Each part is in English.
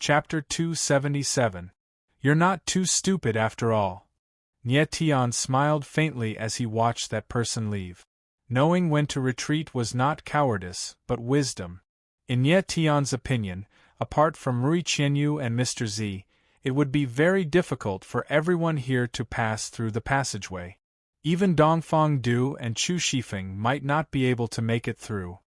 Chapter 277. You're not too stupid after all. Nye Tian smiled faintly as he watched that person leave. Knowing when to retreat was not cowardice, but wisdom. In Nye Tian's opinion, apart from Rui Qianyu and Mr. Z, it would be very difficult for everyone here to pass through the passageway. Even Dongfang Du and Chu Shifeng might not be able to make it through.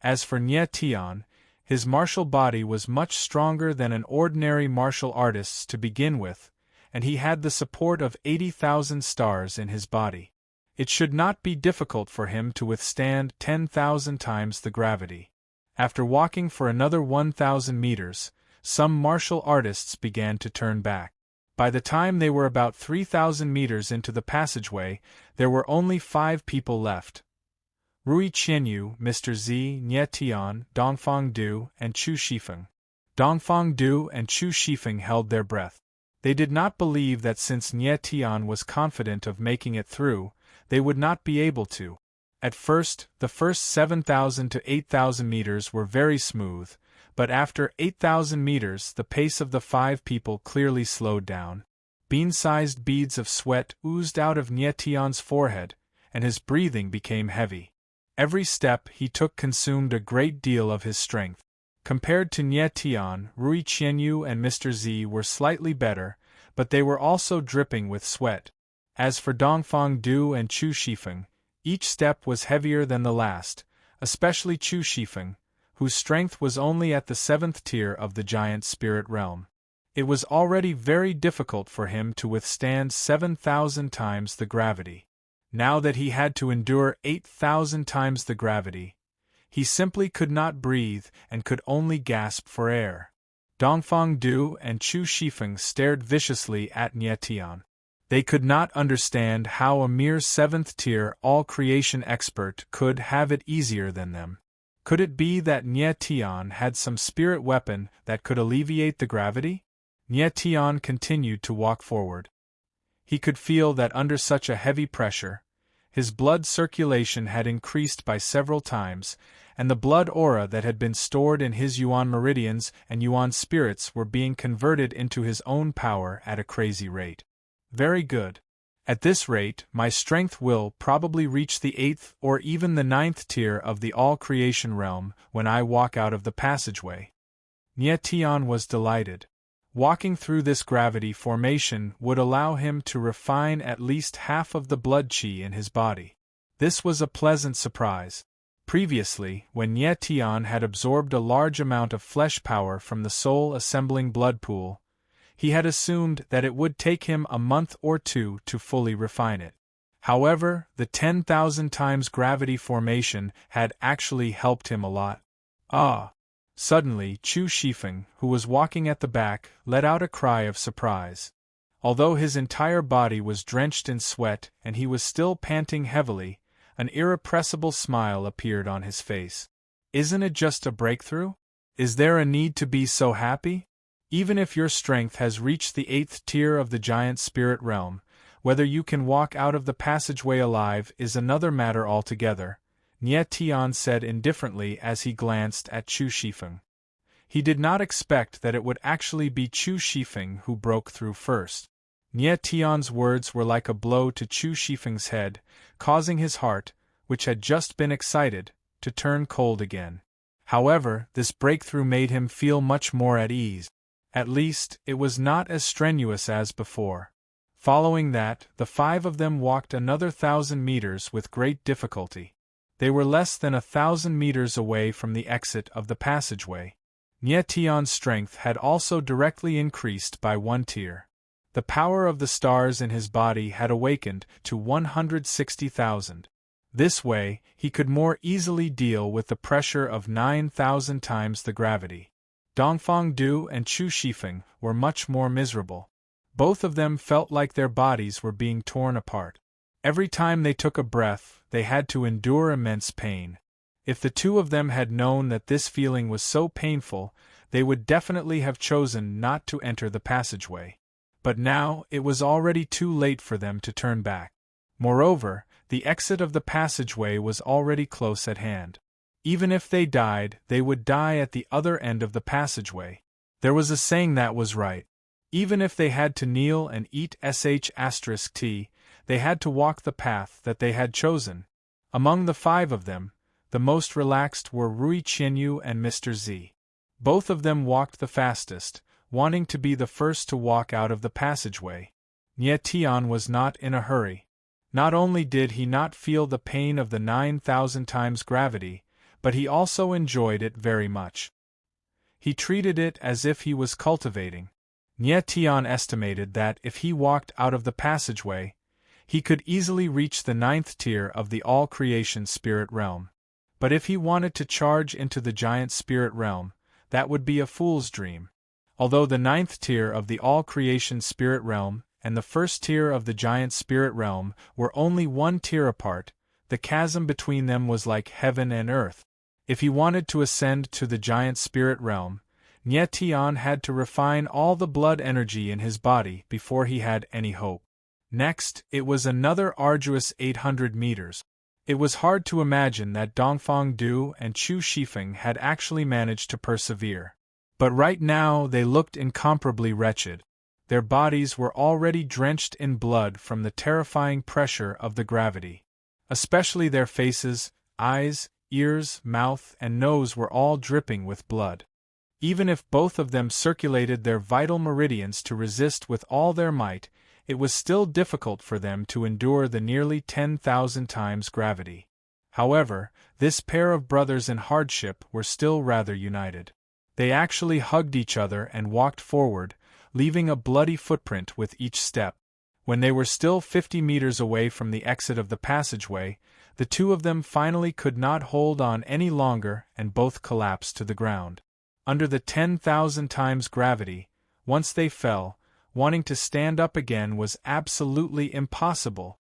As for Nye Tian, his martial body was much stronger than an ordinary martial artist's to begin with, and he had the support of 80,000 stars in his body. It should not be difficult for him to withstand 10,000 times the gravity. After walking for another 1,000 meters, some martial artists began to turn back. By the time they were about 3,000 meters into the passageway, there were only 5 people left. Rui Qianyu, Mr. Z, Nye Tian, Dongfang Du, and Chu Shifeng. Dongfang Du and Chu Shifeng held their breath. They did not believe that since Nye Tian was confident of making it through, they would not be able to. At first, the first 7,000 to 8,000 meters were very smooth, but after 8,000 meters the pace of the 5 people clearly slowed down. Bean-sized beads of sweat oozed out of Nye Tian's forehead, and his breathing became heavy. Every step he took consumed a great deal of his strength. Compared to Nye Tian, Rui Qianyu and Mr. Z were slightly better, but they were also dripping with sweat. As for Dongfang Du and Chu Shifeng, each step was heavier than the last, especially Chu Shifeng, whose strength was only at the 7th tier of the giant spirit realm. It was already very difficult for him to withstand 7,000 times the gravity. Now that he had to endure 8,000 times the gravity, he simply could not breathe and could only gasp for air. Dongfang Du and Chu Shifeng stared viciously at Nye Tian. They could not understand how a mere 7th tier all-creation expert could have it easier than them. Could it be that Nye Tian had some spirit weapon that could alleviate the gravity? Nye Tian continued to walk forward. He could feel that under such a heavy pressure, his blood circulation had increased by several times, and the blood aura that had been stored in his Yuan meridians and Yuan spirits were being converted into his own power at a crazy rate. Very good. At this rate, my strength will probably reach the 8th or even the 9th tier of the all-creation realm when I walk out of the passageway. Nye Tian was delighted. Walking through this gravity formation would allow him to refine at least half of the blood qi in his body. This was a pleasant surprise. Previously, when Nye Tian had absorbed a large amount of flesh power from the soul-assembling blood pool, he had assumed that it would take him a month or 2 to fully refine it. However, the 10,000 times gravity formation had actually helped him a lot. Ah! Suddenly, Chu Shifeng, who was walking at the back, let out a cry of surprise. Although his entire body was drenched in sweat and he was still panting heavily, an irrepressible smile appeared on his face. Isn't it just a breakthrough? Is there a need to be so happy? Even if your strength has reached the 8th tier of the giant spirit realm, whether you can walk out of the passageway alive is another matter altogether, Nye Tian said indifferently as he glanced at Chu Shifeng. He did not expect that it would actually be Chu Shifeng who broke through first. Nye Tian's words were like a blow to Chu Shifeng's head, causing his heart, which had just been excited, to turn cold again. However, this breakthrough made him feel much more at ease. At least, it was not as strenuous as before. Following that, the 5 of them walked another 1,000 meters with great difficulty. They were less than 1,000 meters away from the exit of the passageway. Nye Tian's strength had also directly increased by 1 tier. The power of the stars in his body had awakened to 160,000. This way, he could more easily deal with the pressure of 9,000 times the gravity. Dongfang Du and Chu Shifeng were much more miserable. Both of them felt like their bodies were being torn apart. Every time they took a breath, they had to endure immense pain. If the 2 of them had known that this feeling was so painful, they would definitely have chosen not to enter the passageway. But now, it was already too late for them to turn back. Moreover, the exit of the passageway was already close at hand. Even if they died, they would die at the other end of the passageway. There was a saying that was right. Even if they had to kneel and eat sh*t, they had to walk the path that they had chosen. Among the 5 of them, the most relaxed were Rui Qianyu and Mr. Z. Both of them walked the fastest, wanting to be the first to walk out of the passageway. Nie Tian was not in a hurry. Not only did he not feel the pain of the 9,000 times gravity, but he also enjoyed it very much. He treated it as if he was cultivating. Nie Tian estimated that if he walked out of the passageway, he could easily reach the 9th tier of the all-creation spirit realm. But if he wanted to charge into the giant spirit realm, that would be a fool's dream. Although the 9th tier of the all-creation spirit realm and the 1st tier of the giant spirit realm were only 1 tier apart, the chasm between them was like heaven and earth. If he wanted to ascend to the giant spirit realm, Nie Tian had to refine all the blood energy in his body before he had any hope. Next, it was another arduous 800 meters. It was hard to imagine that Dongfang Du and Chu Shifeng had actually managed to persevere. But right now they looked incomparably wretched. Their bodies were already drenched in blood from the terrifying pressure of the gravity. Especially their faces, eyes, ears, mouth, and nose were all dripping with blood. Even if both of them circulated their vital meridians to resist with all their might, it was still difficult for them to endure the nearly 10,000 times gravity. However, this pair of brothers in hardship were still rather united. They actually hugged each other and walked forward, leaving a bloody footprint with each step. When they were still 50 meters away from the exit of the passageway, the 2 of them finally could not hold on any longer and both collapsed to the ground. Under the 10,000 times gravity, once they fell, wanting to stand up again was absolutely impossible.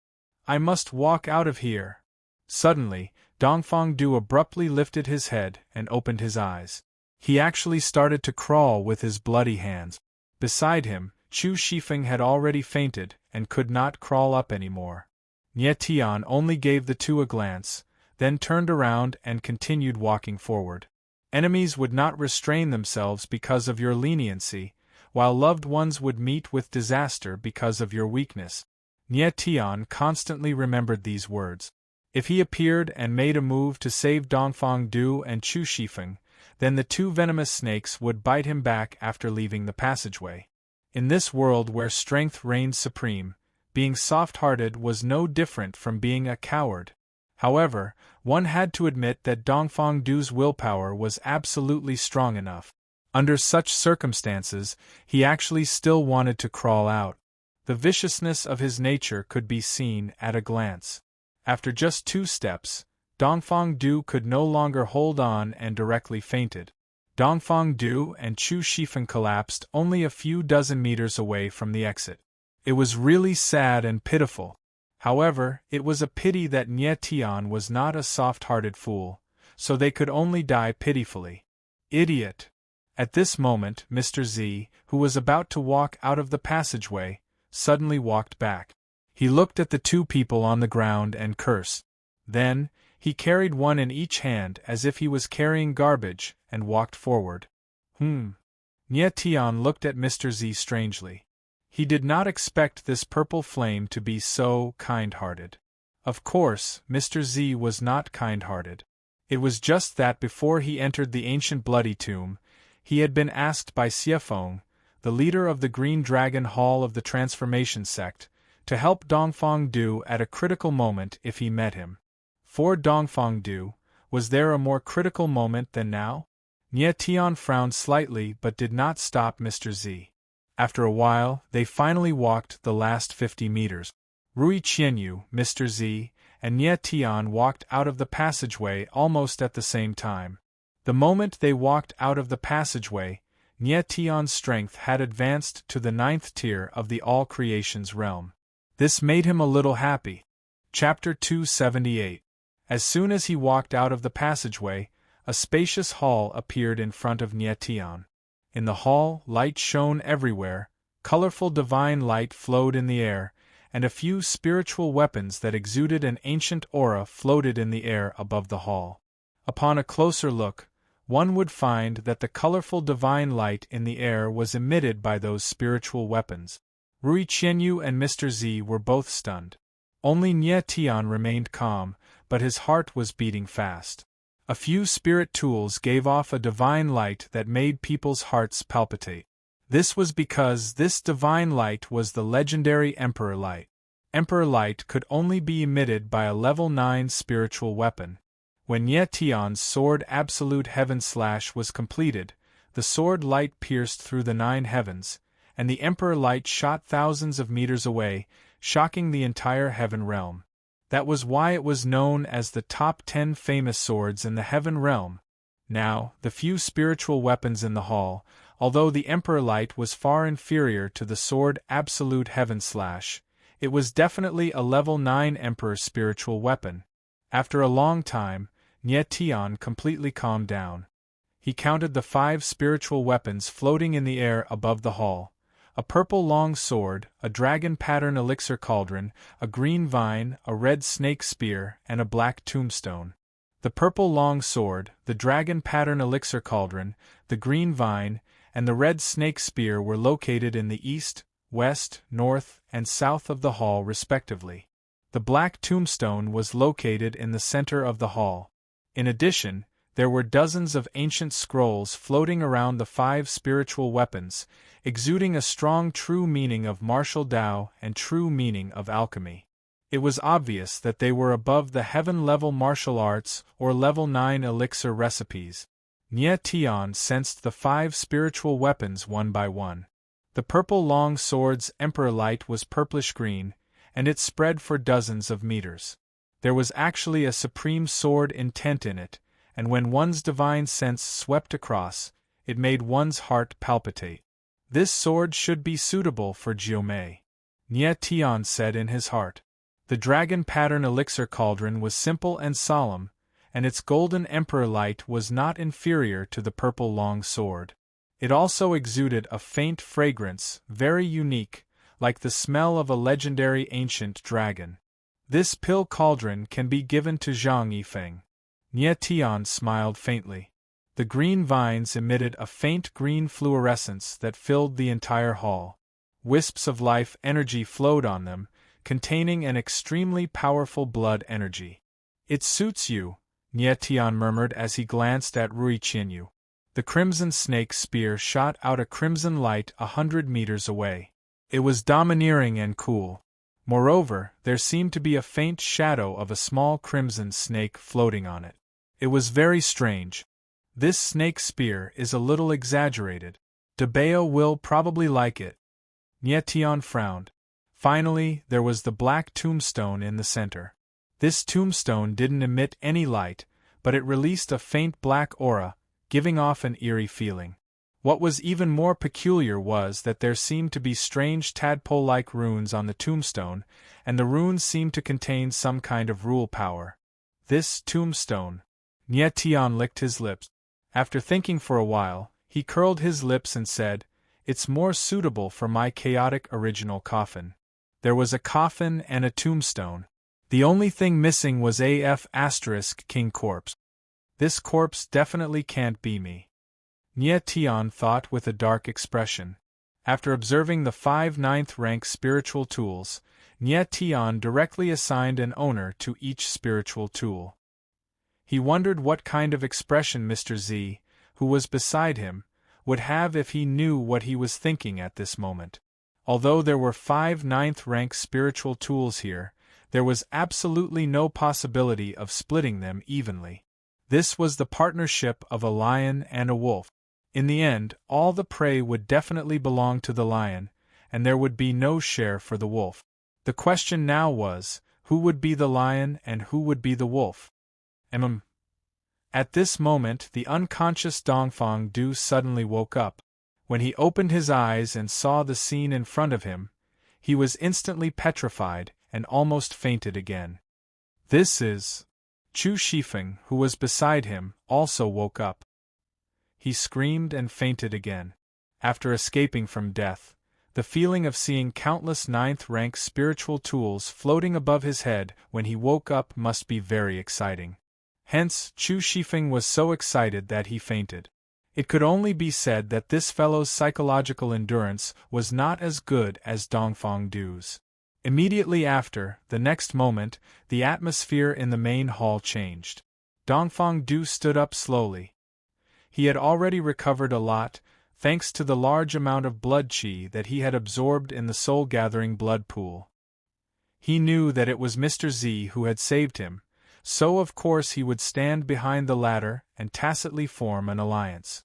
I must walk out of here. Suddenly, Dongfang Du abruptly lifted his head and opened his eyes. He actually started to crawl with his bloody hands. Beside him, Chu Shifeng had already fainted and could not crawl up anymore. Nie Tian only gave the 2 a glance, then turned around and continued walking forward. Enemies would not restrain themselves because of your leniency, while loved ones would meet with disaster because of your weakness. Nie Tian constantly remembered these words. If he appeared and made a move to save Dongfang Du and Chu Shifeng, then the 2 venomous snakes would bite him back after leaving the passageway. In this world where strength reigned supreme, being soft-hearted was no different from being a coward. However, one had to admit that Dongfang Du's willpower was absolutely strong enough. Under such circumstances, he actually still wanted to crawl out. The viciousness of his nature could be seen at a glance. After just 2 steps, Dongfang Du could no longer hold on and directly fainted. Dongfang Du and Chu Shifeng collapsed only a few dozen meters away from the exit. It was really sad and pitiful. However, it was a pity that Nie Tian was not a soft-hearted fool, so they could only die pitifully. Idiot! At this moment, Mr. Z, who was about to walk out of the passageway, suddenly walked back. He looked at the 2 people on the ground and cursed. Then, he carried one in each hand as if he was carrying garbage, and walked forward. Nie Tian looked at Mr. Z strangely. He did not expect this purple flame to be so kind-hearted. Of course, Mr. Z was not kind-hearted. It was just that before he entered the ancient bloody tomb, he had been asked by Xiefeng, the leader of the Green Dragon Hall of the Transformation Sect, to help Dongfang Du at a critical moment if he met him. For Dongfang Du, was there a more critical moment than now? Nie Tian frowned slightly but did not stop Mr. Z. After a while, they finally walked the last 50 meters. Rui Qianyu, Mr. Z, and Nie Tian walked out of the passageway almost at the same time. The moment they walked out of the passageway, Nie Tian's strength had advanced to the 9th tier of the All Creations realm. This made him a little happy. Chapter 278. As soon as he walked out of the passageway, a spacious hall appeared in front of Nie Tian. In the hall, light shone everywhere, colorful divine light flowed in the air, and a few spiritual weapons that exuded an ancient aura floated in the air above the hall. Upon a closer look, one would find that the colorful divine light in the air was emitted by those spiritual weapons. Rui Qianyu and Mr. Z were both stunned. Only Nye Tian remained calm, but his heart was beating fast. A few spirit tools gave off a divine light that made people's hearts palpitate. This was because this divine light was the legendary Emperor Light. Emperor Light could only be emitted by a level 9 spiritual weapon. When Nye Tian's sword Absolute Heaven Slash was completed, the sword light pierced through the 9 heavens, and the Emperor Light shot thousands of meters away, shocking the entire heaven realm. That was why it was known as the top 10 famous swords in the heaven realm. Now, the few spiritual weapons in the hall, although the Emperor Light was far inferior to the sword Absolute Heaven Slash, it was definitely a level 9 Emperor spiritual weapon. After a long time, Nye Tian completely calmed down. He counted the 5 spiritual weapons floating in the air above the hall. A purple long sword, a dragon pattern elixir cauldron, a green vine, a red snake spear, and a black tombstone. The purple long sword, the dragon pattern elixir cauldron, the green vine, and the red snake spear were located in the east, west, north, and south of the hall respectively. The black tombstone was located in the center of the hall. In addition, there were dozens of ancient scrolls floating around the 5 spiritual weapons, exuding a strong true meaning of martial Tao and true meaning of alchemy. It was obvious that they were above the heaven-level martial arts or level 9 elixir recipes. Nye Tian sensed the 5 spiritual weapons one by one. The purple long sword's Emperor Light was purplish-green, and it spread for dozens of meters. There was actually a supreme sword intent in it, and when one's divine sense swept across, it made one's heart palpitate. This sword should be suitable for Jiumei, Nye Tian said in his heart. The dragon pattern elixir cauldron was simple and solemn, and its golden Emperor Light was not inferior to the purple long sword. It also exuded a faint fragrance, very unique, like the smell of a legendary ancient dragon. This pill cauldron can be given to Zhang Yifeng. Nye Tian smiled faintly. The green vines emitted a faint green fluorescence that filled the entire hall. Wisps of life energy flowed on them, containing an extremely powerful blood energy. It suits you, Nye Tian murmured as he glanced at Rui Qianyu. The crimson snake spear shot out a crimson light 100 meters away. It was domineering and cool. Moreover, there seemed to be a faint shadow of a small crimson snake floating on it. It was very strange. This snake spear is a little exaggerated. Debao will probably like it. Nye Tian frowned. Finally, there was the black tombstone in the center. This tombstone didn't emit any light, but it released a faint black aura, giving off an eerie feeling. What was even more peculiar was that there seemed to be strange tadpole-like runes on the tombstone, and the runes seemed to contain some kind of rule power. This tombstone. Nye Tian licked his lips. After thinking for a while, he curled his lips and said, "It's more suitable for my chaotic original coffin." There was a coffin and a tombstone. The only thing missing was AF * King corpse. This corpse definitely can't be me. Nye Tian thought with a dark expression. After observing the 5 9th-rank spiritual tools, Nye Tian directly assigned an owner to each spiritual tool. He wondered what kind of expression Mr. Z, who was beside him, would have if he knew what he was thinking at this moment. Although there were 5 9th-rank spiritual tools here, there was absolutely no possibility of splitting them evenly. This was the partnership of a lion and a wolf. In the end, all the prey would definitely belong to the lion, and there would be no share for the wolf. The question now was, who would be the lion and who would be the wolf? At this moment the unconscious Dongfang Du suddenly woke up. When he opened his eyes and saw the scene in front of him, he was instantly petrified and almost fainted again. This is... Chu Shifeng, who was beside him, also woke up. He screamed and fainted again. After escaping from death, the feeling of seeing countless 9th-rank spiritual tools floating above his head when he woke up must be very exciting. Hence, Chu Shifeng was so excited that he fainted. It could only be said that this fellow's psychological endurance was not as good as Dongfang Du's. Immediately after, the next moment, the atmosphere in the main hall changed. Dongfang Du stood up slowly. He had already recovered a lot, thanks to the large amount of blood qi that he had absorbed in the soul-gathering blood pool. He knew that it was Mr. Z who had saved him, so of course he would stand behind the latter and tacitly form an alliance.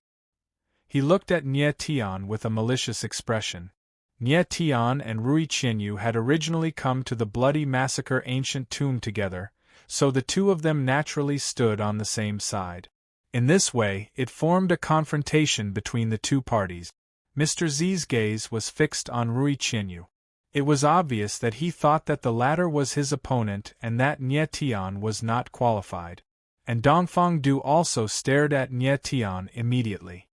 He looked at Nie Tian with a malicious expression. Nie Tian and Rui Qianyu had originally come to the bloody massacre ancient tomb together, so the two of them naturally stood on the same side. In this way, it formed a confrontation between the two parties. Mr. Z's gaze was fixed on Rui Qianyu. It was obvious that he thought that the latter was his opponent and that Nie Tian was not qualified. And Dongfang Du also stared at Nie Tian immediately.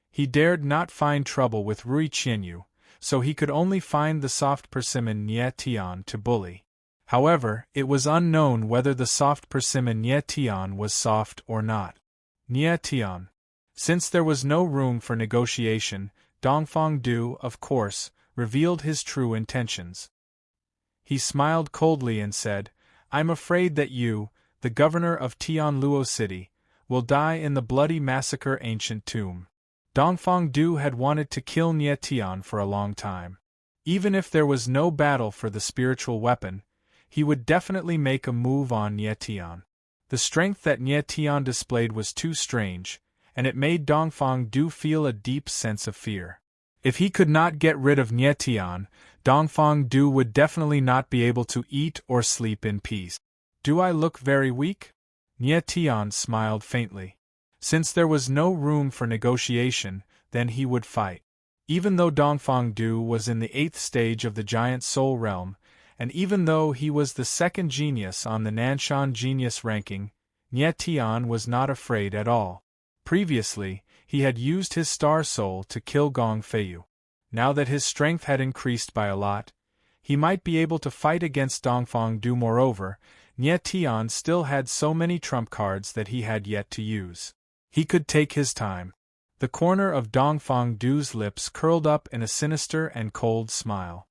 He dared not find trouble with Rui Qianyu, so he could only find the soft persimmon Nie Tian to bully. However, it was unknown whether the soft persimmon Nie Tian was soft or not. Nie Tian. Since there was no room for negotiation, Dongfang Du, of course, revealed his true intentions. He smiled coldly and said, "I'm afraid that you, the governor of Tianluo City, will die in the bloody massacre ancient tomb." Dongfang Du had wanted to kill Nie Tian for a long time. Even if there was no battle for the spiritual weapon, he would definitely make a move on Nie Tian. The strength that Nie Tian displayed was too strange, and it made Dongfang Du feel a deep sense of fear. If he could not get rid of Nie Tian, Dongfang Du would definitely not be able to eat or sleep in peace. "Do I look very weak?" Nie Tian smiled faintly. Since there was no room for negotiation, then he would fight. Even though Dongfang Du was in the 8th stage of the giant soul realm, and even though he was the second genius on the Nanshan genius ranking, Nie Tian was not afraid at all. Previously, he had used his star soul to kill Gong Feiyu. Now that his strength had increased by a lot, he might be able to fight against Dongfang Du. Moreover, Nie Tian still had so many trump cards that he had yet to use. He could take his time. The corner of Dongfang Du's lips curled up in a sinister and cold smile.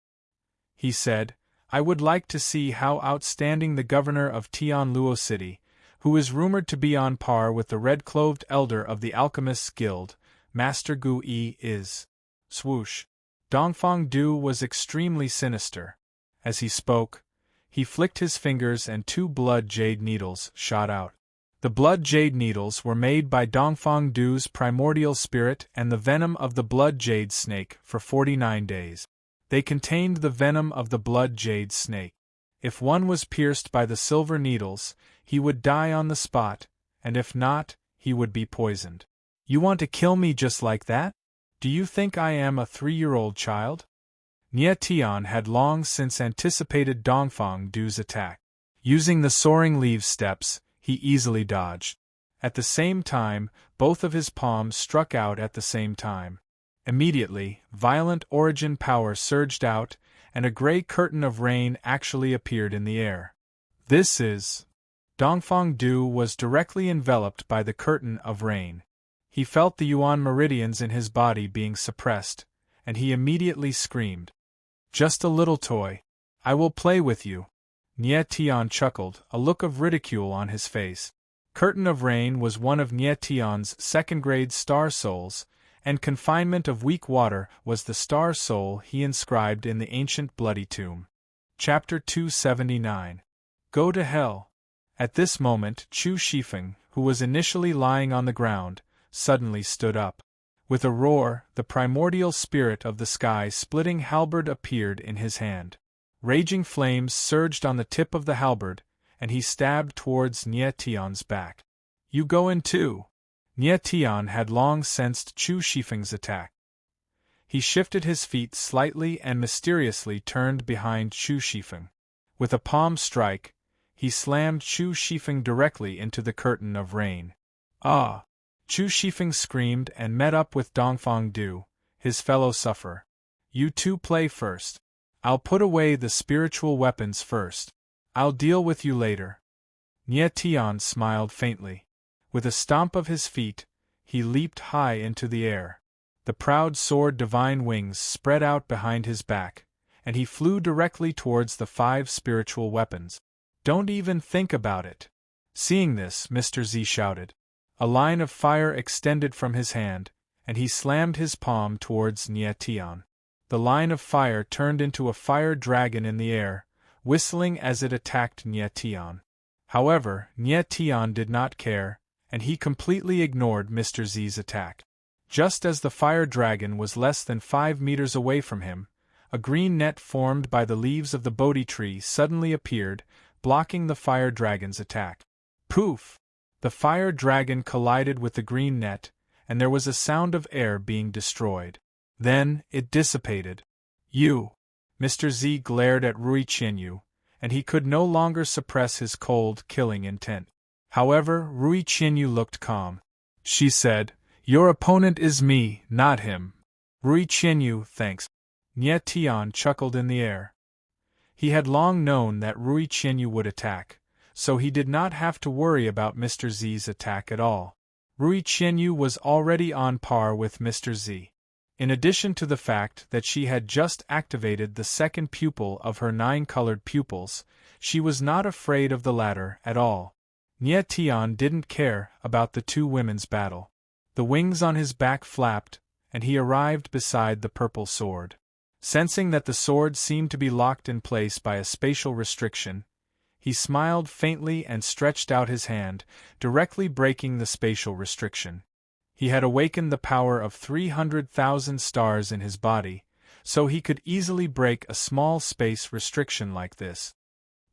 He said, "I would like to see how outstanding the governor of Tianluo City, who is rumored to be on par with the red-cloved elder of the Alchemists' Guild, Master Gu Yi, is." Swoosh. Dongfang Du was extremely sinister. As he spoke, he flicked his fingers and 2 blood jade needles shot out. The blood jade needles were made by Dongfang Du's primordial spirit and the venom of the blood jade snake for 49 days. They contained the venom of the blood jade snake. If one was pierced by the silver needles, he would die on the spot, and if not, he would be poisoned. "You want to kill me just like that? Do you think I am a 3-year-old child?" Nie Tian had long since anticipated Dongfang Du's attack. Using the soaring leaves steps, he easily dodged. At the same time, both of his palms struck out at the same time. Immediately, violent origin power surged out, and a gray curtain of rain actually appeared in the air. "This is..." Dongfang Du was directly enveloped by the curtain of rain. He felt the yuan meridians in his body being suppressed, and he immediately screamed. "Just a little toy. I will play with you." Nie Tian chuckled, a look of ridicule on his face. Curtain of Rain was one of Nie Tian's second-grade star souls, and Confinement of Weak Water was the star soul he inscribed in the ancient bloody tomb. Chapter 279. Go to Hell. At this moment, Chu Shifeng, who was initially lying on the ground, suddenly stood up. With a roar, the primordial spirit of the sky-splitting halberd appeared in his hand. Raging flames surged on the tip of the halberd, and he stabbed towards Nie Tian's back. "You go in too." Nie Tian had long sensed Chu Shifeng's attack. He shifted his feet slightly and mysteriously turned behind Chu Shifeng. With a palm strike, he slammed Chu Shifeng directly into the curtain of rain. "Ah!" Chu Shifeng screamed and met up with Dongfang Du, his fellow sufferer. "You two play first. I'll put away the spiritual weapons first. I'll deal with you later." Nie Tian smiled faintly. With a stomp of his feet, he leaped high into the air. The proud sword divine wings spread out behind his back, and he flew directly towards the 5 spiritual weapons. Don't even think about it. Seeing this, Mr. Z shouted. A line of fire extended from his hand, and he slammed his palm towards Nie Tian. The line of fire turned into a fire dragon in the air, whistling as it attacked Nie Tian. However, Nie Tian did not care, and he completely ignored Mr. Z's attack. Just as the fire dragon was less than 5 meters away from him, a green net formed by the leaves of the Bodhi tree suddenly appeared, blocking the fire dragon's attack. Poof! The fire dragon collided with the green net, and there was a sound of air being destroyed. Then, it dissipated. You! Mr. Z glared at Rui Qianyu, and he could no longer suppress his cold, killing intent. However, Rui Qianyu looked calm. She said, "Your opponent is me, not him." Rui Qianyu, thanks. Nie Tian chuckled in the air. He had long known that Rui Qianyu would attack, so he did not have to worry about Mr. Z's attack at all. Rui Qianyu was already on par with Mr. Z. In addition to the fact that she had just activated the second pupil of her 9 colored pupils, she was not afraid of the latter at all. Nie Tian didn't care about the 2 women's battle. The wings on his back flapped, and he arrived beside the purple sword. Sensing that the sword seemed to be locked in place by a spatial restriction, he smiled faintly and stretched out his hand, directly breaking the spatial restriction. He had awakened the power of 300,000 stars in his body, so he could easily break a small space restriction like this.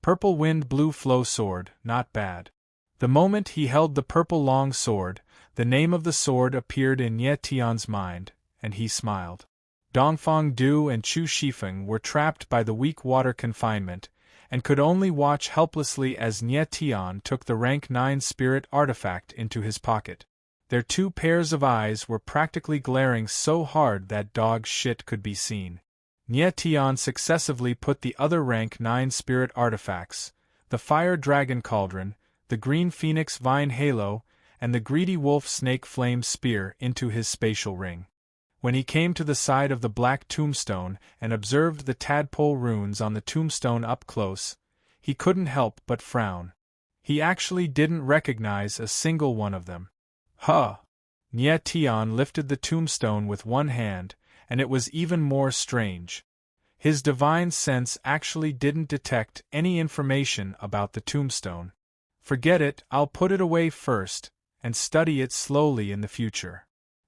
Purple wind blue flow sword, not bad. The moment he held the purple long sword, the name of the sword appeared in Nie Tian's mind, and he smiled. Dongfang Du and Chu Shifeng were trapped by the weak water confinement, and could only watch helplessly as Nie Tian took the rank 9 spirit artifact into his pocket. Their 2 pairs of eyes were practically glaring so hard that dog shit could be seen. Nie Tian successively put the other rank 9 spirit artifacts, the Fire Dragon Cauldron, the Green Phoenix Vine Halo, and the Greedy Wolf Snake Flame Spear into his spatial ring. When he came to the side of the black tombstone and observed the tadpole runes on the tombstone up close, he couldn't help but frown. He actually didn't recognize a single one of them. Huh! Nie Tian lifted the tombstone with one hand, and it was even more strange. His divine sense actually didn't detect any information about the tombstone. Forget it, I'll put it away first, and study it slowly in the future.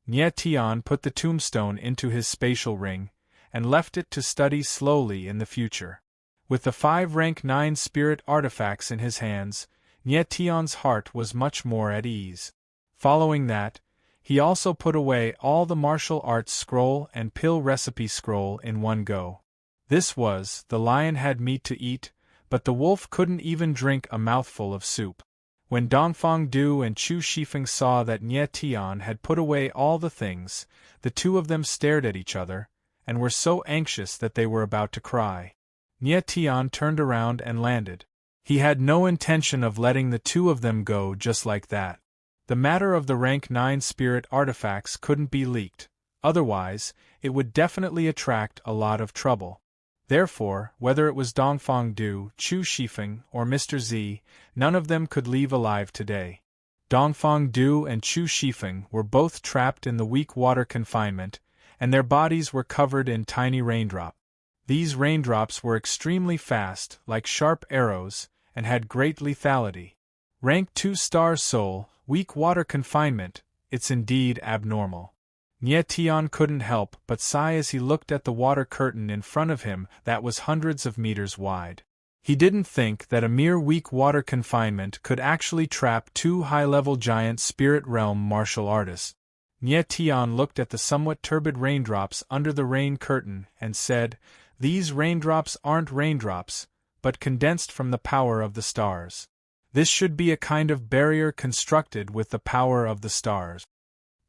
Nie Tian put the tombstone into his spatial ring, and left it to study slowly in the future. With the 5 rank 9 spirit artifacts in his hands, Nie Tian's heart was much more at ease. Following that, he also put away all the martial arts scroll and pill recipe scroll in one go. This was, the lion had meat to eat, but the wolf couldn't even drink a mouthful of soup. When Dongfang Du and Chu Shifeng saw that Nie Tian had put away all the things, the 2 of them stared at each other, and were so anxious that they were about to cry. Nie Tian turned around and landed. He had no intention of letting the 2 of them go just like that. The matter of the rank 9 spirit artifacts couldn't be leaked, otherwise, it would definitely attract a lot of trouble. Therefore, whether it was Dongfang Du, Chu Shifeng, or Mr. Z, none of them could leave alive today. Dongfang Du and Chu Shifeng were both trapped in the weak water confinement, and their bodies were covered in tiny raindrops. These raindrops were extremely fast, like sharp arrows, and had great lethality. Rank 2 star soul, weak water confinement, it's indeed abnormal. Nie Tian couldn't help but sigh as he looked at the water curtain in front of him that was hundreds of meters wide. He didn't think that a mere weak water confinement could actually trap 2 high-level giant spirit realm martial artists. Nie Tian looked at the somewhat turbid raindrops under the rain curtain and said, "These raindrops aren't raindrops, but condensed from the power of the stars. This should be a kind of barrier constructed with the power of the stars."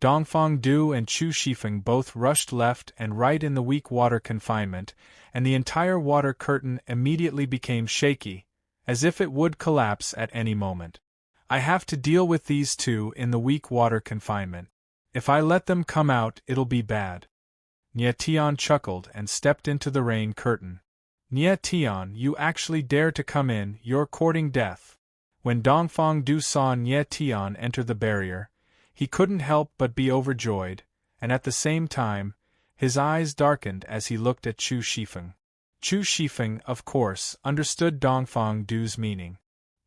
Dongfang Du and Chu Shifeng both rushed left and right in the weak water confinement, and the entire water curtain immediately became shaky, as if it would collapse at any moment. I have to deal with these two in the weak water confinement. If I let them come out, it'll be bad. Nye Tian chuckled and stepped into the rain curtain. Nye Tian, you actually dare to come in, you're courting death. When Dongfang Du saw Nye Tian enter the barrier, he couldn't help but be overjoyed, and at the same time, his eyes darkened as he looked at Chu Shifeng. Chu Shifeng, of course, understood Dongfang Du's meaning.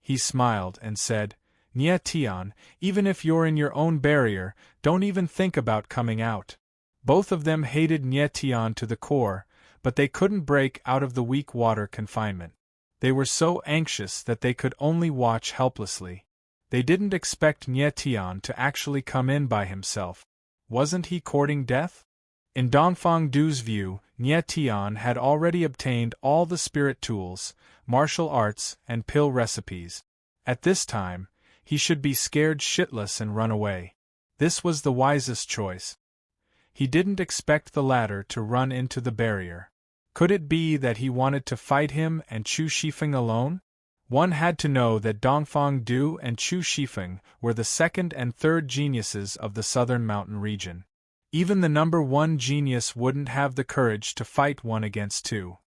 He smiled and said, Nye Tian, even if you're in your own barrier, don't even think about coming out. Both of them hated Nye Tian to the core, but they couldn't break out of the weak water confinement. They were so anxious that they could only watch helplessly. They didn't expect Nye Tian to actually come in by himself. Wasn't he courting death? In Dongfang Du's view, Nye Tian had already obtained all the spirit tools, martial arts, and pill recipes. At this time, he should be scared shitless and run away. This was the wisest choice. He didn't expect the latter to run into the barrier. Could it be that he wanted to fight him and Chu Shifeng alone? One had to know that Dongfang Du and Chu Shifeng were the second and third geniuses of the southern mountain region. Even the number one genius wouldn't have the courage to fight one against two.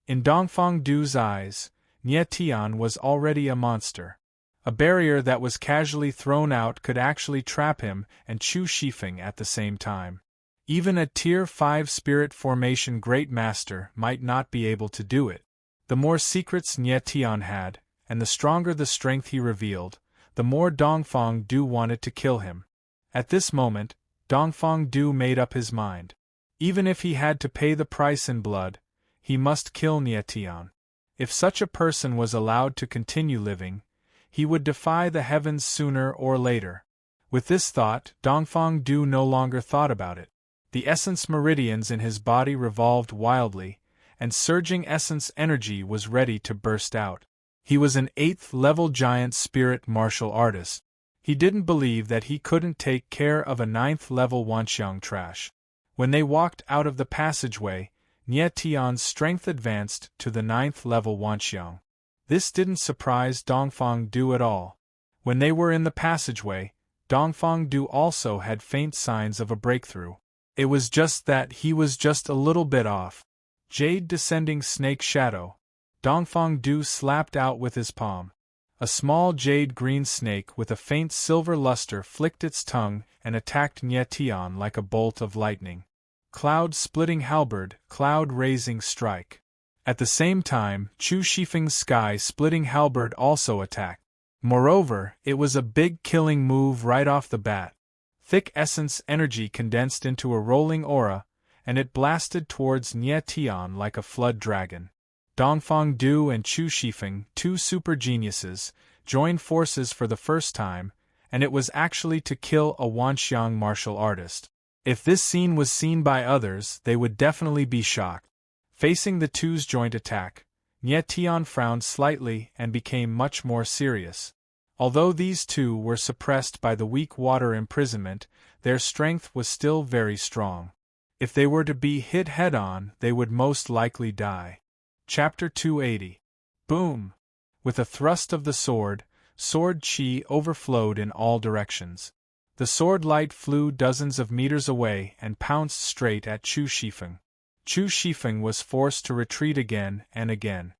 In Dongfang Du's eyes, Nye Tian was already a monster. A barrier that was casually thrown out could actually trap him and Chu Shifeng at the same time. Even a Tier 5 Spirit Formation Great Master might not be able to do it. The more secrets Nye Tian had, and the stronger the strength he revealed, the more Dongfang Du wanted to kill him. At this moment, Dongfang Du made up his mind. Even if he had to pay the price in blood, he must kill Nye Tian. If such a person was allowed to continue living, he would defy the heavens sooner or later. With this thought, Dongfang Du no longer thought about it. The essence meridians in his body revolved wildly, and surging essence energy was ready to burst out. He was an 8th-level giant spirit martial artist. He didn't believe that he couldn't take care of a 9th-level Wanxiang trash. When they walked out of the passageway, Nye Tian's strength advanced to the 9th-level Wanxiang. This didn't surprise Dongfang Du at all. When they were in the passageway, Dongfang Du also had faint signs of a breakthrough. It was just that he was just a little bit off. Jade descending snake shadow. Dongfang Du slapped out with his palm. A small jade-green snake with a faint silver luster flicked its tongue and attacked Nye Tian like a bolt of lightning. Cloud-splitting halberd, cloud-raising strike. At the same time, Chu Shifeng's sky-splitting halberd also attacked. Moreover, it was a big killing move right off the bat. Thick essence energy condensed into a rolling aura, and it blasted towards Nye Tian like a flood dragon. Dongfang Du and Chu Shifeng, two super geniuses, joined forces for the first time, and it was actually to kill a Wanxiang martial artist. If this scene was seen by others, they would definitely be shocked. Facing the two's joint attack, Nye Tian frowned slightly and became much more serious. Although these two were suppressed by the weak water imprisonment, their strength was still very strong. If they were to be hit head-on, they would most likely die. Chapter 280. Boom! With a thrust of the sword chi overflowed in all directions. The sword light flew dozens of meters away and pounced straight at Chu Shifeng. Chu Shifeng was forced to retreat again and again.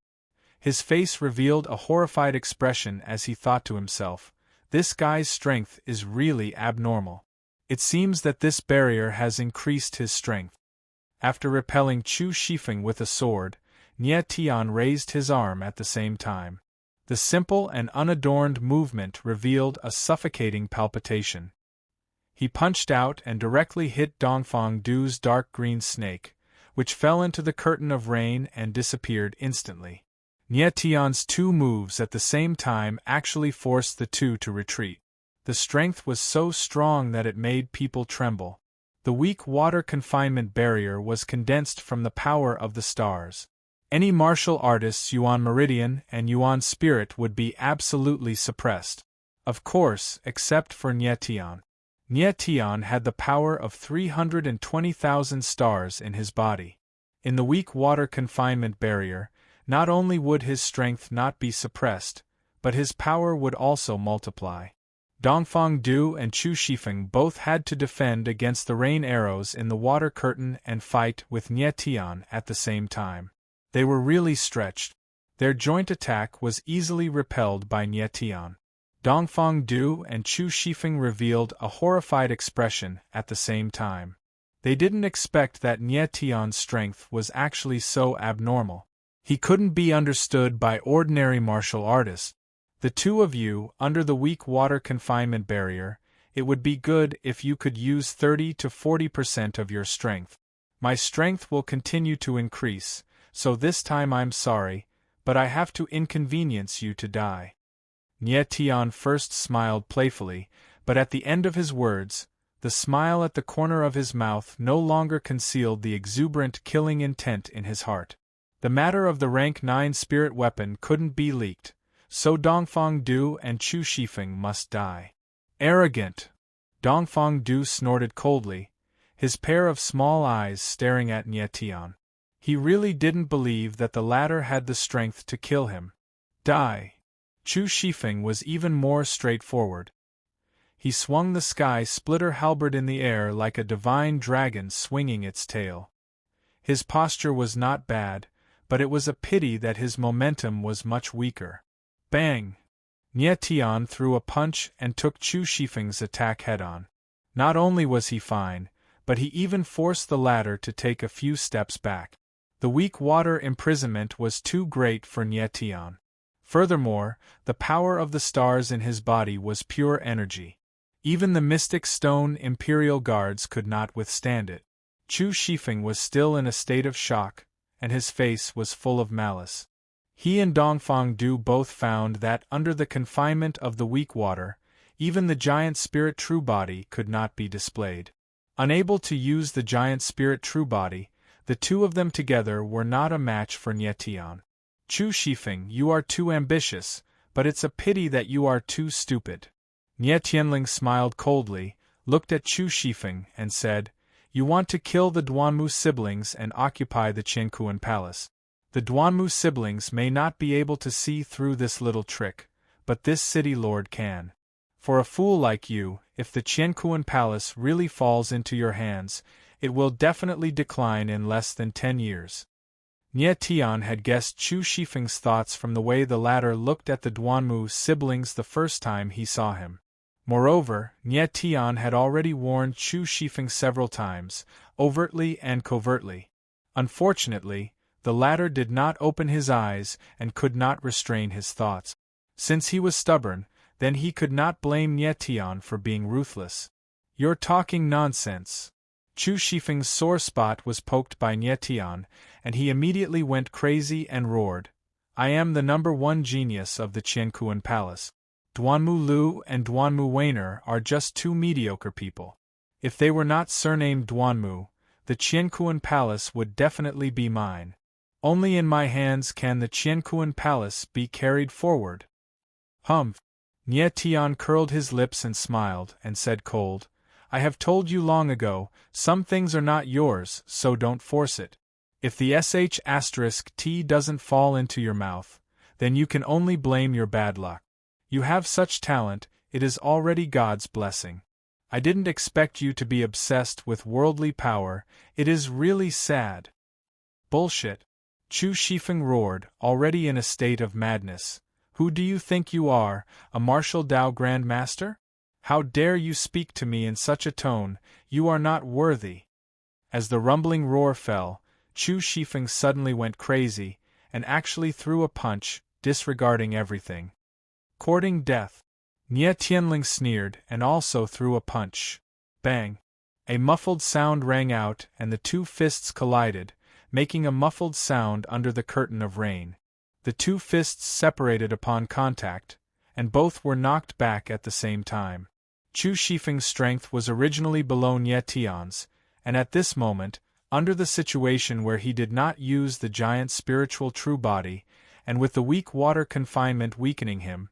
His face revealed a horrified expression as he thought to himself, "This guy's strength is really abnormal. It seems that this barrier has increased his strength." After repelling Chu Shifeng with a sword, Nye Tian raised his arm at the same time. The simple and unadorned movement revealed a suffocating palpitation. He punched out and directly hit Dongfang Du's dark green snake, which fell into the curtain of rain and disappeared instantly. Nye Tian's two moves at the same time actually forced the two to retreat. The strength was so strong that it made people tremble. The weak water confinement barrier was condensed from the power of the stars. Any martial artist's Yuan Meridian and Yuan Spirit would be absolutely suppressed. Of course, except for Nye Tian. Nye Tian had the power of 320,000 stars in his body. In the weak water confinement barrier, not only would his strength not be suppressed, but his power would also multiply. Dongfang Du and Chu Shifeng both had to defend against the rain arrows in the water curtain and fight with Nie Tian at the same time. They were really stretched. Their joint attack was easily repelled by Nie Tian. Dongfang Du and Chu Shifeng revealed a horrified expression at the same time. They didn't expect that Nie Tian's strength was actually so abnormal. He couldn't be understood by ordinary martial artists. The two of you, under the weak water confinement barrier, it would be good if you could use 30 to 40% of your strength. My strength will continue to increase, so this time I'm sorry, but I have to inconvenience you to die. Nie Tian first smiled playfully, but at the end of his words, the smile at the corner of his mouth no longer concealed the exuberant killing intent in his heart. The matter of the rank 9 spirit weapon couldn't be leaked, so Dongfang Du and Chu Shifeng must die. Arrogant! Dongfang Du snorted coldly, his pair of small eyes staring at Nie Tian. He really didn't believe that the latter had the strength to kill him. Die! Chu Shifeng was even more straightforward. He swung the sky splitter halberd in the air like a divine dragon swinging its tail. His posture was not bad, but it was a pity that his momentum was much weaker. Bang! Nie Tian threw a punch and took Chu Shifeng's attack head-on. Not only was he fine, but he even forced the latter to take a few steps back. The weak water imprisonment was too great for Nie Tian. Furthermore, the power of the stars in his body was pure energy. Even the mystic stone Imperial Guards could not withstand it. Chu Shifeng was still in a state of shock, and his face was full of malice. He and Dongfang Du both found that under the confinement of the weak water, even the giant spirit true body could not be displayed. Unable to use the giant spirit true body, the two of them together were not a match for Nie Tian. Chu Shifeng, you are too ambitious, but it's a pity that you are too stupid. Nie Tianling smiled coldly, looked at Chu Shifeng, and said, You want to kill the Duanmu siblings and occupy the Qiankuan Palace. The Duanmu siblings may not be able to see through this little trick, but this city lord can. For a fool like you, if the Qiankuan Palace really falls into your hands, it will definitely decline in less than 10 years. Nie Tian had guessed Chu Shifeng's thoughts from the way the latter looked at the Duanmu siblings the first time he saw him. Moreover, Nie Tian had already warned Chu Shifeng several times, overtly and covertly. Unfortunately, the latter did not open his eyes and could not restrain his thoughts. Since he was stubborn, then he could not blame Nie Tian for being ruthless. You're talking nonsense. Chu Shifeng's sore spot was poked by Nie Tian, and he immediately went crazy and roared, I am the #1 genius of the Qiankuan Palace. Duanmu Lu and Duanmu Weiner are just two mediocre people. If they were not surnamed Duanmu, the Qiankuan Palace would definitely be mine. Only in my hands can the Qiankuan Palace be carried forward. Humph! Nie Tian curled his lips and smiled, and said cold, I have told you long ago, some things are not yours, so don't force it. If the sh*t doesn't fall into your mouth, then you can only blame your bad luck. You have such talent, it is already God's blessing. I didn't expect you to be obsessed with worldly power, it is really sad. Bullshit! Chu Shifeng roared, already in a state of madness. Who do you think you are, a martial Dao Grand Master? How dare you speak to me in such a tone, you are not worthy. As the rumbling roar fell, Chu Shifeng suddenly went crazy, and actually threw a punch, disregarding everything. Courting death. Nie Tianling sneered and also threw a punch. Bang! A muffled sound rang out and the two fists collided, making a muffled sound under the curtain of rain. The two fists separated upon contact, and both were knocked back at the same time. Chu Shifeng's strength was originally below Nie Tian's, and at this moment, under the situation where he did not use the giant spiritual true body, and with the weak water confinement weakening him,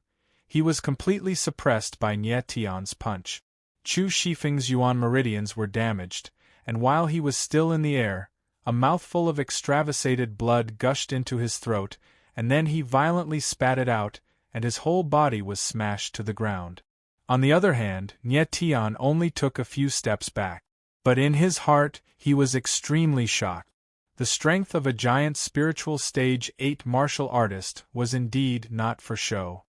he was completely suppressed by Nie Tian's punch. Chu Shifeng's yuan meridians were damaged, and while he was still in the air, A mouthful of extravasated blood gushed into his throat, and then he violently spat it out, and his whole body was smashed to the ground. On the other hand, Nye Tian only took a few steps back. But in his heart, he was extremely shocked. The strength of a giant spiritual stage 8 martial artist was indeed not for show.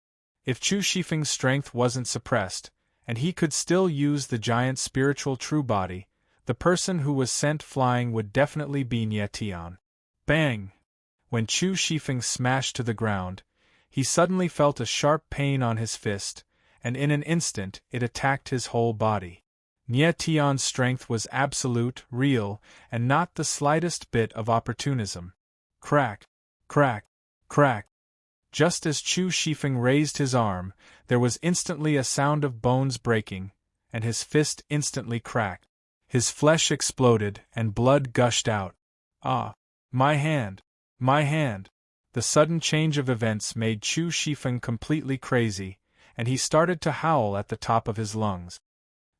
If Chu Shifeng's strength wasn't suppressed, and he could still use the giant spiritual true body, the person who was sent flying would definitely be Nye Tian. Bang! When Chu Shifeng smashed to the ground, he suddenly felt a sharp pain on his fist, and in an instant it attacked his whole body. Nye Tian's strength was absolute, real, and not the slightest bit of opportunism. Crack! Crack! Crack! Just as Chu Shifeng raised his arm, there was instantly a sound of bones breaking, and his fist instantly cracked. His flesh exploded, and blood gushed out. Ah! My hand! My hand! The sudden change of events made Chu Shifeng completely crazy, and he started to howl at the top of his lungs.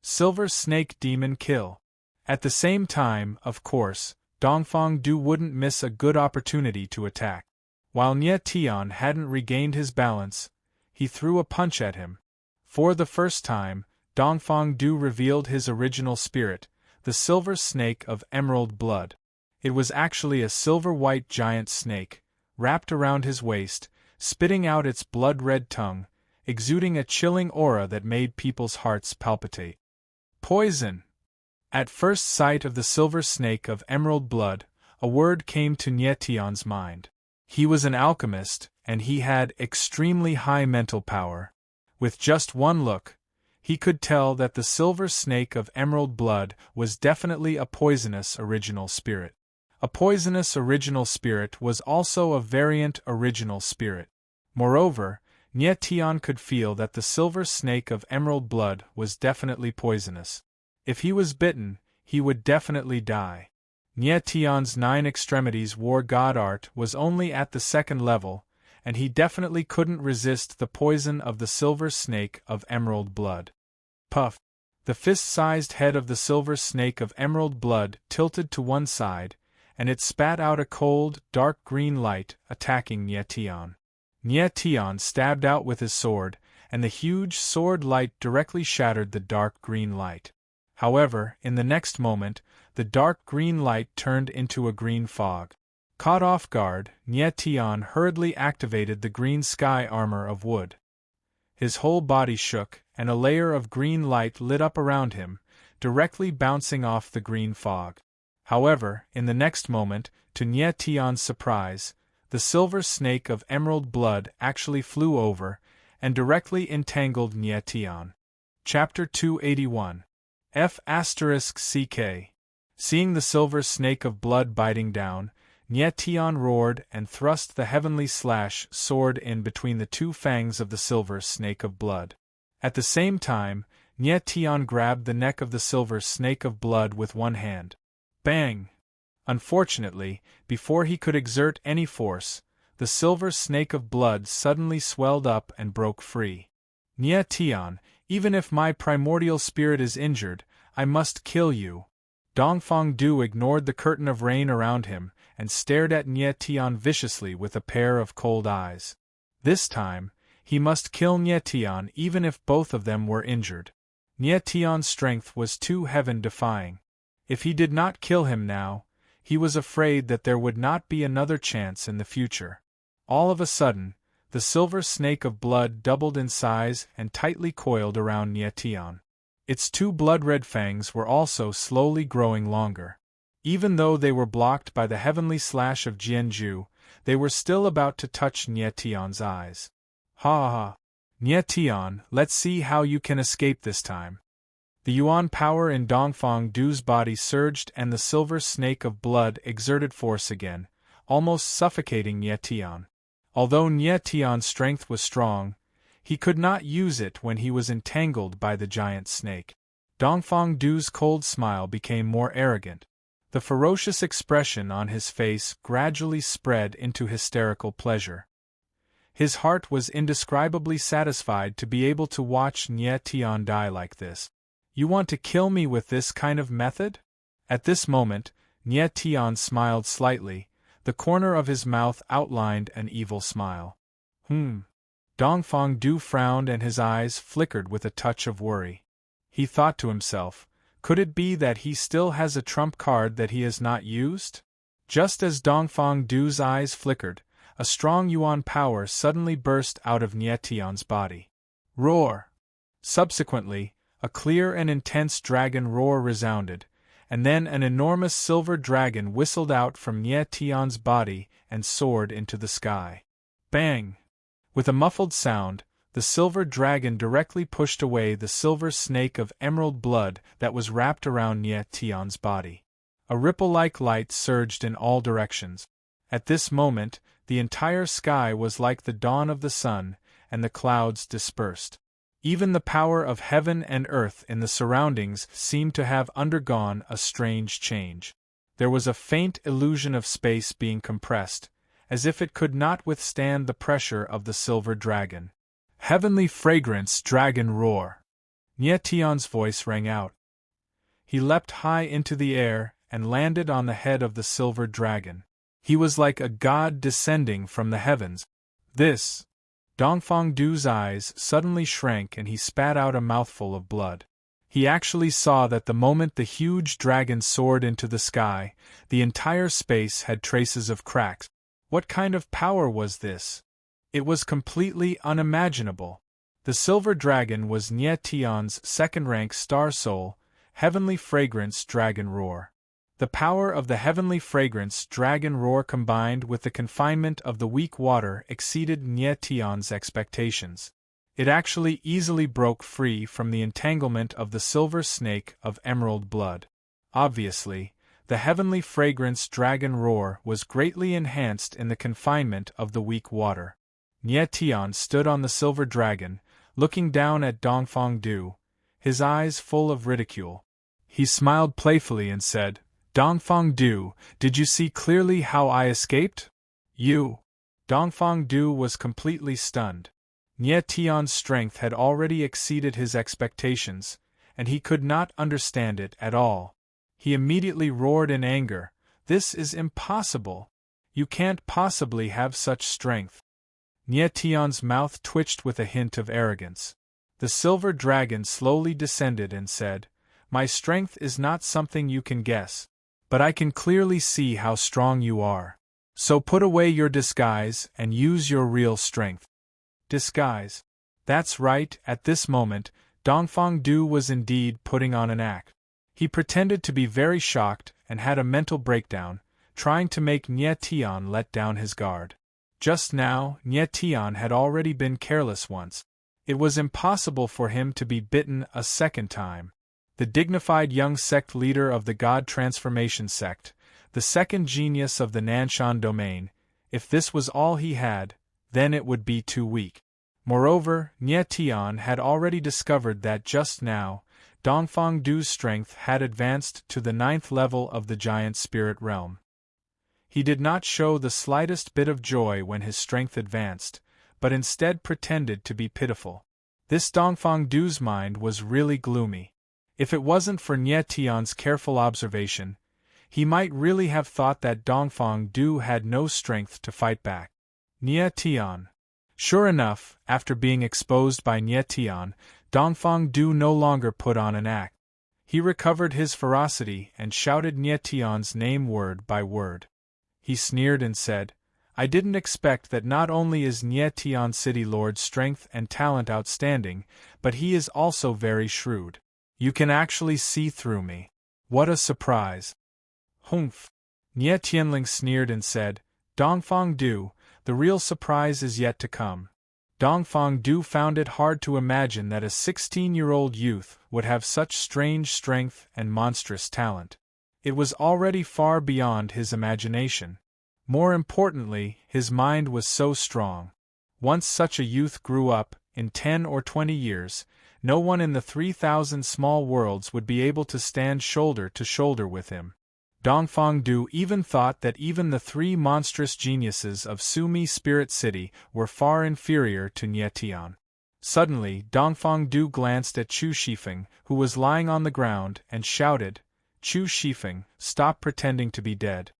Silver Snake Demon Kill. At the same time, of course, Dongfang Du wouldn't miss a good opportunity to attack. While Nye Tian hadn't regained his balance, he threw a punch at him. For the first time, Dongfang Du revealed his original spirit, the silver snake of emerald blood. It was actually a silver-white giant snake, wrapped around his waist, spitting out its blood-red tongue, exuding a chilling aura that made people's hearts palpitate. Poison! At first sight of the silver snake of emerald blood, a word came to Nye Tian's mind. He was an alchemist, and he had extremely high mental power. With just one look, he could tell that the silver snake of emerald blood was definitely a poisonous original spirit. A poisonous original spirit was also a variant original spirit. Moreover, Nye Tian could feel that the silver snake of emerald blood was definitely poisonous. If he was bitten, he would definitely die. Nye Tian's 9 extremities war god art was only at the 2nd level, and he definitely couldn't resist the poison of the silver snake of emerald blood. Puff! The fist-sized head of the silver snake of emerald blood tilted to one side, and it spat out a cold, dark green light, attacking Nye Tian. Nye Tian stabbed out with his sword, and the huge sword light directly shattered the dark green light. However, in the next moment, the dark green light turned into a green fog. Caught off guard, Nye Tian hurriedly activated the green sky armor of wood. His whole body shook, and a layer of green light lit up around him, directly bouncing off the green fog. However, in the next moment, to Nye Tian's surprise, the silver snake of emerald blood actually flew over, and directly entangled Nye Tian. Chapter 281. F***CK. Seeing the silver snake of blood biting down, Nye Tian roared and thrust the heavenly slash sword in between the 2 fangs of the silver snake of blood. At the same time, Nye Tian grabbed the neck of the silver snake of blood with one hand. Bang! Unfortunately, before he could exert any force, the silver snake of blood suddenly swelled up and broke free. Nye Tian, even if my primordial spirit is injured, I must kill you. Dongfang Du ignored the curtain of rain around him and stared at Nye Tian viciously with a pair of cold eyes. This time, he must kill Nye Tian even if both of them were injured. Nye Tian's strength was too heaven-defying. If he did not kill him now, he was afraid that there would not be another chance in the future. All of a sudden, the silver snake of blood doubled in size and tightly coiled around Nye Tian. Its 2 blood-red fangs were also slowly growing longer. Even though they were blocked by the heavenly slash of Jianzhu, they were still about to touch Nye Tian's eyes. Ha ha! Nye Tian, let's see how you can escape this time. The yuan power in Dongfang Du's body surged and the silver snake of blood exerted force again, almost suffocating Nye Tian. Although Nye Tian's strength was strong, he could not use it when he was entangled by the giant snake. Dongfang Du's cold smile became more arrogant. The ferocious expression on his face gradually spread into hysterical pleasure. His heart was indescribably satisfied to be able to watch Nye Tian die like this. You want to kill me with this kind of method? At this moment, Nie Tian smiled slightly, the corner of his mouth outlined an evil smile. Dongfang Du frowned and his eyes flickered with a touch of worry. He thought to himself, could it be that he still has a trump card that he has not used? Just as Dongfang Du's eyes flickered, a strong yuan power suddenly burst out of Nie Tian's body. Roar! Subsequently, a clear and intense dragon roar resounded, and then an enormous silver dragon whistled out from Nie Tian's body and soared into the sky. Bang! With a muffled sound, the silver dragon directly pushed away the silver snake of emerald blood that was wrapped around Nie Tian's body. A ripple-like light surged in all directions. At this moment, the entire sky was like the dawn of the sun, and the clouds dispersed. Even the power of heaven and earth in the surroundings seemed to have undergone a strange change. There was a faint illusion of space being compressed, as if it could not withstand the pressure of the silver dragon. Heavenly fragrance dragon roar! Nie Tian's voice rang out. He leapt high into the air and landed on the head of the silver dragon. He was like a god descending from the heavens. This! Dongfang Du's eyes suddenly shrank and he spat out a mouthful of blood. He actually saw that the moment the huge dragon soared into the sky, the entire space had traces of cracks. What kind of power was this? It was completely unimaginable. The silver dragon was Nie Tian's second-rank star soul, heavenly fragrance dragon roar. The power of the heavenly fragrance dragon roar combined with the confinement of the weak water exceeded Nie Tian's expectations. It actually easily broke free from the entanglement of the silver snake of emerald blood. Obviously, the heavenly fragrance dragon roar was greatly enhanced in the confinement of the weak water. Nie Tian stood on the silver dragon, looking down at Dongfang Du, his eyes full of ridicule. He smiled playfully and said, Dongfang Du, did you see clearly how I escaped? You! Dongfang Du was completely stunned. Nie Tian's strength had already exceeded his expectations, and he could not understand it at all. He immediately roared in anger, This is impossible! You can't possibly have such strength. Nie Tian's mouth twitched with a hint of arrogance. The silver dragon slowly descended and said, My strength is not something you can guess. But I can clearly see how strong you are. So put away your disguise and use your real strength. Disguise. That's right, at this moment, Dongfang Du was indeed putting on an act. He pretended to be very shocked and had a mental breakdown, trying to make Nie Tian let down his guard. Just now, Nie Tian had already been careless once. It was impossible for him to be bitten a second time. The dignified young sect leader of the God Transformation sect, the second genius of the Nanshan domain, if this was all he had, then it would be too weak. Moreover, Nie Tian had already discovered that just now, Dongfang Du's strength had advanced to the 9th level of the giant spirit realm. He did not show the slightest bit of joy when his strength advanced, but instead pretended to be pitiful. This Dongfang Du's mind was really gloomy. If it wasn't for Nie Tian's careful observation, he might really have thought that Dongfang Du had no strength to fight back. Nie Tian. Sure enough, after being exposed by Nie Tian, Dongfang Du no longer put on an act. He recovered his ferocity and shouted Nie Tian's name word by word. He sneered and said, I didn't expect that not only is Nie Tian City Lord's strength and talent outstanding, but he is also very shrewd. You can actually see through me. What a surprise. Humph. Nie Tianling sneered and said, Dongfang Du, the real surprise is yet to come. Dongfang Du found it hard to imagine that a 16-year-old youth would have such strange strength and monstrous talent. It was already far beyond his imagination. More importantly, his mind was so strong. Once such a youth grew up, in 10 or 20 years, no one in the 3,000 small worlds would be able to stand shoulder to shoulder with him. Dongfang Du even thought that even the 3 monstrous geniuses of Sumi Spirit City were far inferior to Nie Tian. Suddenly, Dongfang Du glanced at Chu Shifeng, who was lying on the ground, and shouted, Chu Shifeng, stop pretending to be dead.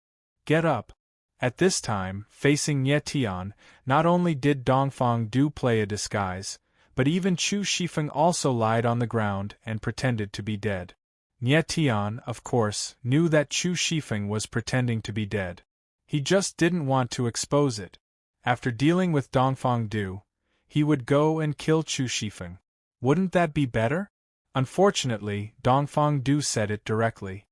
Get up. At this time, facing Nie Tian, not only did Dongfang Du play a disguise, but even Chu Shifeng also lied on the ground and pretended to be dead. Nie Tian, of course, knew that Chu Shifeng was pretending to be dead. He just didn't want to expose it. After dealing with Dongfang Du, he would go and kill Chu Shifeng. Wouldn't that be better? Unfortunately, Dongfang Du said it directly.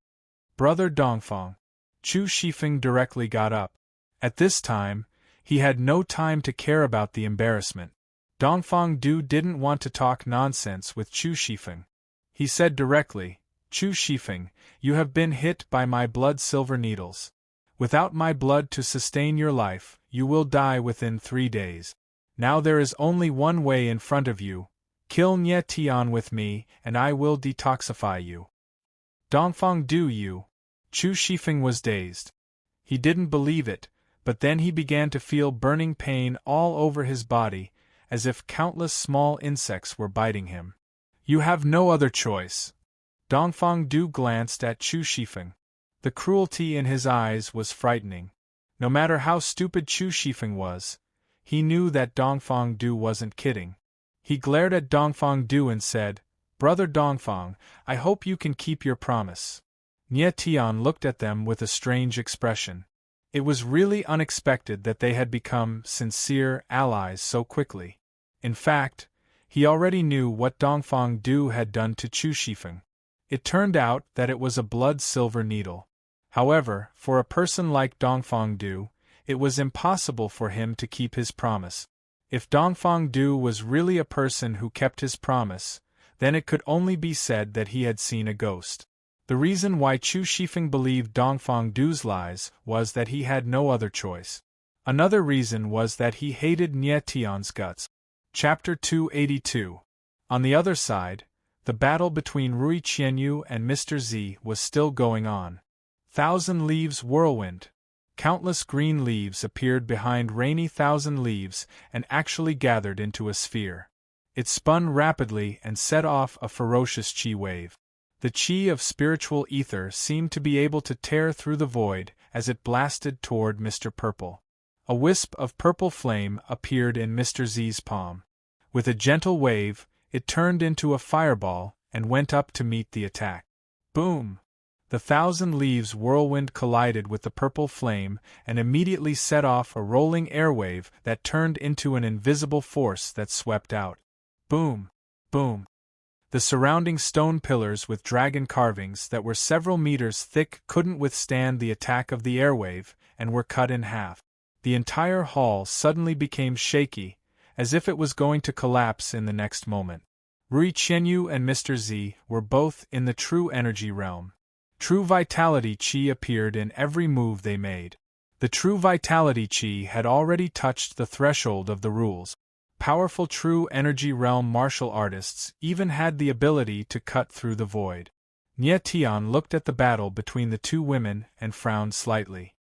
Brother Dongfang. Chu Shifeng directly got up. At this time, he had no time to care about the embarrassment. Dongfang Du didn't want to talk nonsense with Chu Shifeng. He said directly, Chu Shifeng, you have been hit by my blood silver needles. Without my blood to sustain your life, you will die within 3 days. Now there is only one way in front of you. Kill Nie Tian with me, and I will detoxify you. Dongfang Du you. Chu Shifeng was dazed. He didn't believe it, but then he began to feel burning pain all over his body, as if countless small insects were biting him. You have no other choice. Dongfang Du glanced at Chu Shifeng. The cruelty in his eyes was frightening. No matter how stupid Chu Shifeng was, he knew that Dongfang Du wasn't kidding. He glared at Dongfang Du and said, Brother Dongfang, I hope you can keep your promise. Nie Tian looked at them with a strange expression. It was really unexpected that they had become sincere allies so quickly. In fact, he already knew what Dongfang Du had done to Chu Shifeng. It turned out that it was a blood silver needle. However, for a person like Dongfang Du, it was impossible for him to keep his promise. If Dongfang Du was really a person who kept his promise, then it could only be said that he had seen a ghost. The reason why Chu Shifeng believed Dongfang Du's lies was that he had no other choice. Another reason was that he hated Nie Tian's guts. Chapter 282. On the other side, the battle between Rui Qianyu and Mr. Z was still going on. Thousand Leaves Whirlwind. Countless green leaves appeared behind rainy Thousand Leaves and actually gathered into a sphere. It spun rapidly and set off a ferocious chi wave. The chi of spiritual ether seemed to be able to tear through the void as it blasted toward Mr. Purple. A wisp of purple flame appeared in Mr. Z's palm. With a gentle wave, it turned into a fireball and went up to meet the attack. Boom! The Thousand Leaves Whirlwind collided with the purple flame and immediately set off a rolling airwave that turned into an invisible force that swept out. Boom! Boom! The surrounding stone pillars with dragon carvings that were several meters thick couldn't withstand the attack of the airwave and were cut in half. The entire hall suddenly became shaky, as if it was going to collapse in the next moment. Rui Qianyu and Mr. Z were both in the true energy realm. True vitality chi appeared in every move they made. The true vitality chi had already touched the threshold of the rules. Powerful true energy realm martial artists even had the ability to cut through the void. Nie Tian looked at the battle between the two women and frowned slightly.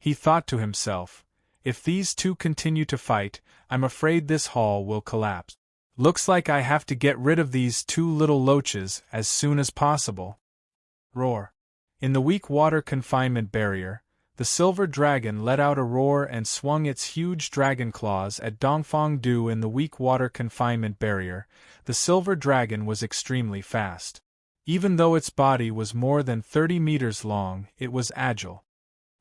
He thought to himself, if these two continue to fight, I'm afraid this hall will collapse. Looks like I have to get rid of these two little loaches as soon as possible. Roar. In the weak water confinement barrier, the silver dragon let out a roar and swung its huge dragon claws at Dongfang Du. In the weak water confinement barrier, the silver dragon was extremely fast. Even though its body was more than 30 meters long, it was agile.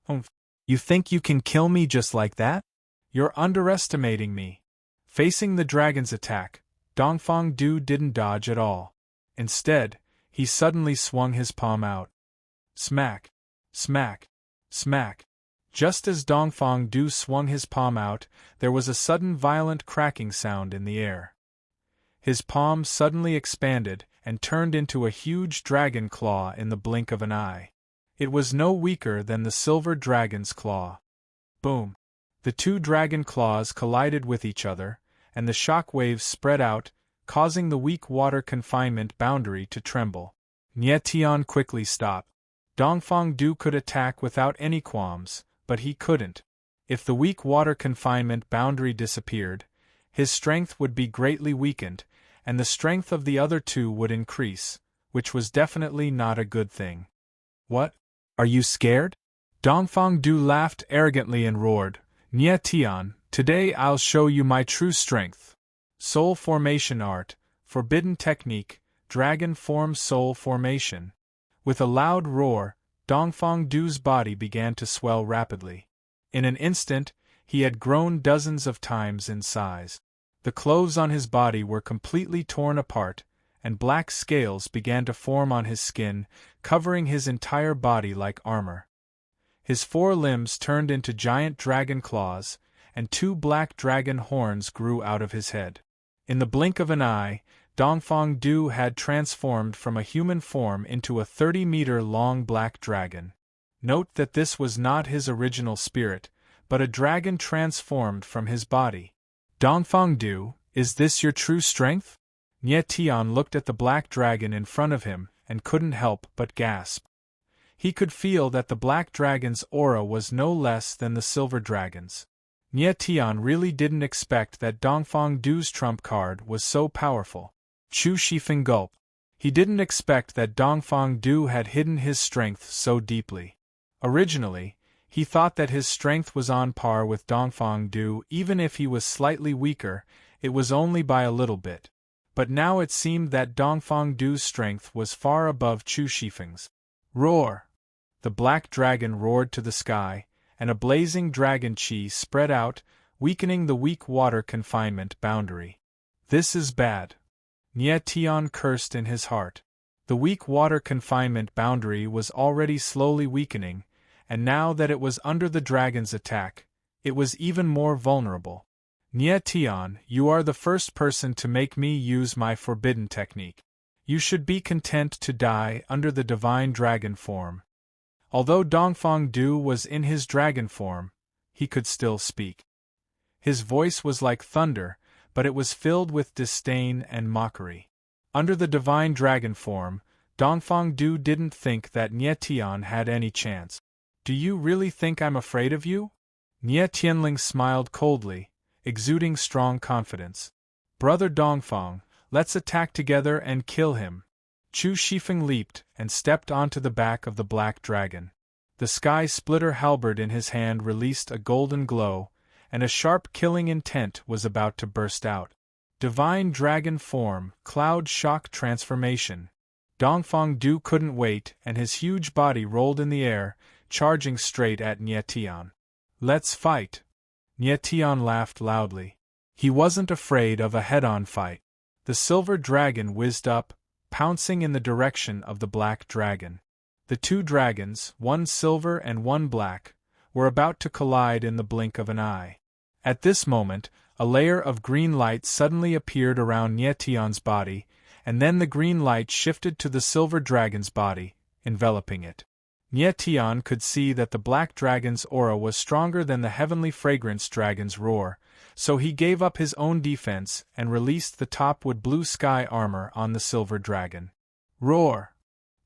Humph. You think you can kill me just like that? You're underestimating me. Facing the dragon's attack, Dongfang Du didn't dodge at all. Instead, he suddenly swung his palm out. Smack! Smack! Smack! Just as Dongfang Du swung his palm out, there was a sudden violent cracking sound in the air. His palm suddenly expanded and turned into a huge dragon claw in the blink of an eye. It was no weaker than the silver dragon's claw. Boom! The two dragon claws collided with each other, and the shock waves spread out, causing the weak water confinement boundary to tremble. Nie Tian quickly stopped. Dongfang Du could attack without any qualms, but he couldn't. If the weak water confinement boundary disappeared, his strength would be greatly weakened, and the strength of the other two would increase, which was definitely not a good thing. What? Are you scared? Dongfang Du laughed arrogantly and roared, "Nye Tian, today I'll show you my true strength. Soul formation art, forbidden technique, dragon form soul formation." With a loud roar, Dongfang Du's body began to swell rapidly. In an instant, he had grown dozens of times in size. The clothes on his body were completely torn apart, and black scales began to form on his skin, covering his entire body like armor. His 4 limbs turned into giant dragon claws, and 2 black dragon horns grew out of his head. In the blink of an eye, Dongfang Du had transformed from a human form into a 30-meter-long black dragon. Note that this was not his original spirit, but a dragon transformed from his body. Dongfang Du, is this your true strength? Nye Tian looked at the black dragon in front of him and couldn't help but gasp. He could feel that the black dragon's aura was no less than the silver dragon's. Nye Tian really didn't expect that Dongfang Du's trump card was so powerful. Chu Shifeng gulped. He didn't expect that Dongfang Du had hidden his strength so deeply. Originally, he thought that his strength was on par with Dongfang Du. Even if he was slightly weaker, it was only by a little bit. But now it seemed that Dongfang Du's strength was far above Chu Shifeng's. Roar! The black dragon roared to the sky, and a blazing dragon chi spread out, weakening the weak water confinement boundary. This is bad. Nye Tian cursed in his heart. The weak water confinement boundary was already slowly weakening, and now that it was under the dragon's attack, it was even more vulnerable. Nye Tian, you are the first person to make me use my forbidden technique. You should be content to die under the divine dragon form. Although Dongfang Du was in his dragon form, he could still speak. His voice was like thunder, but it was filled with disdain and mockery. Under the divine dragon form, Dongfang Du didn't think that Nye Tian had any chance. Do you really think I'm afraid of you? Nye Tianling smiled coldly, exuding strong confidence. Brother Dongfang, let's attack together and kill him. Chu Shifeng leaped and stepped onto the back of the black dragon. The sky splitter halberd in his hand released a golden glow, and a sharp killing intent was about to burst out. Divine dragon form, cloud shock transformation. Dongfang Du couldn't wait, and his huge body rolled in the air, charging straight at Nye Tian. Let's fight. Nye Tian laughed loudly. He wasn't afraid of a head-on fight. The silver dragon whizzed up, pouncing in the direction of the black dragon. The 2 dragons, one silver and one black, were about to collide in the blink of an eye. At this moment, a layer of green light suddenly appeared around Nye Tian's body, and then the green light shifted to the silver dragon's body, enveloping it. Nye Tian could see that the black dragon's aura was stronger than the heavenly fragrance dragon's roar, so he gave up his own defense and released the topwood blue sky armor on the silver dragon. Roar!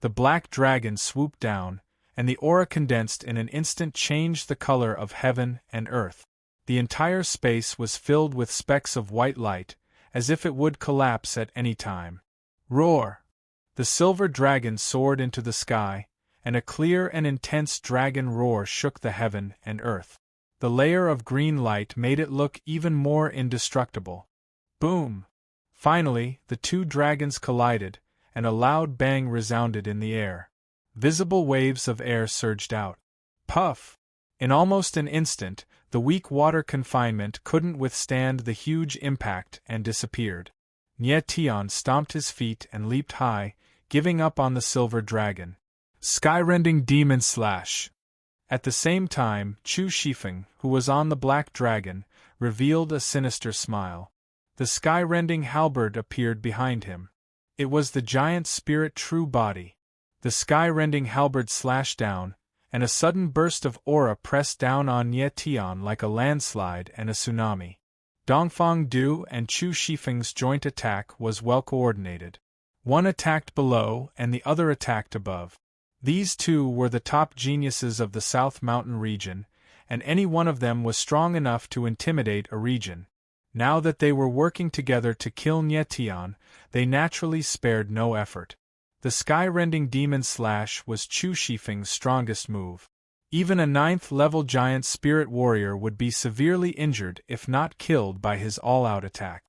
The black dragon swooped down, and the aura condensed in an instant changed the color of heaven and earth. The entire space was filled with specks of white light, as if it would collapse at any time. Roar! The silver dragon soared into the sky, and a clear and intense dragon roar shook the heaven and earth. The layer of green light made it look even more indestructible. Boom! Finally, the 2 dragons collided, and a loud bang resounded in the air. Visible waves of air surged out. Puff! In almost an instant, the weak water confinement couldn't withstand the huge impact and disappeared. Nye Tian stomped his feet and leaped high, giving up on the silver dragon. Skyrending demon slash! At the same time, Chu Shifeng, who was on the black dragon, revealed a sinister smile. The skyrending halberd appeared behind him. It was the giant spirit true body. The skyrending halberd slashed down, and a sudden burst of aura pressed down on Nye Tian like a landslide and a tsunami. Dongfang Du and Chu Shifeng's joint attack was well coordinated. One attacked below and the other attacked above. These 2 were the top geniuses of the South Mountain region, and any one of them was strong enough to intimidate a region. Now that they were working together to kill Nye Tian, they naturally spared no effort. The sky-rending demon slash was Chu Shifeng's strongest move. Even a 9th-level giant spirit warrior would be severely injured if not killed by his all-out attack.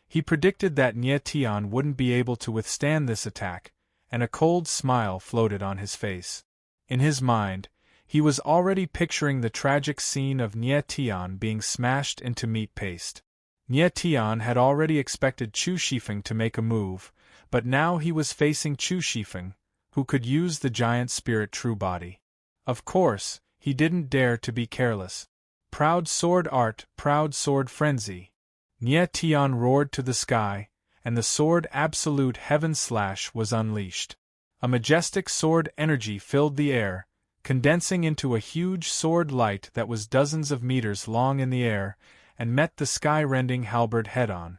He predicted that Nie Tian wouldn't be able to withstand this attack, and a cold smile floated on his face. In his mind, he was already picturing the tragic scene of Nie Tian being smashed into meat paste. Nie Tian had already expected Chu Shifeng to make a move, but now he was facing Chu Shifeng, who could use the giant spirit true body. Of course, he didn't dare to be careless. Proud sword art, proud sword frenzy. Nie Tian roared to the sky, and the sword absolute heaven slash was unleashed. A majestic sword energy filled the air, condensing into a huge sword light that was dozens of meters long in the air, and met the sky-rending halberd head-on.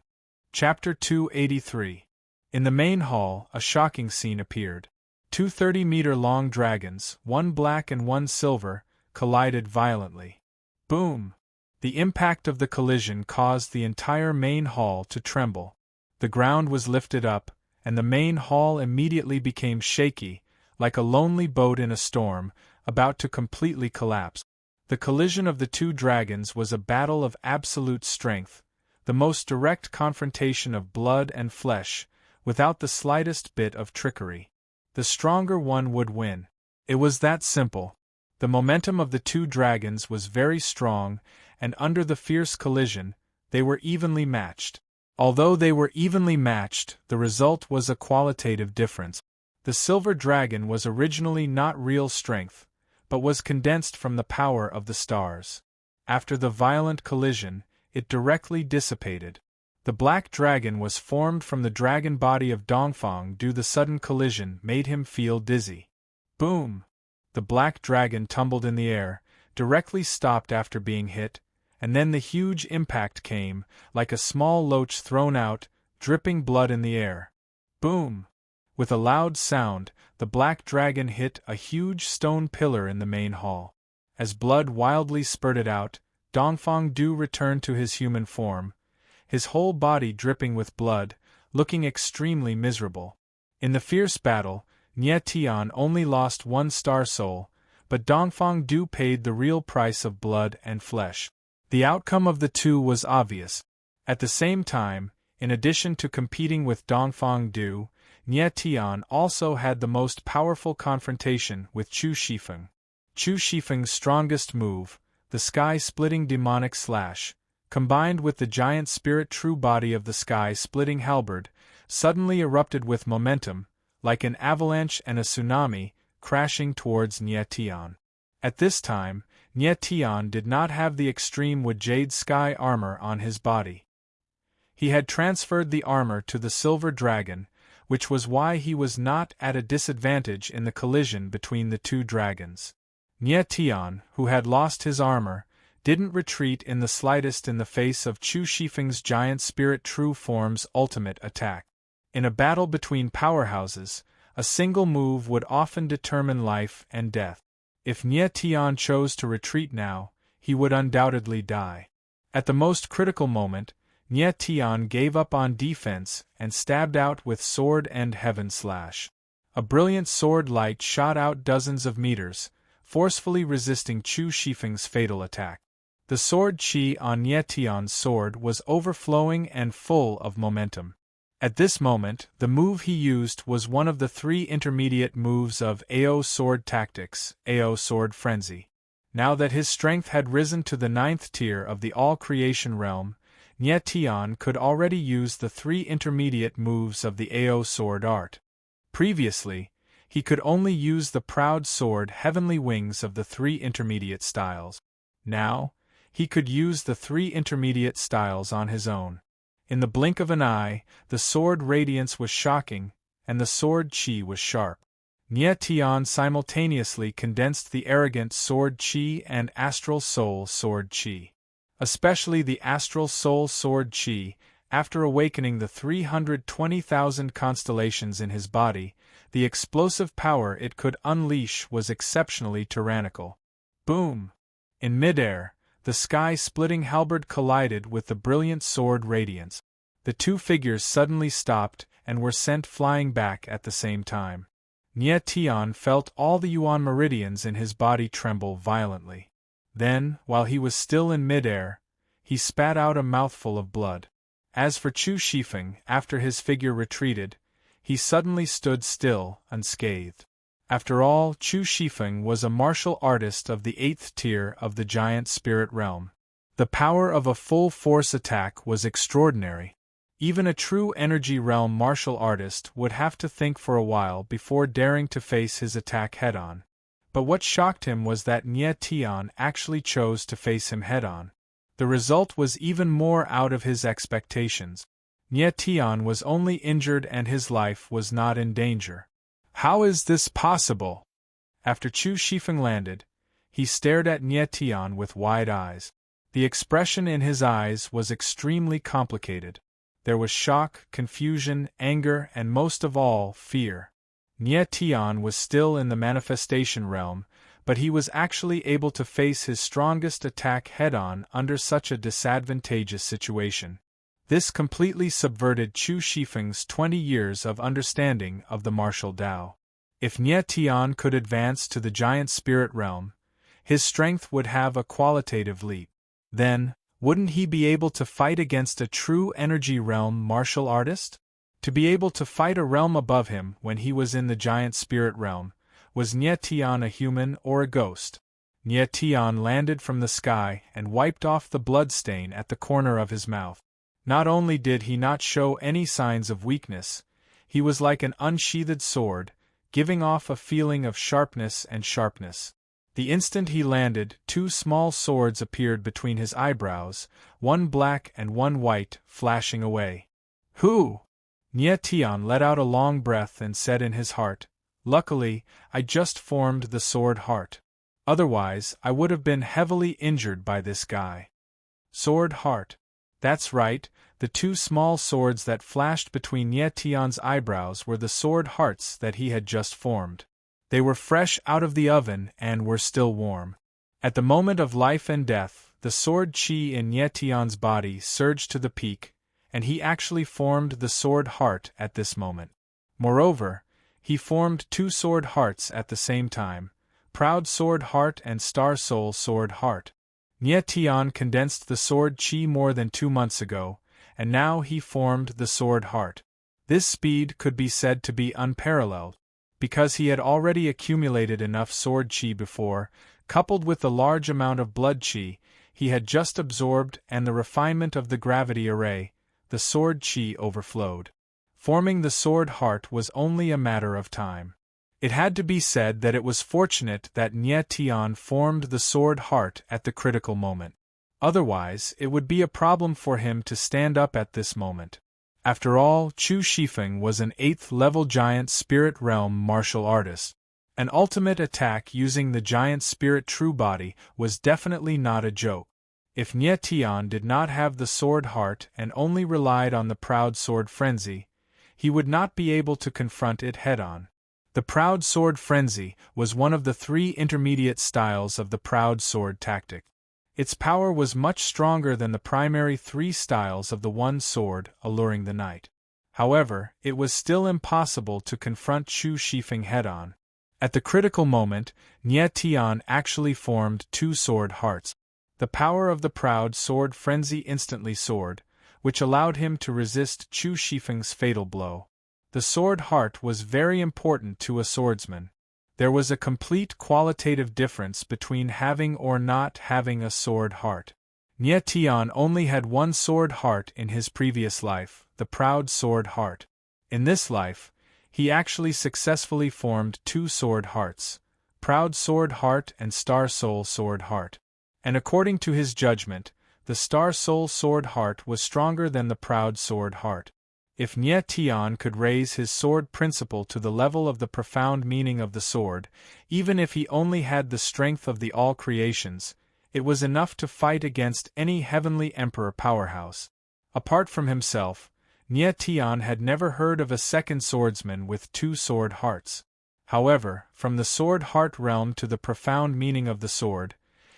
Chapter 283. In the main hall, a shocking scene appeared. 2 30-meter-long dragons, one black and one silver, collided violently. Boom! The impact of the collision caused the entire main hall to tremble. The ground was lifted up, and the main hall immediately became shaky, like a lonely boat in a storm, about to completely collapse. The collision of the two dragons was a battle of absolute strength, the most direct confrontation of blood and flesh, without the slightest bit of trickery. The stronger one would win. It was that simple. The momentum of the two dragons was very strong, and under the fierce collision, they were evenly matched. Although they were evenly matched, the result was a qualitative difference. The silver dragon was originally not real strength, but was condensed from the power of the stars. After the violent collision, it directly dissipated. The black dragon was formed from the dragon body of Dongfang. The sudden collision made him feel dizzy. Boom! The black dragon tumbled in the air, directly stopped after being hit, and then the huge impact came, like a small loach thrown out, dripping blood in the air. Boom! With a loud sound, the black dragon hit a huge stone pillar in the main hall. As blood wildly spurted out, Dongfang Du returned to his human form, his whole body dripping with blood, looking extremely miserable. In the fierce battle, Nie Tian only lost 1 star soul, but Dongfang Du paid the real price of blood and flesh. The outcome of the two was obvious. At the same time, in addition to competing with Dongfang Du, Nie Tian also had the most powerful confrontation with Chu Shifeng. Chu Shifeng's strongest move, the sky-splitting demonic slash, combined with the giant spirit true body of the sky-splitting halberd, suddenly erupted with momentum, like an avalanche and a tsunami, crashing towards Nie Tian. At this time, Nie Tian did not have the extreme wood jade sky armor on his body. He had transferred the armor to the silver dragon, which was why he was not at a disadvantage in the collision between the two dragons. Nie Tian, who had lost his armor, didn't retreat in the slightest in the face of Chu Shifeng's giant spirit true form's ultimate attack. In a battle between powerhouses, a single move would often determine life and death. If Nie Tian chose to retreat now, he would undoubtedly die. At the most critical moment, Nie Tian gave up on defense and stabbed out with sword and heaven slash. A brilliant sword light shot out dozens of meters, forcefully resisting Chu Shifeng's fatal attack. The sword chi on Nie Tian's sword was overflowing and full of momentum. At this moment, the move he used was one of the 3 intermediate moves of AO Sword Tactics, AO Sword Frenzy. Now that his strength had risen to the 9th tier of the all-creation realm, Nie Tian could already use the 3 intermediate moves of the AO Sword Art. Previously, he could only use the proud sword heavenly wings of the 3 intermediate styles. Now, he could use the 3 intermediate styles on his own. In the blink of an eye, the sword radiance was shocking, and the sword chi was sharp. Nie Tian simultaneously condensed the arrogant sword chi and astral soul sword chi. Especially the astral soul sword chi, after awakening the 320,000 constellations in his body, the explosive power it could unleash was exceptionally tyrannical. Boom! In midair, the sky-splitting halberd collided with the brilliant sword radiance. The two figures suddenly stopped and were sent flying back at the same time. Nie Tian felt all the yuan meridians in his body tremble violently. Then, while he was still in midair, he spat out a mouthful of blood. As for Chu Shifeng, after his figure retreated, he suddenly stood still, unscathed. After all, Chu Shifeng was a martial artist of the 8th tier of the giant spirit realm. The power of a full-force attack was extraordinary. Even a true energy realm martial artist would have to think for a while before daring to face his attack head-on. But what shocked him was that Nie Tian actually chose to face him head-on. The result was even more out of his expectations. Nie Tian was only injured and his life was not in danger. How is this possible? After Chu Shifeng landed, he stared at Nie Tian with wide eyes. The expression in his eyes was extremely complicated. There was shock, confusion, anger, and most of all, fear. Nie Tian was still in the manifestation realm, but he was actually able to face his strongest attack head-on under such a disadvantageous situation. This completely subverted Chu Shifeng's 20 years of understanding of the martial Tao. If Nie Tian could advance to the giant spirit realm, his strength would have a qualitative leap. Then, wouldn't he be able to fight against a true energy realm martial artist? To be able to fight a realm above him when he was in the giant spirit realm, was Nie Tian a human or a ghost? Nie Tian landed from the sky and wiped off the blood stain at the corner of his mouth. Not only did he not show any signs of weakness, he was like an unsheathed sword, giving off a feeling of sharpness and sharpness. The instant he landed, two small swords appeared between his eyebrows, one black and one white, flashing away. Who? Nie Tian let out a long breath and said in his heart, "Luckily, I just formed the sword heart. Otherwise, I would have been heavily injured by this guy." Sword heart. That's right, the two small swords that flashed between Nie Tian's eyebrows were the sword hearts that he had just formed. They were fresh out of the oven and were still warm. At the moment of life and death, the sword chi in Nie Tian's body surged to the peak, and he actually formed the sword heart at this moment. Moreover, he formed two sword hearts at the same time, Proud Sword Heart and Star Soul Sword Heart. Nie Tian condensed the sword chi more than 2 months ago, and now he formed the sword heart. This speed could be said to be unparalleled, because he had already accumulated enough sword chi before, coupled with the large amount of blood chi he had just absorbed and the refinement of the gravity array, the sword chi overflowed. Forming the sword heart was only a matter of time. It had to be said that it was fortunate that Nie Tian formed the sword heart at the critical moment. Otherwise, it would be a problem for him to stand up at this moment. After all, Chu Shifeng was an 8th-level giant spirit realm martial artist. An ultimate attack using the giant spirit true body was definitely not a joke. If Nie Tian did not have the sword heart and only relied on the proud sword frenzy, he would not be able to confront it head-on. The proud sword frenzy was one of the 3 intermediate styles of the proud sword tactic. Its power was much stronger than the primary 3 styles of the one sword alluring the knight. However, it was still impossible to confront Chu Shifeng head-on. At the critical moment, Nie Tian actually formed 2 sword hearts. The power of the proud sword frenzy instantly soared, which allowed him to resist Chu Shifeng's fatal blow. The sword heart was very important to a swordsman. There was a complete qualitative difference between having or not having a sword heart. Nie Tian only had one sword heart in his previous life, the proud sword heart. In this life, he actually successfully formed 2 sword hearts, proud sword heart and star soul sword heart. And according to his judgment, the star soul sword heart was stronger than the proud sword heart. If Nie Tian could raise his sword principle to the level of the profound meaning of the sword, even if he only had the strength of the all creations, it was enough to fight against any heavenly emperor powerhouse. Apart from himself, Nie Tian had never heard of a second swordsman with 2 sword hearts. However, from the sword heart realm to the profound meaning of the sword,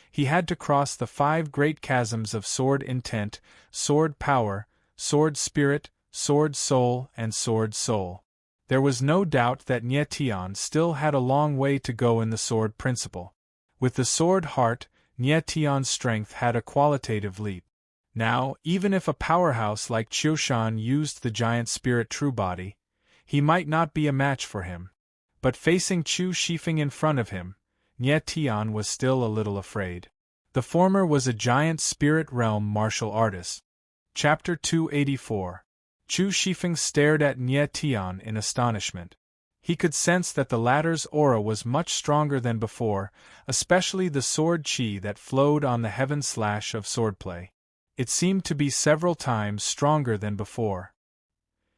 he had to cross the 5 great chasms of sword intent, sword power, sword spirit, sword soul, and sword soul. There was no doubt that Nyetian still had a long way to go in the sword principle. With the sword heart, Nyetian's strength had a qualitative leap. Now, even if a powerhouse like Qiushan used the giant spirit true body, he might not be a match for him. But facing Chu Shifeng in front of him, Nyetian was still a little afraid. The former was a giant spirit realm martial artist. Chapter 284. Chu Shifeng stared at Nyetian in astonishment. He could sense that the latter's aura was much stronger than before, especially the sword chi that flowed on the heaven slash of swordplay. It seemed to be several times stronger than before.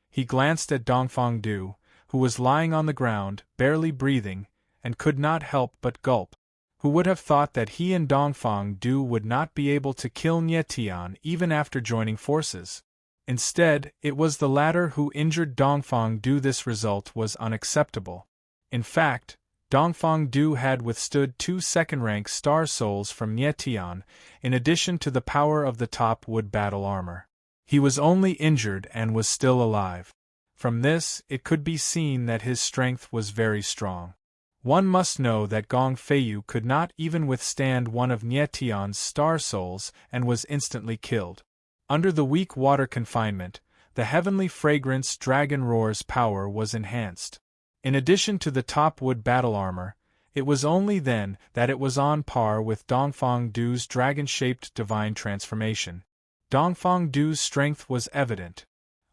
He glanced at Dongfang Du, who was lying on the ground, barely breathing, and could not help but gulp. Who would have thought that he and Dongfang Du would not be able to kill Nyetian even after joining forces? Instead, it was the latter who injured Dongfang Du. This result was unacceptable. In fact, Dongfang Du had withstood 2 second-rank star souls from Nyetian, in addition to the power of the top wood battle armor. He was only injured and was still alive. From this, it could be seen that his strength was very strong. One must know that Gong Feiyu could not even withstand one of Nyetian's star souls and was instantly killed. Under the weak water confinement, the heavenly fragrance Dragon Roar's power was enhanced. In addition to the top wood battle armor, it was only then that it was on par with Dongfang Du's dragon-shaped divine transformation. Dongfang Du's strength was evident.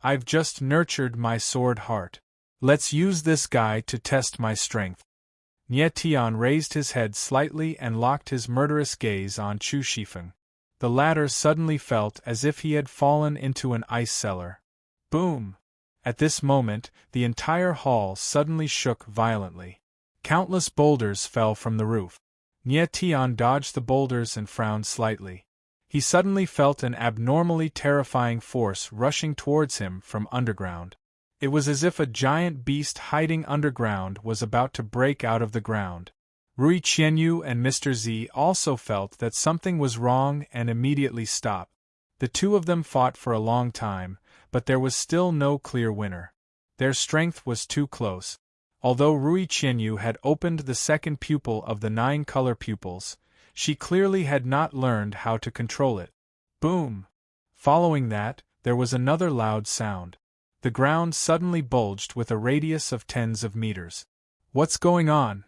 I've just nurtured my sword heart. Let's use this guy to test my strength. Nyetian raised his head slightly and locked his murderous gaze on Chu Shifeng. The latter suddenly felt as if he had fallen into an ice cellar. Boom! At this moment, the entire hall suddenly shook violently. Countless boulders fell from the roof. Nyetian dodged the boulders and frowned slightly. He suddenly felt an abnormally terrifying force rushing towards him from underground. It was as if a giant beast hiding underground was about to break out of the ground. Rui Qianyu and Mr. Z also felt that something was wrong and immediately stopped. The two of them fought for a long time, but there was still no clear winner. Their strength was too close. Although Rui Qianyu had opened the second pupil of the 9 color pupils, she clearly had not learned how to control it. Boom! Following that, there was another loud sound. The ground suddenly bulged with a radius of tens of meters. What's going on?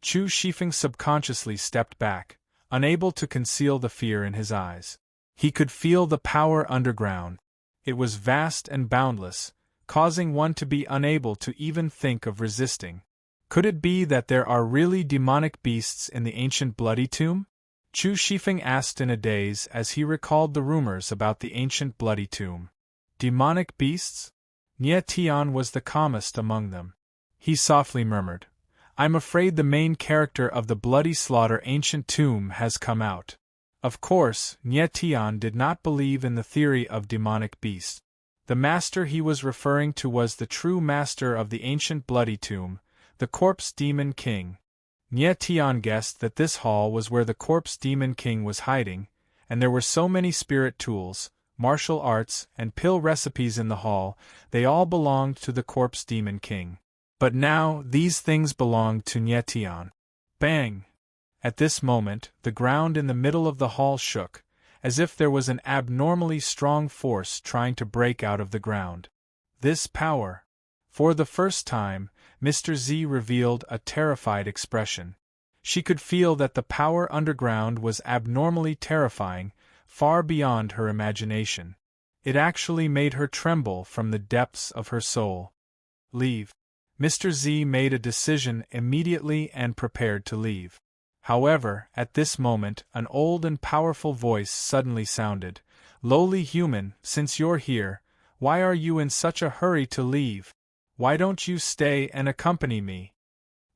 Chu Shifeng subconsciously stepped back, unable to conceal the fear in his eyes. He could feel the power underground. It was vast and boundless, causing one to be unable to even think of resisting. Could it be that there are really demonic beasts in the ancient Bloody Tomb? Chu Shifeng asked in a daze as he recalled the rumors about the ancient Bloody Tomb. Demonic beasts? Nyetian was the calmest among them. He softly murmured, I'm afraid the main character of the Bloody Slaughter ancient tomb has come out. Of course, Nyetian did not believe in the theory of demonic beasts. The master he was referring to was the true master of the ancient Bloody Tomb, the Corpse Demon King. Nyetian guessed that this hall was where the Corpse Demon King was hiding, and there were so many spirit tools, martial arts, and pill recipes in the hall, they all belonged to the Corpse Demon King. But now, these things belonged to Nyetian. Bang! At this moment, the ground in the middle of the hall shook, as if there was an abnormally strong force trying to break out of the ground. This power. For the first time, Mr. Z revealed a terrified expression. She could feel that the power underground was abnormally terrifying, far beyond her imagination. It actually made her tremble from the depths of her soul. Leave. Mr. Z made a decision immediately and prepared to leave. However, at this moment, an old and powerful voice suddenly sounded. Lowly human, since you're here, why are you in such a hurry to leave? Why don't you stay and accompany me?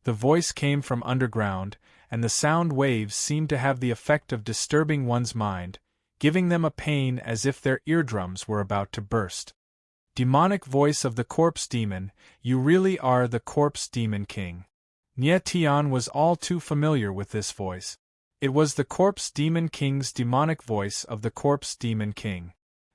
The voice came from underground, and the sound waves seemed to have the effect of disturbing one's mind, giving them a pain as if their eardrums were about to burst. Demonic voice of the Corpse Demon, you really are the Corpse Demon King. Nyetian was all too familiar with this voice. It was the Corpse Demon King's demonic voice of the Corpse Demon King.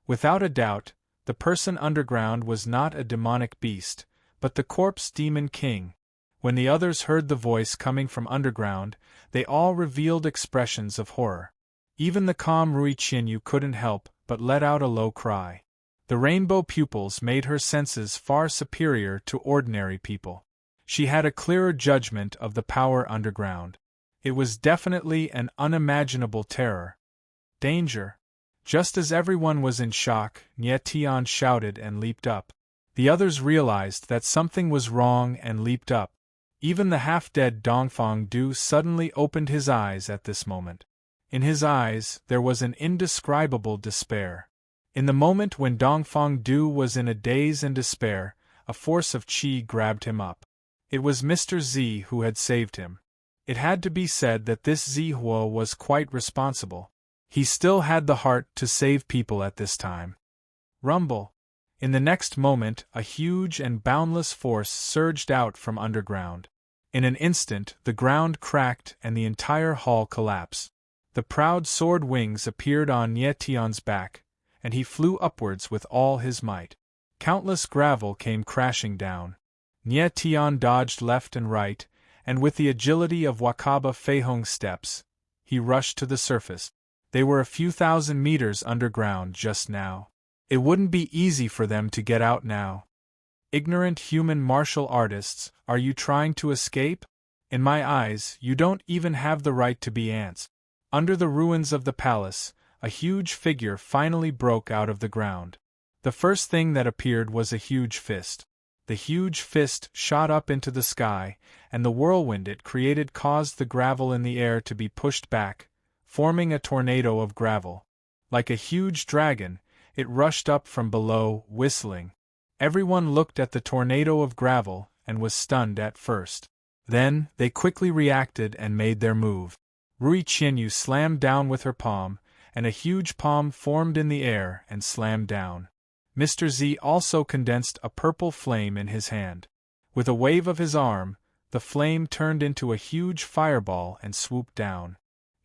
Without a doubt, The person underground was not a demonic beast, but the corpse demon king. When the others heard the voice coming from underground, they all revealed expressions of horror. Even the calm Rui Qianyu couldn't help but let out a low cry. The rainbow pupils made her senses far superior to ordinary people. She had a clearer judgment of the power underground. It was definitely an unimaginable terror. Danger! Just as everyone was in shock, Nie Tian shouted and leaped up. The others realized that something was wrong and leaped up. Even the half-dead Dongfang Du suddenly opened his eyes at this moment. In his eyes, there was an indescribable despair. In the moment when Dongfang Du was in a daze and despair, a force of qi grabbed him up. It was Mr. Z who had saved him. It had to be said that this Zihuo was quite responsible. He still had the heart to save people at this time. Rumble! In the next moment, a huge and boundless force surged out from underground. In an instant, the ground cracked and the entire hall collapsed. The proud sword wings appeared on Nie Tian's back, and he flew upwards with all his might. Countless gravel came crashing down. Nie Tian dodged left and right, and with the agility of Wakaba Feihong steps, he rushed to the surface. They were a few thousand meters underground just now. It wouldn't be easy for them to get out now. Ignorant human martial artists, are you trying to escape? In my eyes, you don't even have the right to be ants. Under the ruins of the palace, a huge figure finally broke out of the ground. The first thing that appeared was a huge fist. The huge fist shot up into the sky, and the whirlwind it created caused the gravel in the air to be pushed back, forming a tornado of gravel. Like a huge dragon, it rushed up from below, whistling. Everyone looked at the tornado of gravel and was stunned at first. Then, they quickly reacted and made their move. Rui Qianyu slammed down with her palm, and a huge palm formed in the air and slammed down. Mr. Z also condensed a purple flame in his hand. With a wave of his arm, the flame turned into a huge fireball and swooped down.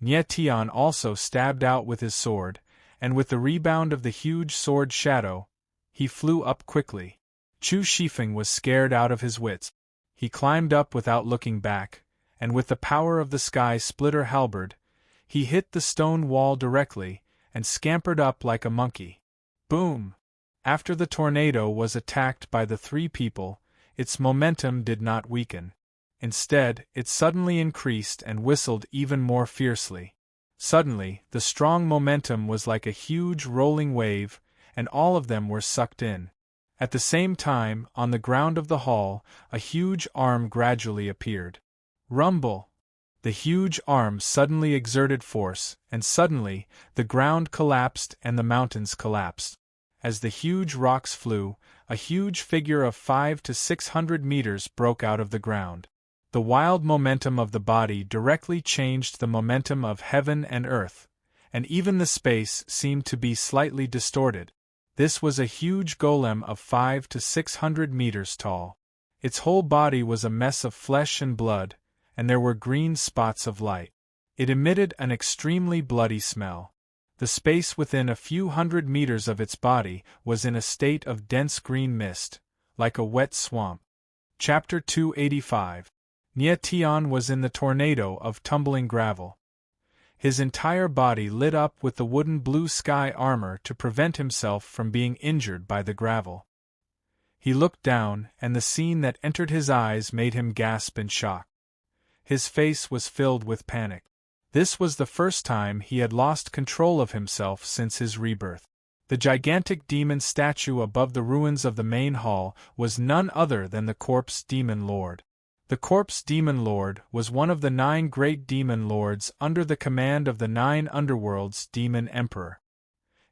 Nie Tian also stabbed out with his sword, and with the rebound of the huge sword shadow, he flew up quickly. Chu Shifeng was scared out of his wits. He climbed up without looking back, and with the power of the sky splitter halberd, he hit the stone wall directly, and scampered up like a monkey. Boom! After the tornado was attacked by the three people, its momentum did not weaken. Instead, it suddenly increased and whistled even more fiercely. Suddenly, the strong momentum was like a huge rolling wave, and all of them were sucked in. At the same time, on the ground of the hall, a huge arm gradually appeared. Rumble! The huge arm suddenly exerted force, and suddenly, the ground collapsed and the mountains collapsed. As the huge rocks flew, a huge figure of 500 to 600 meters broke out of the ground. The wild momentum of the body directly changed the momentum of heaven and earth, and even the space seemed to be slightly distorted. This was a huge golem of 500 to 600 meters tall. Its whole body was a mess of flesh and blood, and there were green spots of light. It emitted an extremely bloody smell. The space within a few hundred meters of its body was in a state of dense green mist, like a wet swamp. Chapter 285. Nie Tian was in the tornado of tumbling gravel. His entire body lit up with the wooden blue sky armor to prevent himself from being injured by the gravel. He looked down, and the scene that entered his eyes made him gasp in shock. His face was filled with panic. This was the first time he had lost control of himself since his rebirth. The gigantic demon statue above the ruins of the main hall was none other than the Corpse Demon Lord. The Corpse Demon Lord was one of the 9 great demon lords under the command of the 9 underworlds' demon emperor.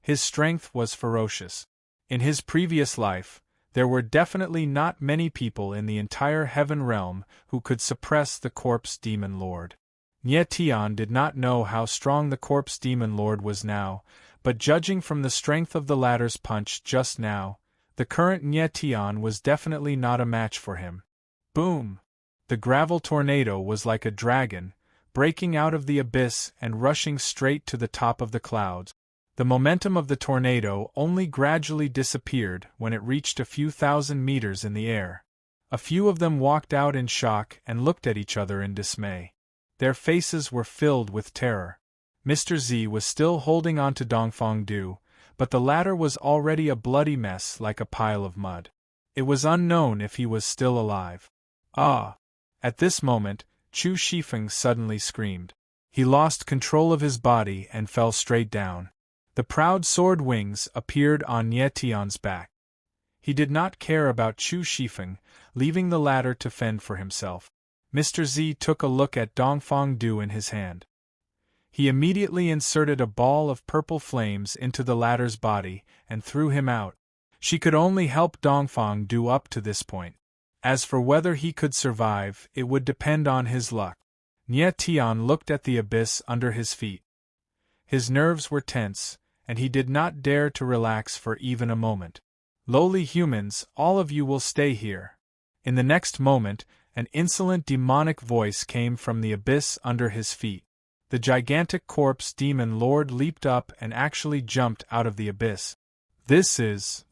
His strength was ferocious. In his previous life, there were definitely not many people in the entire heaven realm who could suppress the Corpse Demon Lord. Nie Tian did not know how strong the Corpse Demon Lord was now, but judging from the strength of the latter's punch just now, the current Nie Tian was definitely not a match for him. Boom! The gravel tornado was like a dragon, breaking out of the abyss and rushing straight to the top of the clouds. The momentum of the tornado only gradually disappeared when it reached a few thousand meters in the air. A few of them walked out in shock and looked at each other in dismay. Their faces were filled with terror. Mr. Z was still holding on to Dongfang Du, but the latter was already a bloody mess like a pile of mud. It was unknown if he was still alive. Ah! At this moment, Chu Shifeng suddenly screamed. He lost control of his body and fell straight down. The proud sword wings appeared on Nie Tian's back. He did not care about Chu Shifeng, leaving the latter to fend for himself. Mr. Z took a look at Dongfang Du in his hand. He immediately inserted a ball of purple flames into the latter's body and threw him out. She could only help Dongfang Du up to this point. As for whether he could survive, it would depend on his luck. Nie Tian looked at the abyss under his feet. His nerves were tense, and he did not dare to relax for even a moment. Lowly humans, all of you will stay here. In the next moment, an insolent demonic voice came from the abyss under his feet. The gigantic corpse demon lord leaped up and actually jumped out of the abyss. This is...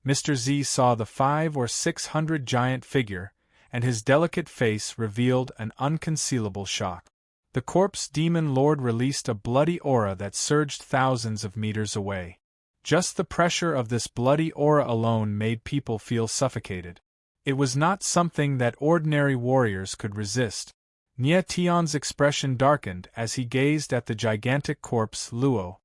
Mr. Z saw the 500 or 600 giant figure, and his delicate face revealed an unconcealable shock. The corpse demon lord released a bloody aura that surged thousands of meters away. Just the pressure of this bloody aura alone made people feel suffocated. It was not something that ordinary warriors could resist. Nie Tian's expression darkened as he gazed at the gigantic corpse Luo.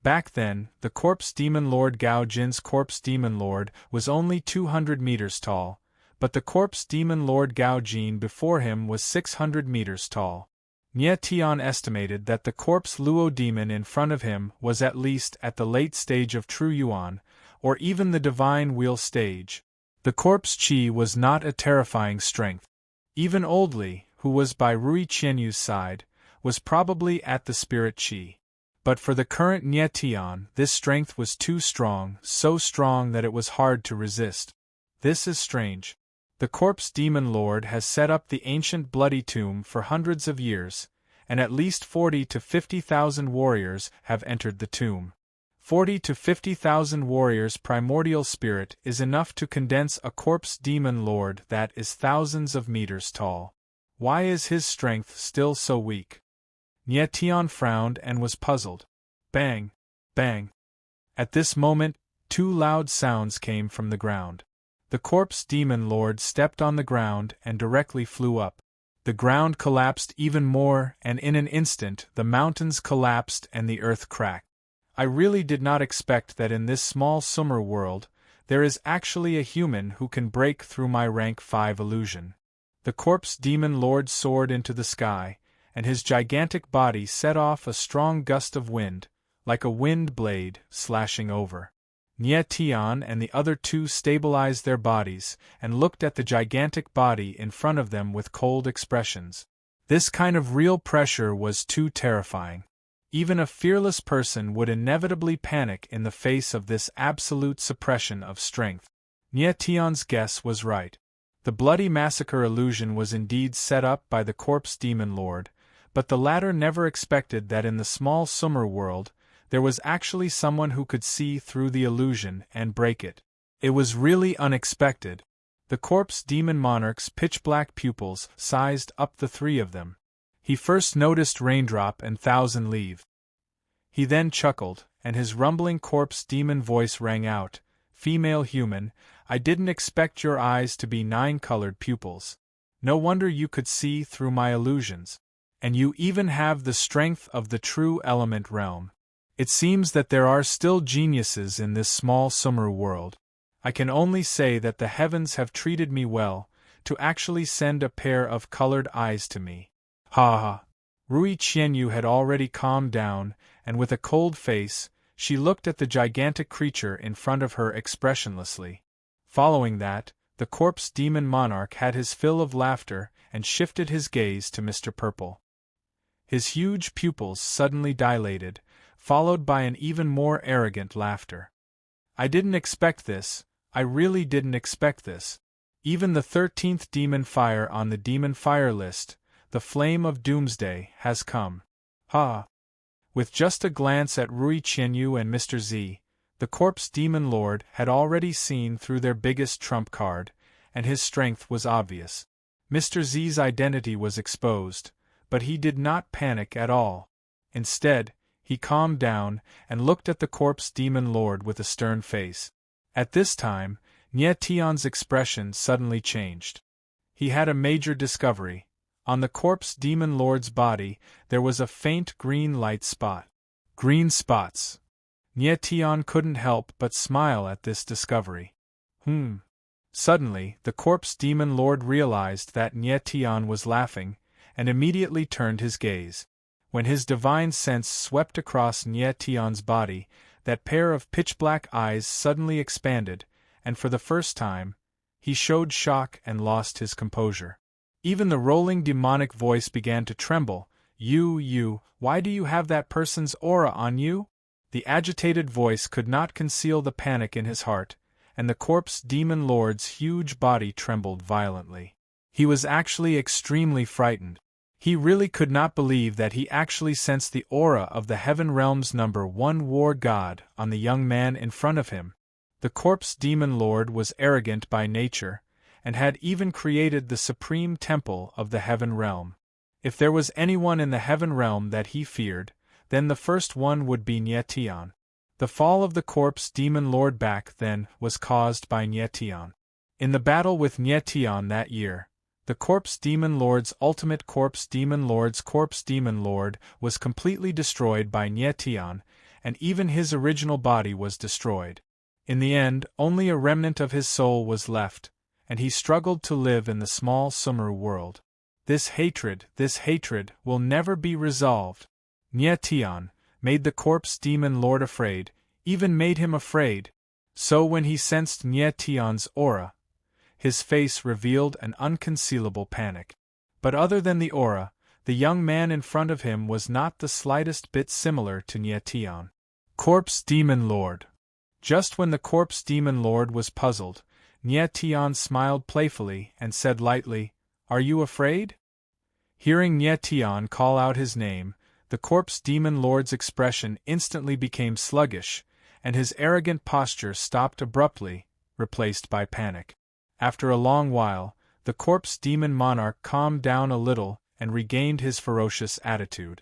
Back then, the corpse demon lord Gao Jin's corpse demon lord was only 200 meters tall, but the corpse demon lord Gao Jin before him was 600 meters tall. Nie Tian estimated that the corpse Luo demon in front of him was at least at the late stage of True Yuan, or even the divine wheel stage. The corpse Qi was not a terrifying strength. Even Old Li, who was by Rui Qianyu's side, was probably at the spirit Qi. But for the current Nie Tian, this strength was too strong, so strong that it was hard to resist. This is strange. The corpse demon lord has set up the ancient bloody tomb for hundreds of years, and at least 40 to 50,000 warriors have entered the tomb. 40 to 50,000 warriors' primordial spirit is enough to condense a corpse demon lord that is thousands of meters tall. Why is his strength still so weak? Nie Tian frowned and was puzzled. Bang! Bang! At this moment, 2 loud sounds came from the ground. The corpse demon lord stepped on the ground and directly flew up. The ground collapsed even more, and in an instant the mountains collapsed and the earth cracked. I really did not expect that in this small Sumer world, there is actually a human who can break through my rank 5 illusion. The corpse demon lord soared into the sky, and his gigantic body set off a strong gust of wind, like a wind blade, slashing over. Nie Tian and the other 2 stabilized their bodies and looked at the gigantic body in front of them with cold expressions. This kind of real pressure was too terrifying. Even a fearless person would inevitably panic in the face of this absolute suppression of strength. Nie Tian's guess was right. The bloody massacre illusion was indeed set up by the corpse demon lord, but the latter never expected that in the small Sumer world, there was actually someone who could see through the illusion and break it. It was really unexpected. The corpse demon monarch's pitch-black pupils sized up the 3 of them. He first noticed Raindrop and Thousand Leave. He then chuckled, and his rumbling corpse demon voice rang out, "Female human, I didn't expect your eyes to be 9-colored pupils. No wonder you could see through my illusions. And you even have the strength of the true element realm. It seems that there are still geniuses in this small Sumer world. I can only say that the heavens have treated me well, to actually send a pair of colored eyes to me." Ha ha! Rui Qianyu had already calmed down, and with a cold face, she looked at the gigantic creature in front of her expressionlessly. Following that, the corpse demon monarch had his fill of laughter and shifted his gaze to Mr. Purple. His huge pupils suddenly dilated, followed by an even more arrogant laughter. "I didn't expect this, I really didn't expect this. Even the 13th demon fire on the demon fire list, the flame of doomsday, has come. Ha! With just a glance at Rui Qianyu and Mr. Z, the corpse demon lord had already seen through their biggest trump card, and his strength was obvious. Mr. Z's identity was exposed, but he did not panic at all. Instead, he calmed down and looked at the corpse demon lord with a stern face. At this time, Nie Tian's expression suddenly changed. He had a major discovery. On the corpse demon lord's body, there was a faint green light spot. Green spots. Nie Tian couldn't help but smile at this discovery. Suddenly, the corpse demon lord realized that Nie Tian was laughing, and immediately turned his gaze. When his divine sense swept across Nie Tian's body, that pair of pitch-black eyes suddenly expanded, and for the first time, he showed shock and lost his composure. Even the rolling demonic voice began to tremble. Why do you have that person's aura on you? The agitated voice could not conceal the panic in his heart, and the corpse demon lord's huge body trembled violently. He was actually extremely frightened. He really could not believe that he actually sensed the aura of the Heaven Realm's #1 war god on the young man in front of him. The corpse demon lord was arrogant by nature, and had even created the supreme temple of the Heaven Realm. If there was anyone in the Heaven Realm that he feared, then the first one would be Nie Tian. The fall of the corpse demon lord back then was caused by Nie Tian. In the battle with Nie Tian that year, the corpse demon lord's ultimate corpse demon lord's corpse demon lord was completely destroyed by Nie Tian, and even his original body was destroyed. In the end, only a remnant of his soul was left, and he struggled to live in the small Sumeru world. This hatred will never be resolved. Nie Tian made the corpse demon lord afraid, even made him afraid. So when he sensed Nie Tian's aura, his face revealed an unconcealable panic. But other than the aura, the young man in front of him was not the slightest bit similar to Nie Tian. Corpse demon lord. Just when the corpse demon lord was puzzled, Nie Tian smiled playfully and said lightly, "Are you afraid?" Hearing Nie Tian call out his name, the corpse demon lord's expression instantly became sluggish, and his arrogant posture stopped abruptly, replaced by panic. After a long while, the corpse demon monarch calmed down a little and regained his ferocious attitude.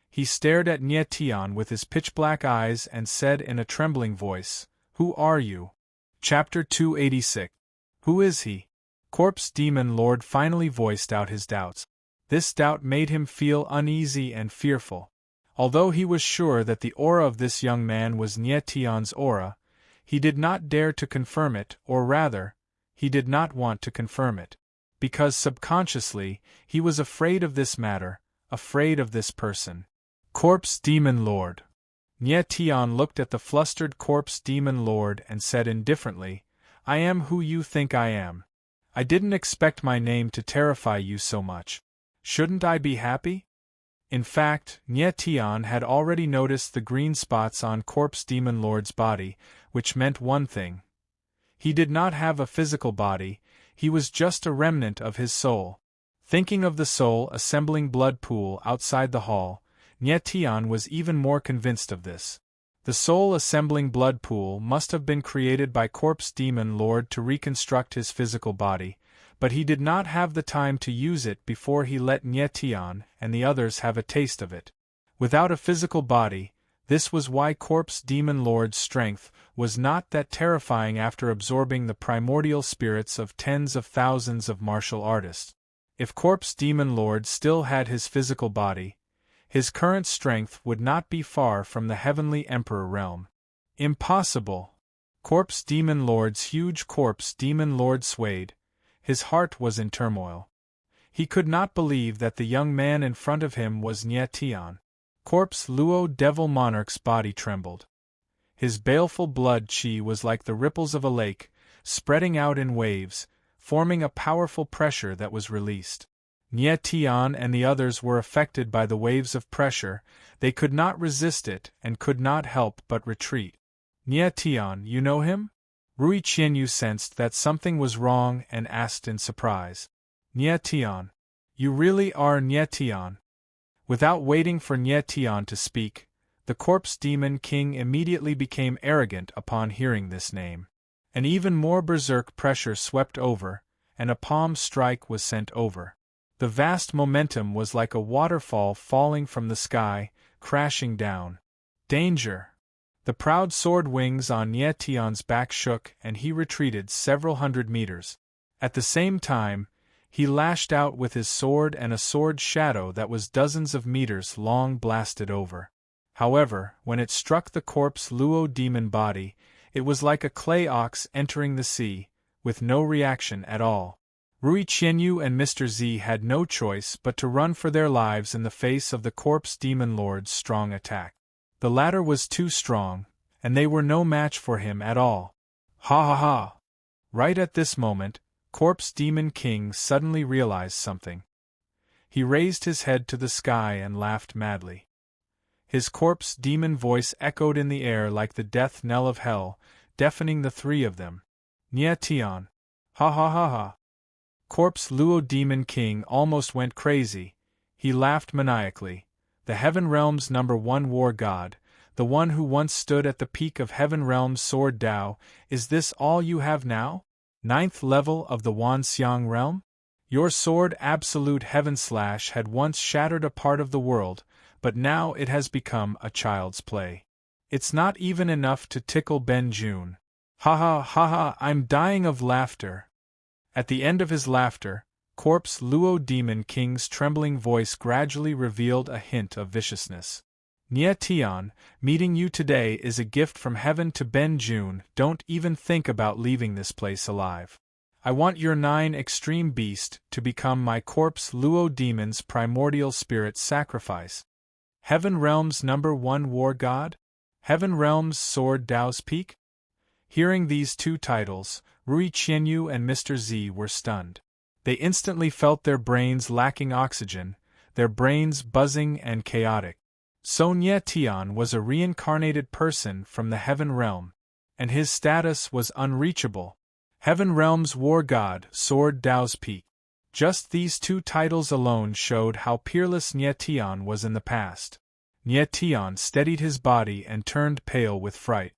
He stared at Nie Tian with his pitch-black eyes and said in a trembling voice, "Who are you?" Chapter 286. Who is he? Corpse demon lord finally voiced out his doubts. This doubt made him feel uneasy and fearful. Although he was sure that the aura of this young man was Nie Tian's aura, he did not dare to confirm it, or rather, he did not want to confirm it. Because subconsciously, he was afraid of this matter, afraid of this person. Corpse demon lord. Nie Tian looked at the flustered corpse demon lord and said indifferently, "I am who you think I am. I didn't expect my name to terrify you so much. Shouldn't I be happy?" In fact, Nie Tian had already noticed the green spots on corpse demon lord's body, which meant one thing. He did not have a physical body, he was just a remnant of his soul. Thinking of the soul assembling blood pool outside the hall, Nie Tian was even more convinced of this. The soul assembling blood pool must have been created by corpse demon lord to reconstruct his physical body, but he did not have the time to use it before he let Nie Tian and the others have a taste of it. Without a physical body, this was why corpse demon lord's strength was not that terrifying after absorbing the primordial spirits of tens of thousands of martial artists. If corpse demon lord still had his physical body, his current strength would not be far from the heavenly emperor realm. Impossible! Corpse demon lord's huge corpse demon lord swayed. His heart was in turmoil. He could not believe that the young man in front of him was Nie Tian. Corpse Luo devil monarch's body trembled. His baleful blood chi was like the ripples of a lake, spreading out in waves, forming a powerful pressure that was released. Nie Tian and the others were affected by the waves of pressure, they could not resist it and could not help but retreat. Nie Tian, you know him? Rui Qianyu sensed that something was wrong and asked in surprise. Nie Tian. You really are Nie Tian? Without waiting for Nye Tian to speak, the Corpse Demon King immediately became arrogant upon hearing this name. An even more berserk pressure swept over, and a palm strike was sent over. The vast momentum was like a waterfall falling from the sky, crashing down. Danger! The proud sword wings on Nye Tian's back shook and he retreated several hundred meters. At the same time, he lashed out with his sword and a sword shadow that was dozens of meters long blasted over. However, when it struck the corpse Luo demon body, it was like a clay ox entering the sea, with no reaction at all. Rui Qianyu and Mr. Z had no choice but to run for their lives in the face of the Corpse Demon Lord's strong attack. The latter was too strong, and they were no match for him at all. Ha ha ha! Right at this moment, Corpse Demon King suddenly realized something. He raised his head to the sky and laughed madly. His corpse demon voice echoed in the air like the death knell of hell, deafening the three of them. Nye Tian! Ha ha ha ha! Corpse Luo Demon King almost went crazy. He laughed maniacally. The Heaven Realm's #1 war god, the one who once stood at the peak of Heaven Realm's sword Dao, is this all you have now? 9th level of the Wanxiang realm? Your sword Absolute Heaven Slash had once shattered a part of the world, but now it has become a child's play. It's not even enough to tickle Ben Jun. Ha ha ha ha, I'm dying of laughter. At the end of his laughter, Corpse Luo Demon King's trembling voice gradually revealed a hint of viciousness. Nye Tian, meeting you today is a gift from heaven to Ben Jun. Don't even think about leaving this place alive. I want your 9 extreme beast to become my Corpse Luo Demon's primordial spirit sacrifice. Heaven Realm's #1 war god? Heaven Realm's sword Dao's peak? Hearing these two titles, Rui Qianyu and Mr. Z were stunned. They instantly felt their brains lacking oxygen, their brains buzzing and chaotic. So Nye Tian was a reincarnated person from the Heaven Realm, and his status was unreachable. Heaven Realm's war god, sword Dao's peak. Just these two titles alone showed how peerless Nye Tian was in the past. Nye Tian steadied his body and turned pale with fright.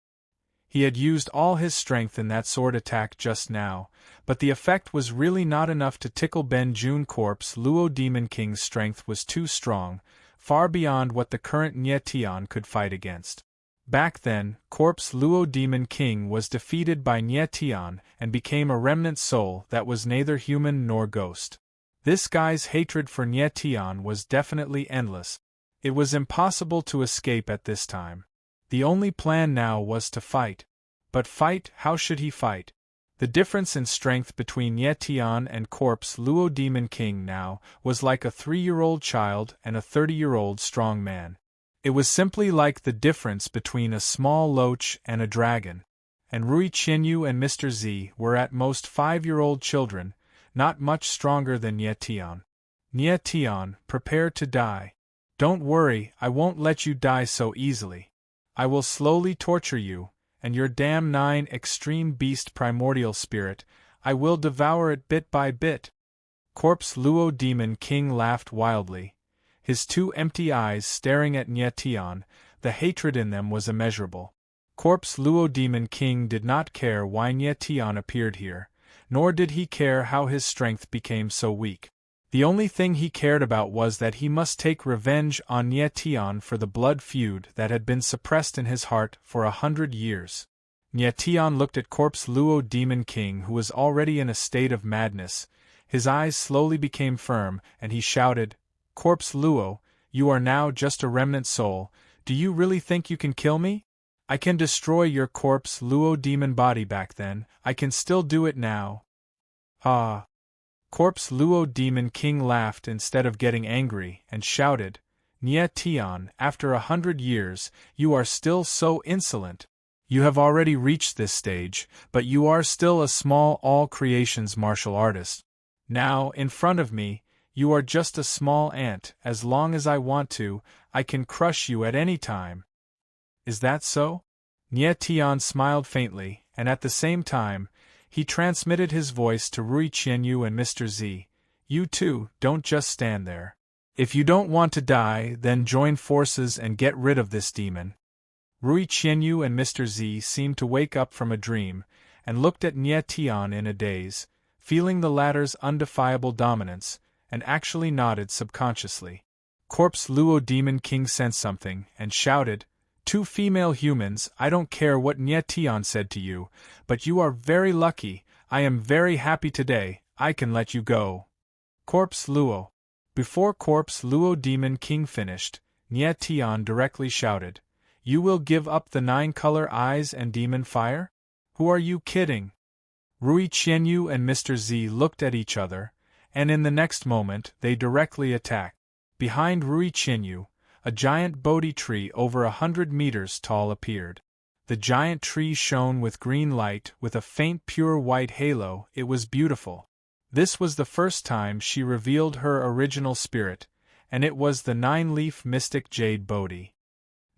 He had used all his strength in that sword attack just now, but the effect was really not enough to tickle Ben Jun. Corpse Luo Demon King's strength was too strong, far beyond what the current Nye Tian could fight against. Back then, Corpse Luo Demon King was defeated by Nye Tian and became a remnant soul that was neither human nor ghost. This guy's hatred for Nye Tian was definitely endless. It was impossible to escape at this time. The only plan now was to fight. But fight, how should he fight? The difference in strength between Nye Tian and Corpse Luo Demon King now was like a 3-year-old child and a 30-year-old strong man. It was simply like the difference between a small loach and a dragon. And Rui Qianyu and Mr. Z were at most 5-year-old children, not much stronger than Nye Tian. Nye Tian, prepare to die. Don't worry, I won't let you die so easily. I will slowly torture you, and your damn 9 extreme beast primordial spirit, I will devour it bit by bit. Corpse Luo Demon King laughed wildly, his 2 empty eyes staring at Nye Tian. The hatred in them was immeasurable. Corpse Luo Demon King did not care why Nye Tian appeared here, nor did he care how his strength became so weak. The only thing he cared about was that he must take revenge on Nye Tian for the blood feud that had been suppressed in his heart for 100 years. Nye Tian looked at Corpse Luo Demon King, who was already in a state of madness. His eyes slowly became firm, and he shouted, "Corpse Luo, you are now just a remnant soul. Do you really think you can kill me? I can destroy your Corpse Luo demon body back then. I can still do it now." Ah! Corpse Luo Demon King laughed instead of getting angry, and shouted, "Nye Tian, after 100 years, you are still so insolent. You have already reached this stage, but you are still a small all-creations martial artist. Now, in front of me, you are just a small ant. As long as I want to, I can crush you at any time." "Is that so?" Nye Tian smiled faintly, and at the same time, he transmitted his voice to Rui Qianyu and Mr. Z. "You two, don't just stand there. If you don't want to die, then join forces and get rid of this demon. Rui Qianyu and Mr. Z seemed to wake up from a dream, and looked at Nie Tian in a daze, feeling the latter's undefiable dominance, and actually nodded subconsciously. Corpse Luo Demon King sensed something, and shouted, "Two female humans, I don't care what Nie Tian said to you, but you are very lucky, I am very happy today, I can let you go." Corpse Luo. Before Corpse Luo Demon King finished, Nie Tian directly shouted, "You will give up the 9-color eyes and demon fire? Who are you kidding?" Rui Qianyu and Mr. Z looked at each other, and in the next moment they directly attacked. Behind Rui Qianyu, a giant Bodhi tree over 100 meters tall appeared. The giant tree shone with green light with a faint pure white halo. It was beautiful. This was the first time she revealed her original spirit, and it was the 9-leaf mystic jade Bodhi.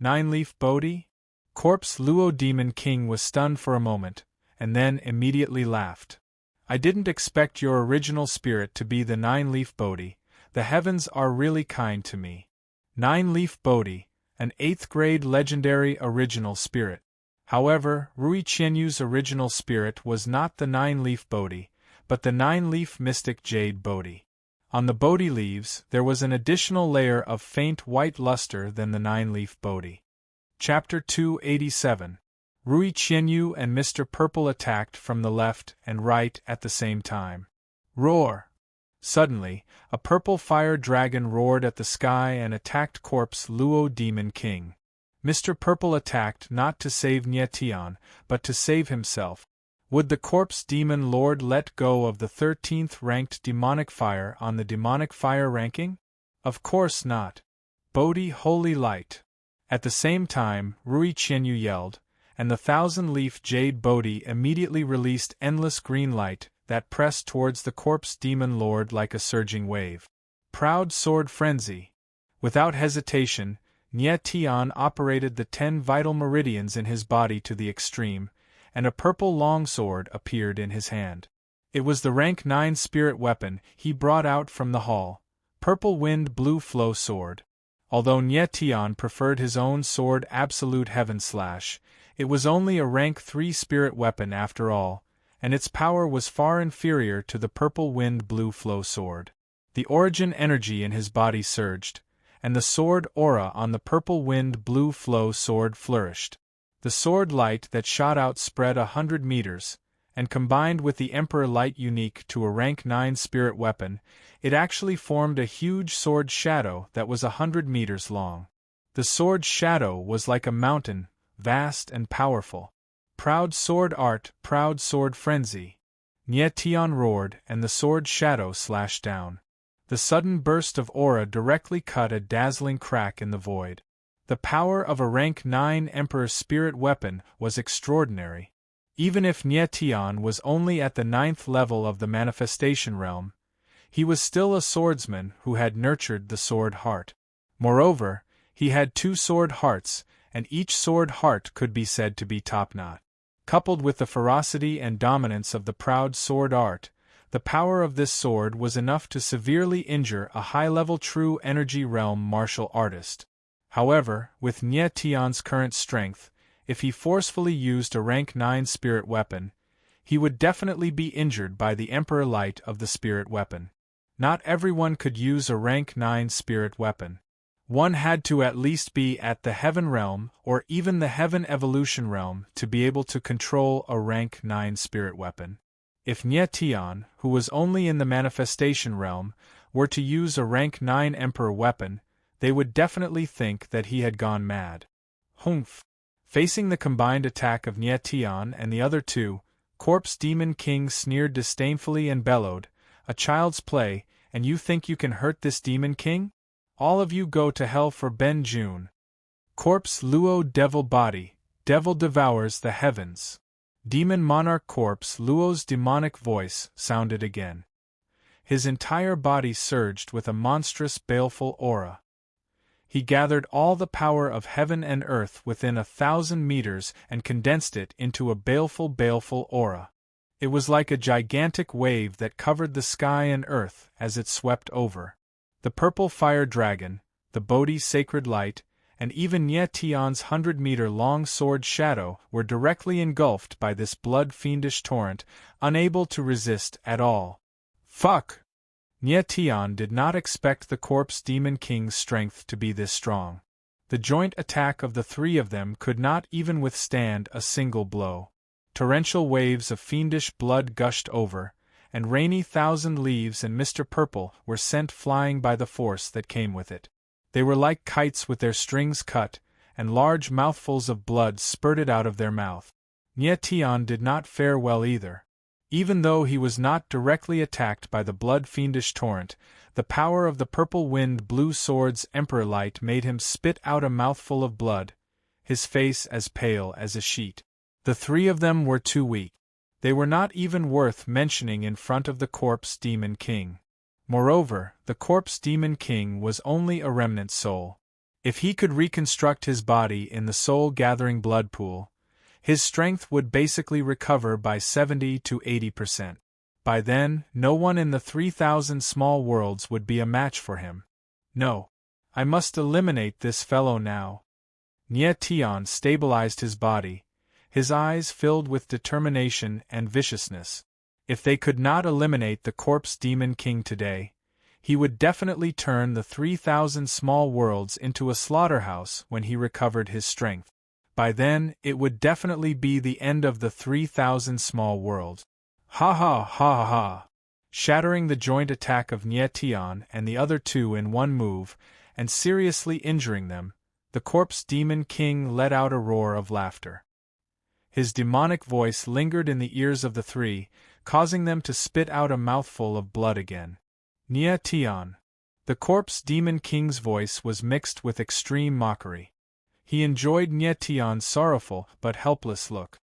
9-leaf Bodhi? Corpse Luo Demon King was stunned for a moment, and then immediately laughed. "I didn't expect your original spirit to be the 9-leaf Bodhi. The heavens are really kind to me." 9-leaf Bodhi, an 8th-grade legendary original spirit. However, Rui Qianyu's original spirit was not the 9-leaf Bodhi, but the 9-leaf mystic jade Bodhi. On the Bodhi leaves, there was an additional layer of faint white luster than the 9-leaf Bodhi. Chapter 287. Rui Qianyu and Mr. Purple attacked from the left and right at the same time. Roar! Suddenly, a purple fire dragon roared at the sky and attacked Corpse Luo Demon King. Mr. Purple attacked not to save Nie Tian, but to save himself. Would the Corpse Demon Lord let go of the 13th ranked demonic fire on the demonic fire ranking? Of course not. Bodhi Holy Light. At the same time, Rui Qianyu yelled, and the 1,000-leaf jade Bodhi immediately released endless green light that pressed towards the Corpse Demon Lord like a surging wave. Proud Sword Frenzy. Without hesitation, Nie Tian operated the 10 vital meridians in his body to the extreme, and a purple longsword appeared in his hand. It was the rank 9 spirit weapon he brought out from the hall, Purple Wind Blue Flow Sword. Although Nie Tian preferred his own sword Absolute Heaven Slash, it was only a rank 3 spirit weapon after all, and its power was far inferior to the Purple Wind Blue Flow Sword. The origin energy in his body surged, and the sword aura on the Purple Wind Blue Flow Sword flourished. The sword light that shot out spread 100 meters, and combined with the Emperor Light unique to a rank 9 spirit weapon, it actually formed a huge sword shadow that was 100 meters long. The sword shadow was like a mountain, vast and powerful. Proud sword art, proud sword frenzy. Nie Tian roared, and the sword shadow slashed down. The sudden burst of aura directly cut a dazzling crack in the void. The power of a rank 9 Emperor spirit weapon was extraordinary. Even if Nie Tian was only at the 9th level of the manifestation realm, he was still a swordsman who had nurtured the sword heart. Moreover, he had 2 sword hearts, and each sword heart could be said to be top-notch. Coupled with the ferocity and dominance of the proud sword art, the power of this sword was enough to severely injure a high-level true energy realm martial artist. However, with Nie Tian's current strength, if he forcefully used a rank 9 spirit weapon, he would definitely be injured by the Emperor Light of the spirit weapon. Not everyone could use a rank 9 spirit weapon. One had to at least be at the Heaven Realm or even the Heaven Evolution Realm to be able to control a rank 9 spirit weapon. If Nie Tian, who was only in the Manifestation Realm, were to use a rank 9 Emperor weapon, they would definitely think that he had gone mad. Humph! Facing the combined attack of Nie Tian and the other 2, Corpse Demon King sneered disdainfully and bellowed, "A child's play, and you think you can hurt this Demon King? All of you go to hell for Ben June." Corpse Luo Devil Body, Devil devours the heavens. Demon Monarch Corpse Luo's demonic voice sounded again. His entire body surged with a monstrous baleful aura. He gathered all the power of heaven and earth within 1,000 meters and condensed it into a baleful aura. It was like a gigantic wave that covered the sky and earth as it swept over. The purple fire dragon, the Bodhi's sacred light, and even Nye Tion's 100-meter-long sword shadow were directly engulfed by this blood-fiendish torrent, unable to resist at all. Fuck! Nye Tion did not expect the Corpse Demon King's strength to be this strong. The joint attack of the three of them could not even withstand a single blow. Torrential waves of fiendish blood gushed over, and rainy thousand leaves and Mr. Purple were sent flying by the force that came with it. They were like kites with their strings cut, and large mouthfuls of blood spurted out of their mouth. Nye Tion did not fare well either. Even though he was not directly attacked by the blood-fiendish torrent, the power of the purple wind blue sword's emperor light made him spit out a mouthful of blood, his face as pale as a sheet. The three of them were too weak. They were not even worth mentioning in front of the Corpse Demon King. Moreover, the Corpse Demon King was only a remnant soul. If he could reconstruct his body in the soul-gathering blood pool, his strength would basically recover by 70 to 80%. By then, no one in the 3,000 small worlds would be a match for him. No. I must eliminate this fellow now. Nye Tion stabilized his body, his eyes filled with determination and viciousness. If they could not eliminate the Corpse Demon King today, he would definitely turn the 3,000 small worlds into a slaughterhouse when he recovered his strength. By then, it would definitely be the end of the 3,000 small worlds. Ha ha ha ha! Shattering the joint attack of Nye Tion and the other two in one move, and seriously injuring them, the Corpse Demon King let out a roar of laughter. His demonic voice lingered in the ears of the three, causing them to spit out a mouthful of blood again. Nye Tion. The Corpse Demon King's voice was mixed with extreme mockery. He enjoyed Nye Tion's sorrowful but helpless look.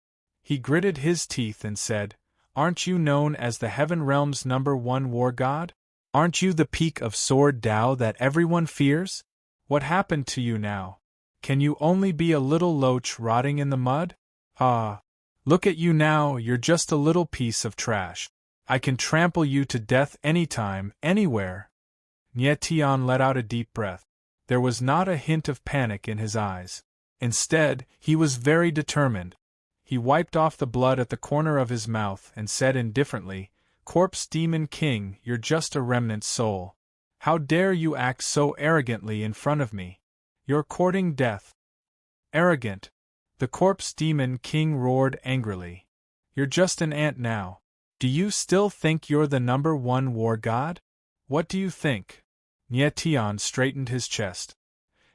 He gritted his teeth and said, "Aren't you known as the Heaven Realm's #1 war god? Aren't you the peak of Sword Tao that everyone fears? What happened to you now? Can you only be a little loach rotting in the mud? Ah! Look at you now, you're just a little piece of trash. I can trample you to death anytime, anywhere." Nye Tion let out a deep breath. There was not a hint of panic in his eyes. Instead, he was very determined. He wiped off the blood at the corner of his mouth and said indifferently, "Corpse Demon King, you're just a remnant soul. How dare you act so arrogantly in front of me? You're courting death." "Arrogant?" The Corpse Demon King roared angrily. "You're just an ant now. Do you still think you're the #1 war god? What do you think?" Nye Tion straightened his chest.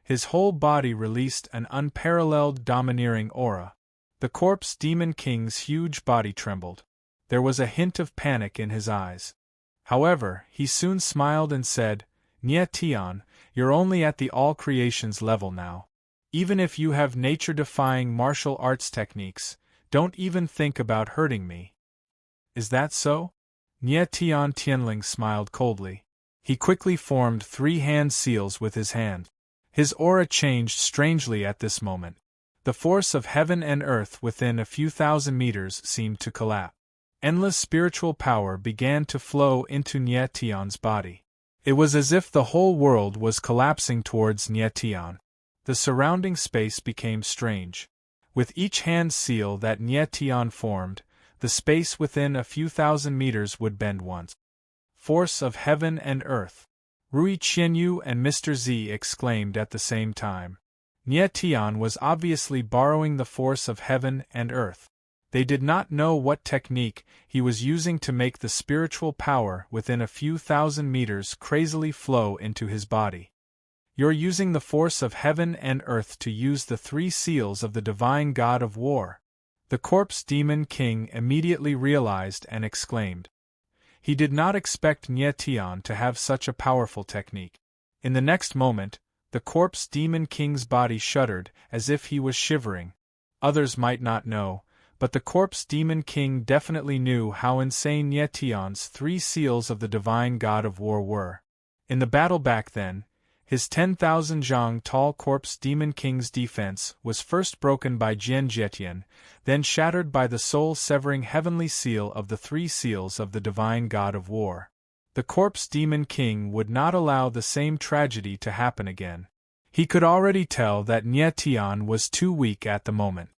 His whole body released an unparalleled domineering aura. The Corpse Demon King's huge body trembled. There was a hint of panic in his eyes. However, he soon smiled and said, "Nye Tion, you're only at the all creations level now. Even if you have nature-defying martial arts techniques, don't even think about hurting me." "Is that so?" Nye Tion Tianling smiled coldly. He quickly formed 3 hand seals with his hand. His aura changed strangely at this moment. The force of heaven and earth within a few thousand meters seemed to collapse. Endless spiritual power began to flow into Nye Tion's body. It was as if the whole world was collapsing towards Nye Tion. The surrounding space became strange. With each hand seal that Nye Tion formed, the space within a few thousand meters would bend once. Force of heaven and earth! Rui Qianyu and Mr. Z exclaimed at the same time. Nye Tion was obviously borrowing the force of heaven and earth. They did not know what technique he was using to make the spiritual power within a few thousand meters crazily flow into his body. "You're using the force of heaven and earth to use the 3 seals of the divine god of war." The Corpse Demon King immediately realized and exclaimed. He did not expect Nye Tion to have such a powerful technique. In the next moment, the Corpse Demon King's body shuddered as if he was shivering. Others might not know, but the Corpse Demon King definitely knew how insane Nye Tion's 3 seals of the divine god of war were. In the battle back then, his 10,000 zhang tall Corpse Demon King's defense was first broken by Jian Jietian, then shattered by the soul-severing heavenly seal of the 3 seals of the divine god of war. The Corpse Demon King would not allow the same tragedy to happen again. He could already tell that Nyetian was too weak at the moment.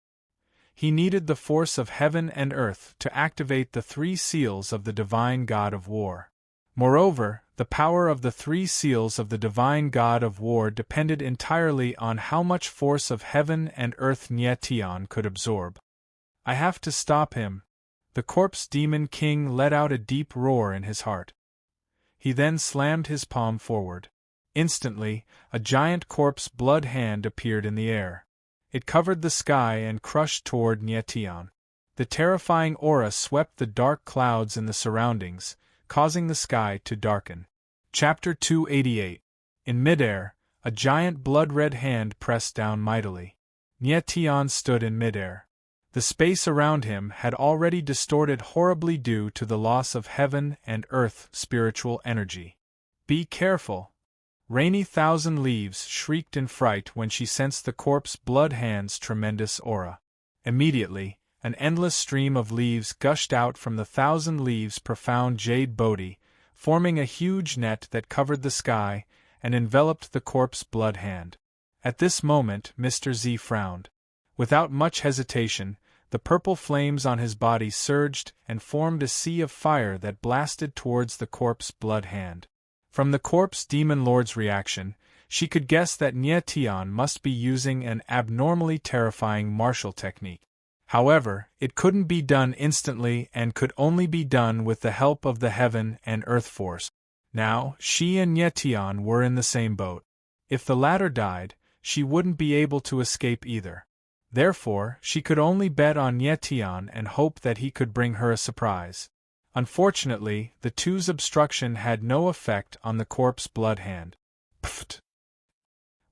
He needed the force of heaven and earth to activate the 3 seals of the Divine God of War. Moreover, the power of the 3 seals of the Divine God of War depended entirely on how much force of heaven and earth Nyetian could absorb. I have to stop him. The Corpse Demon King let out a deep roar in his heart. He then slammed his palm forward. Instantly, a giant corpse blood hand appeared in the air. It covered the sky and crushed toward Nyetian. The terrifying aura swept the dark clouds in the surroundings, causing the sky to darken. Chapter 288. In midair, a giant blood-red hand pressed down mightily. Nyetian stood in midair. The space around him had already distorted horribly due to the loss of heaven and earth spiritual energy. "Be careful!" Rainy Thousand Leaves shrieked in fright when she sensed the corpse blood hand's tremendous aura. Immediately, an endless stream of leaves gushed out from the Thousand Leaves' profound jade body, forming a huge net that covered the sky and enveloped the corpse blood hand. At this moment, Mr. Z frowned. Without much hesitation, the purple flames on his body surged and formed a sea of fire that blasted towards the corpse blood hand. From the Corpse Demon Lord's reaction, she could guess that Nyetian must be using an abnormally terrifying martial technique. However, it couldn't be done instantly and could only be done with the help of the heaven and earth force. Now, she and Nyetian were in the same boat. If the latter died, she wouldn't be able to escape either. Therefore, she could only bet on Nyetian and hope that he could bring her a surprise. Unfortunately, the two's obstruction had no effect on the corpse blood hand. Pfft!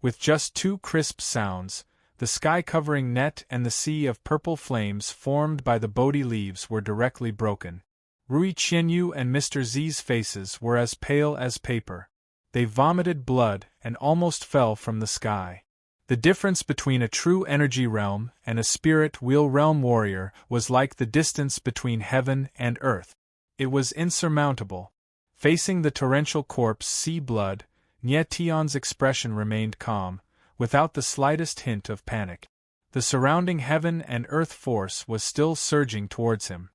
With just 2 crisp sounds, the sky-covering net and the sea of purple flames formed by the Bodhi leaves were directly broken. Rui Qianyu and Mr. Z's faces were as pale as paper. They vomited blood and almost fell from the sky. The difference between a true energy realm and a spirit wheel realm warrior was like the distance between heaven and earth. It was insurmountable. Facing the torrential corpse sea blood, Nyetian's expression remained calm, without the slightest hint of panic. The surrounding heaven and earth force was still surging towards him.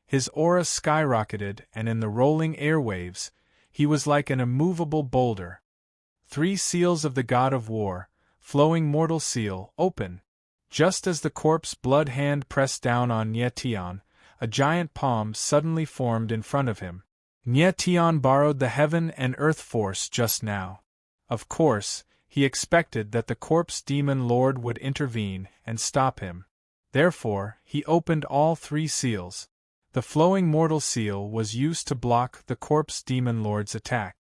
His aura skyrocketed, and in the rolling airwaves, he was like an immovable boulder. 3 seals of the God of War, flowing mortal seal, open. Just as the corpse blood hand pressed down on Nyetian, a giant palm suddenly formed in front of him. Nyetian borrowed the heaven and earth force just now. Of course, he expected that the Corpse Demon Lord would intervene and stop him. Therefore, he opened all 3 seals. The flowing mortal seal was used to block the Corpse Demon Lord's attack.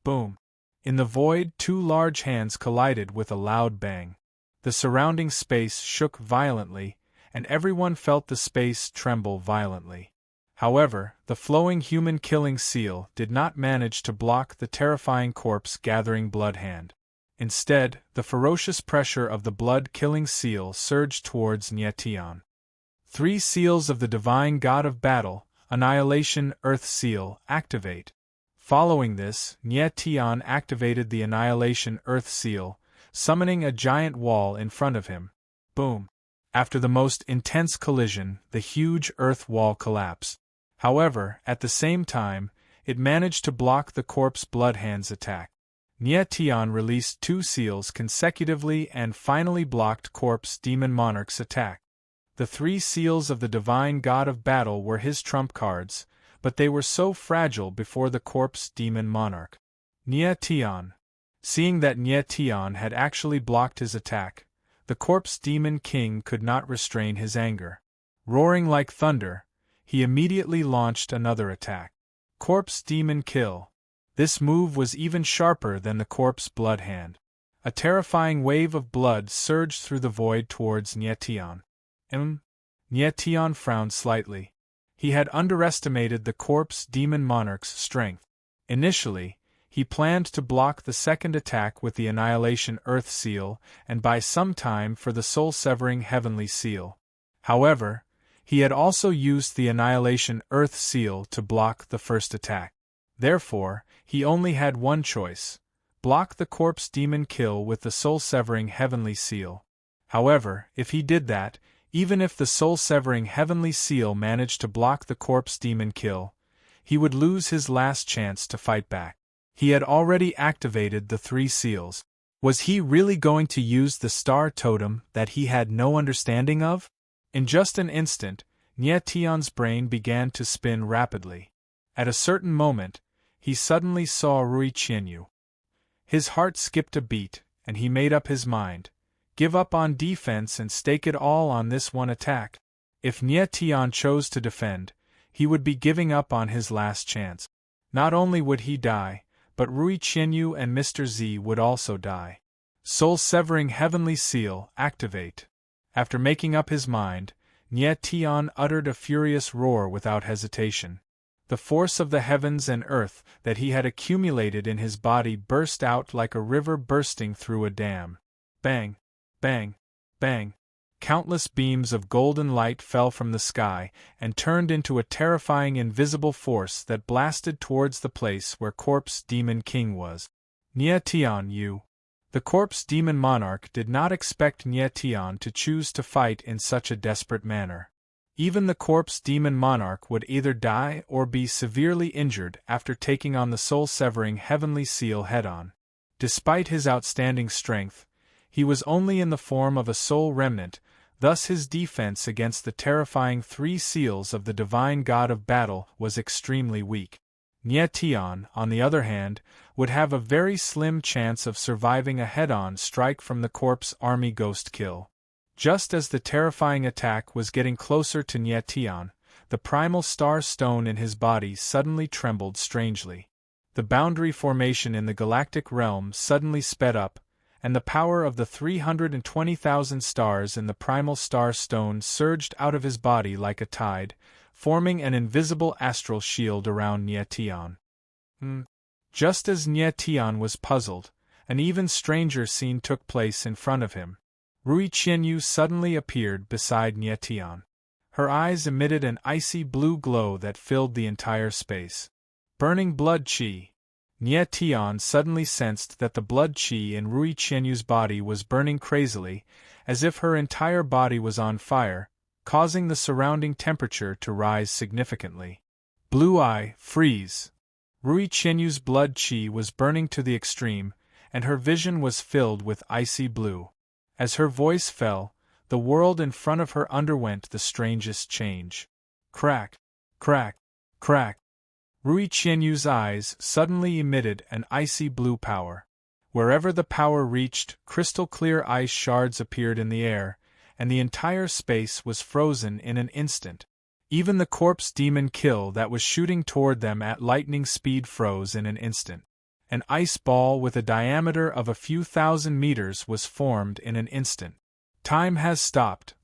Boom! In the void, 2 large hands collided with a loud bang. The surrounding space shook violently, and everyone felt the space tremble violently. However, the flowing human-killing seal did not manage to block the terrifying corpse-gathering blood hand. Instead, the ferocious pressure of the blood-killing seal surged towards Nyetian. 3 seals of the Divine God of Battle, Annihilation Earth Seal, activate. Following this, Nyetian activated the Annihilation Earth Seal, summoning a giant wall in front of him. Boom! After the most intense collision, the huge earth wall collapsed. However, at the same time, it managed to block the corpse bloodhand's attack. Nyetian released 2 seals consecutively and finally blocked Corpse Demon Monarch's attack. The 3 seals of the Divine God of Battle were his trump cards, but they were so fragile before the Corpse Demon Monarch. Nyetian. Seeing that Nyetian had actually blocked his attack, the Corpse Demon King could not restrain his anger. Roaring like thunder, he immediately launched another attack. Corpse Demon Kill. This move was even sharper than the corpse blood hand. A terrifying wave of blood surged through the void towards Nyetian. Nyetian frowned slightly. He had underestimated the Corpse Demon Monarch's strength. Initially, he planned to block the second attack with the Annihilation Earth Seal and buy some time for the soul-severing Heavenly Seal. However, he had also used the Annihilation Earth Seal to block the first attack. Therefore, he only had one choice: block the corpse demon kill with the soul-severing heavenly seal. However, if he did that, even if the soul-severing heavenly seal managed to block the corpse demon kill, he would lose his last chance to fight back. He had already activated the 3 seals. Was he really going to use the star totem that he had no understanding of? In just an instant, Nye Tian's brain began to spin rapidly. At a certain moment, he suddenly saw Rui Qianyu. His heart skipped a beat, and he made up his mind: give up on defense and stake it all on this one attack. If Nye Tian chose to defend, he would be giving up on his last chance. Not only would he die, but Rui Qianyu and Mr. Z would also die. Soul-severing heavenly seal, activate. After making up his mind, Nye Tian uttered a furious roar without hesitation. The force of the heavens and earth that he had accumulated in his body burst out like a river bursting through a dam. Bang! Bang! Bang! Countless beams of golden light fell from the sky and turned into a terrifying invisible force that blasted towards the place where Corpse Demon King was. Nye Tian Yu. The Corpse Demon Monarch did not expect Nye Tian to choose to fight in such a desperate manner. Even the Corpse Demon Monarch would either die or be severely injured after taking on the soul-severing heavenly seal head-on. Despite his outstanding strength, he was only in the form of a soul remnant, thus his defense against the terrifying 3 seals of the divine god of battle was extremely weak. Nye Tian, on the other hand, would have a very slim chance of surviving a head-on strike from the corpse army ghost kill. Just as the terrifying attack was getting closer to Nye Tian, the primal star stone in his body suddenly trembled strangely. The boundary formation in the galactic realm suddenly sped up, and the power of the 320,000 stars in the primal star stone surged out of his body like a tide, forming an invisible astral shield around Nye Tian. Just as Nye Tian was puzzled, an even stranger scene took place in front of him. Rui Qianyu suddenly appeared beside Nye Tian. Her eyes emitted an icy blue glow that filled the entire space. Burning blood qi. Nye Tian suddenly sensed that the blood qi in Rui Qianyu's body was burning crazily, as if her entire body was on fire, causing the surrounding temperature to rise significantly. Blue eye, freeze. Rui Qianyu's blood qi was burning to the extreme, and her vision was filled with icy blue. As her voice fell, the world in front of her underwent the strangest change. Crack, crack, crack. Rui Qianyu's eyes suddenly emitted an icy blue power. Wherever the power reached, crystal-clear ice shards appeared in the air, and the entire space was frozen in an instant. Even the corpse demon kill that was shooting toward them at lightning speed froze in an instant. An ice ball with a diameter of a few thousand meters was formed in an instant. Time has stopped.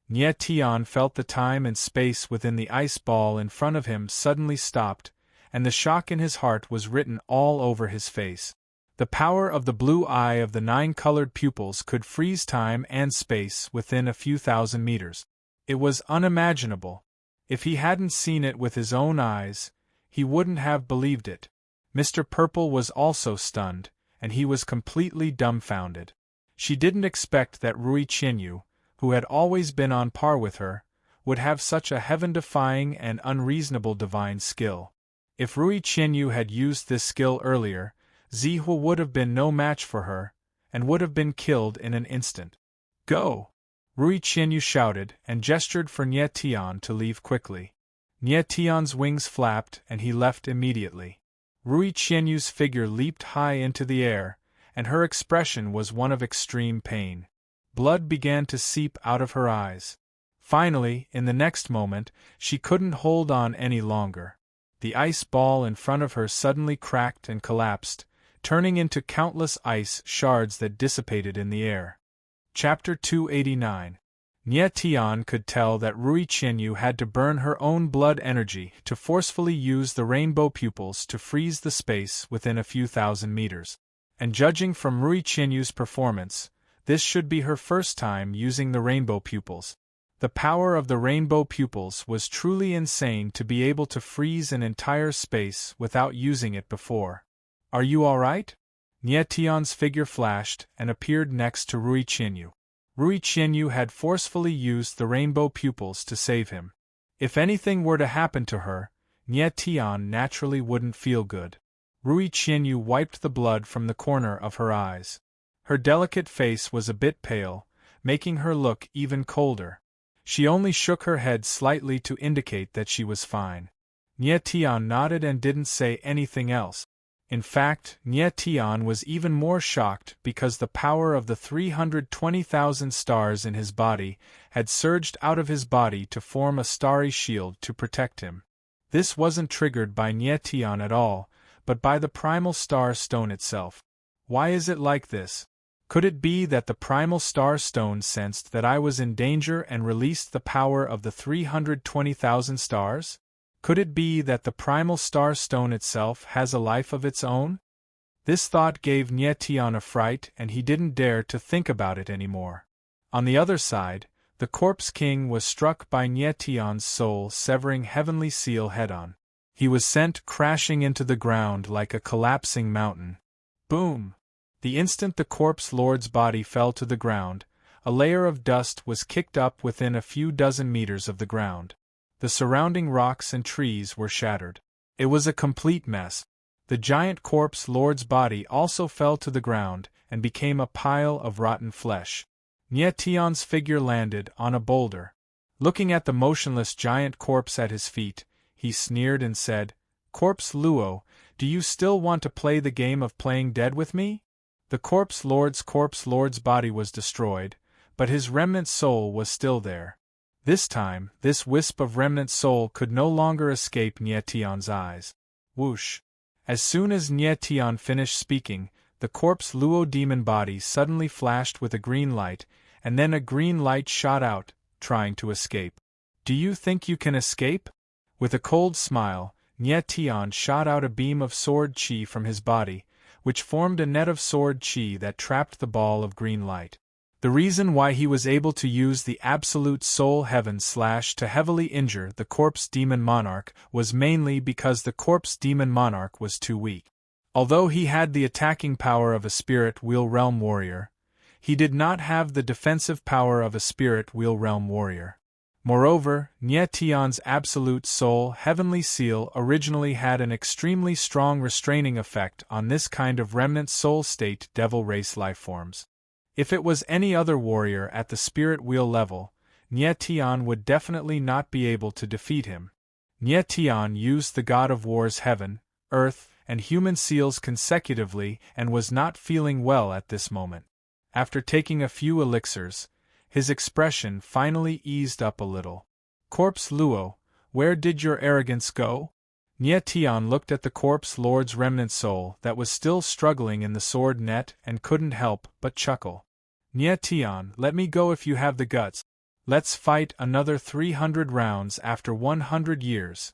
Nye Tian felt the time and space within the ice ball in front of him suddenly stopped, and the shock in his heart was written all over his face. The power of the blue eye of the 9 colored pupils could freeze time and space within a few thousand meters. It was unimaginable. If he hadn't seen it with his own eyes, he wouldn't have believed it. Mr. Purple was also stunned, and he was completely dumbfounded. She didn't expect that Rui Qianyu, who had always been on par with her, would have such a heaven-defying and unreasonable divine skill. If Rui Qianyu had used this skill earlier, Zihu would have been no match for her, and would have been killed in an instant. Go! Rui Qianyu shouted and gestured for Nye Tian to leave quickly. Nye Tian's wings flapped and he left immediately. Rui Qianyu's figure leaped high into the air, and her expression was one of extreme pain. Blood began to seep out of her eyes. Finally, in the next moment, she couldn't hold on any longer. The ice ball in front of her suddenly cracked and collapsed, turning into countless ice shards that dissipated in the air. Chapter 289. Nye Tian could tell that Rui Qianyu had to burn her own blood energy to forcefully use the rainbow pupils to freeze the space within a few thousand meters. And judging from Rui Qianyu's performance, this should be her first time using the rainbow pupils. The power of the rainbow pupils was truly insane to be able to freeze an entire space without using it before. Are you alright? Nie Tian's figure flashed and appeared next to Rui Qianyu. Rui Qianyu had forcefully used the rainbow pupils to save him. If anything were to happen to her, Nie Tian naturally wouldn't feel good. Rui Qianyu wiped the blood from the corner of her eyes. Her delicate face was a bit pale, making her look even colder. She only shook her head slightly to indicate that she was fine. Nie Tian nodded and didn't say anything else. In fact, Nie Tian was even more shocked because the power of the 320,000 stars in his body had surged out of his body to form a starry shield to protect him. This wasn't triggered by Nie Tian at all, but by the primal star stone itself. Why is it like this? Could it be that the primal star stone sensed that I was in danger and released the power of the 320,000 stars? Could it be that the primal star stone itself has a life of its own? This thought gave Nie Tian a fright and he didn't dare to think about it anymore. On the other side, the Corpse King was struck by Nie Tian's soul-severing heavenly seal head-on. He was sent crashing into the ground like a collapsing mountain. Boom! The instant the Corpse Lord's body fell to the ground, a layer of dust was kicked up within a few dozen meters of the ground. The surrounding rocks and trees were shattered. It was a complete mess. The giant Corpse Lord's body also fell to the ground and became a pile of rotten flesh. Nie Tian's figure landed on a boulder. Looking at the motionless giant corpse at his feet, he sneered and said, "Corpse Luo, do you still want to play the game of playing dead with me?" The Corpse Lord's body was destroyed, but his remnant soul was still there. This time, this wisp of remnant soul could no longer escape Nie Tian's eyes. Whoosh! As soon as Nie Tian finished speaking, the Corpse Luo demon body suddenly flashed with a green light, and then a green light shot out, trying to escape. "Do you think you can escape?" With a cold smile, Nie Tian shot out a beam of sword chi from his body, which formed a net of sword chi that trapped the ball of green light. The reason why he was able to use the absolute soul heaven slash to heavily injure the Corpse Demon Monarch was mainly because the Corpse Demon Monarch was too weak. Although he had the attacking power of a Spirit Wheel Realm Warrior, he did not have the defensive power of a Spirit Wheel Realm Warrior. Moreover, Nie Tian's absolute soul heavenly seal originally had an extremely strong restraining effect on this kind of remnant soul state devil race lifeforms. If it was any other warrior at the spirit wheel level, Nie Tian would definitely not be able to defeat him. Nie Tian used the God of War's heaven, earth, and human seals consecutively and was not feeling well at this moment. After taking a few elixirs, his expression finally eased up a little. "Corpse Luo, where did your arrogance go?" Nie Tian looked at the Corpse Lord's remnant soul that was still struggling in the sword net and couldn't help but chuckle. "Nie Tian, let me go if you have the guts. Let's fight another 300 rounds after 100 years.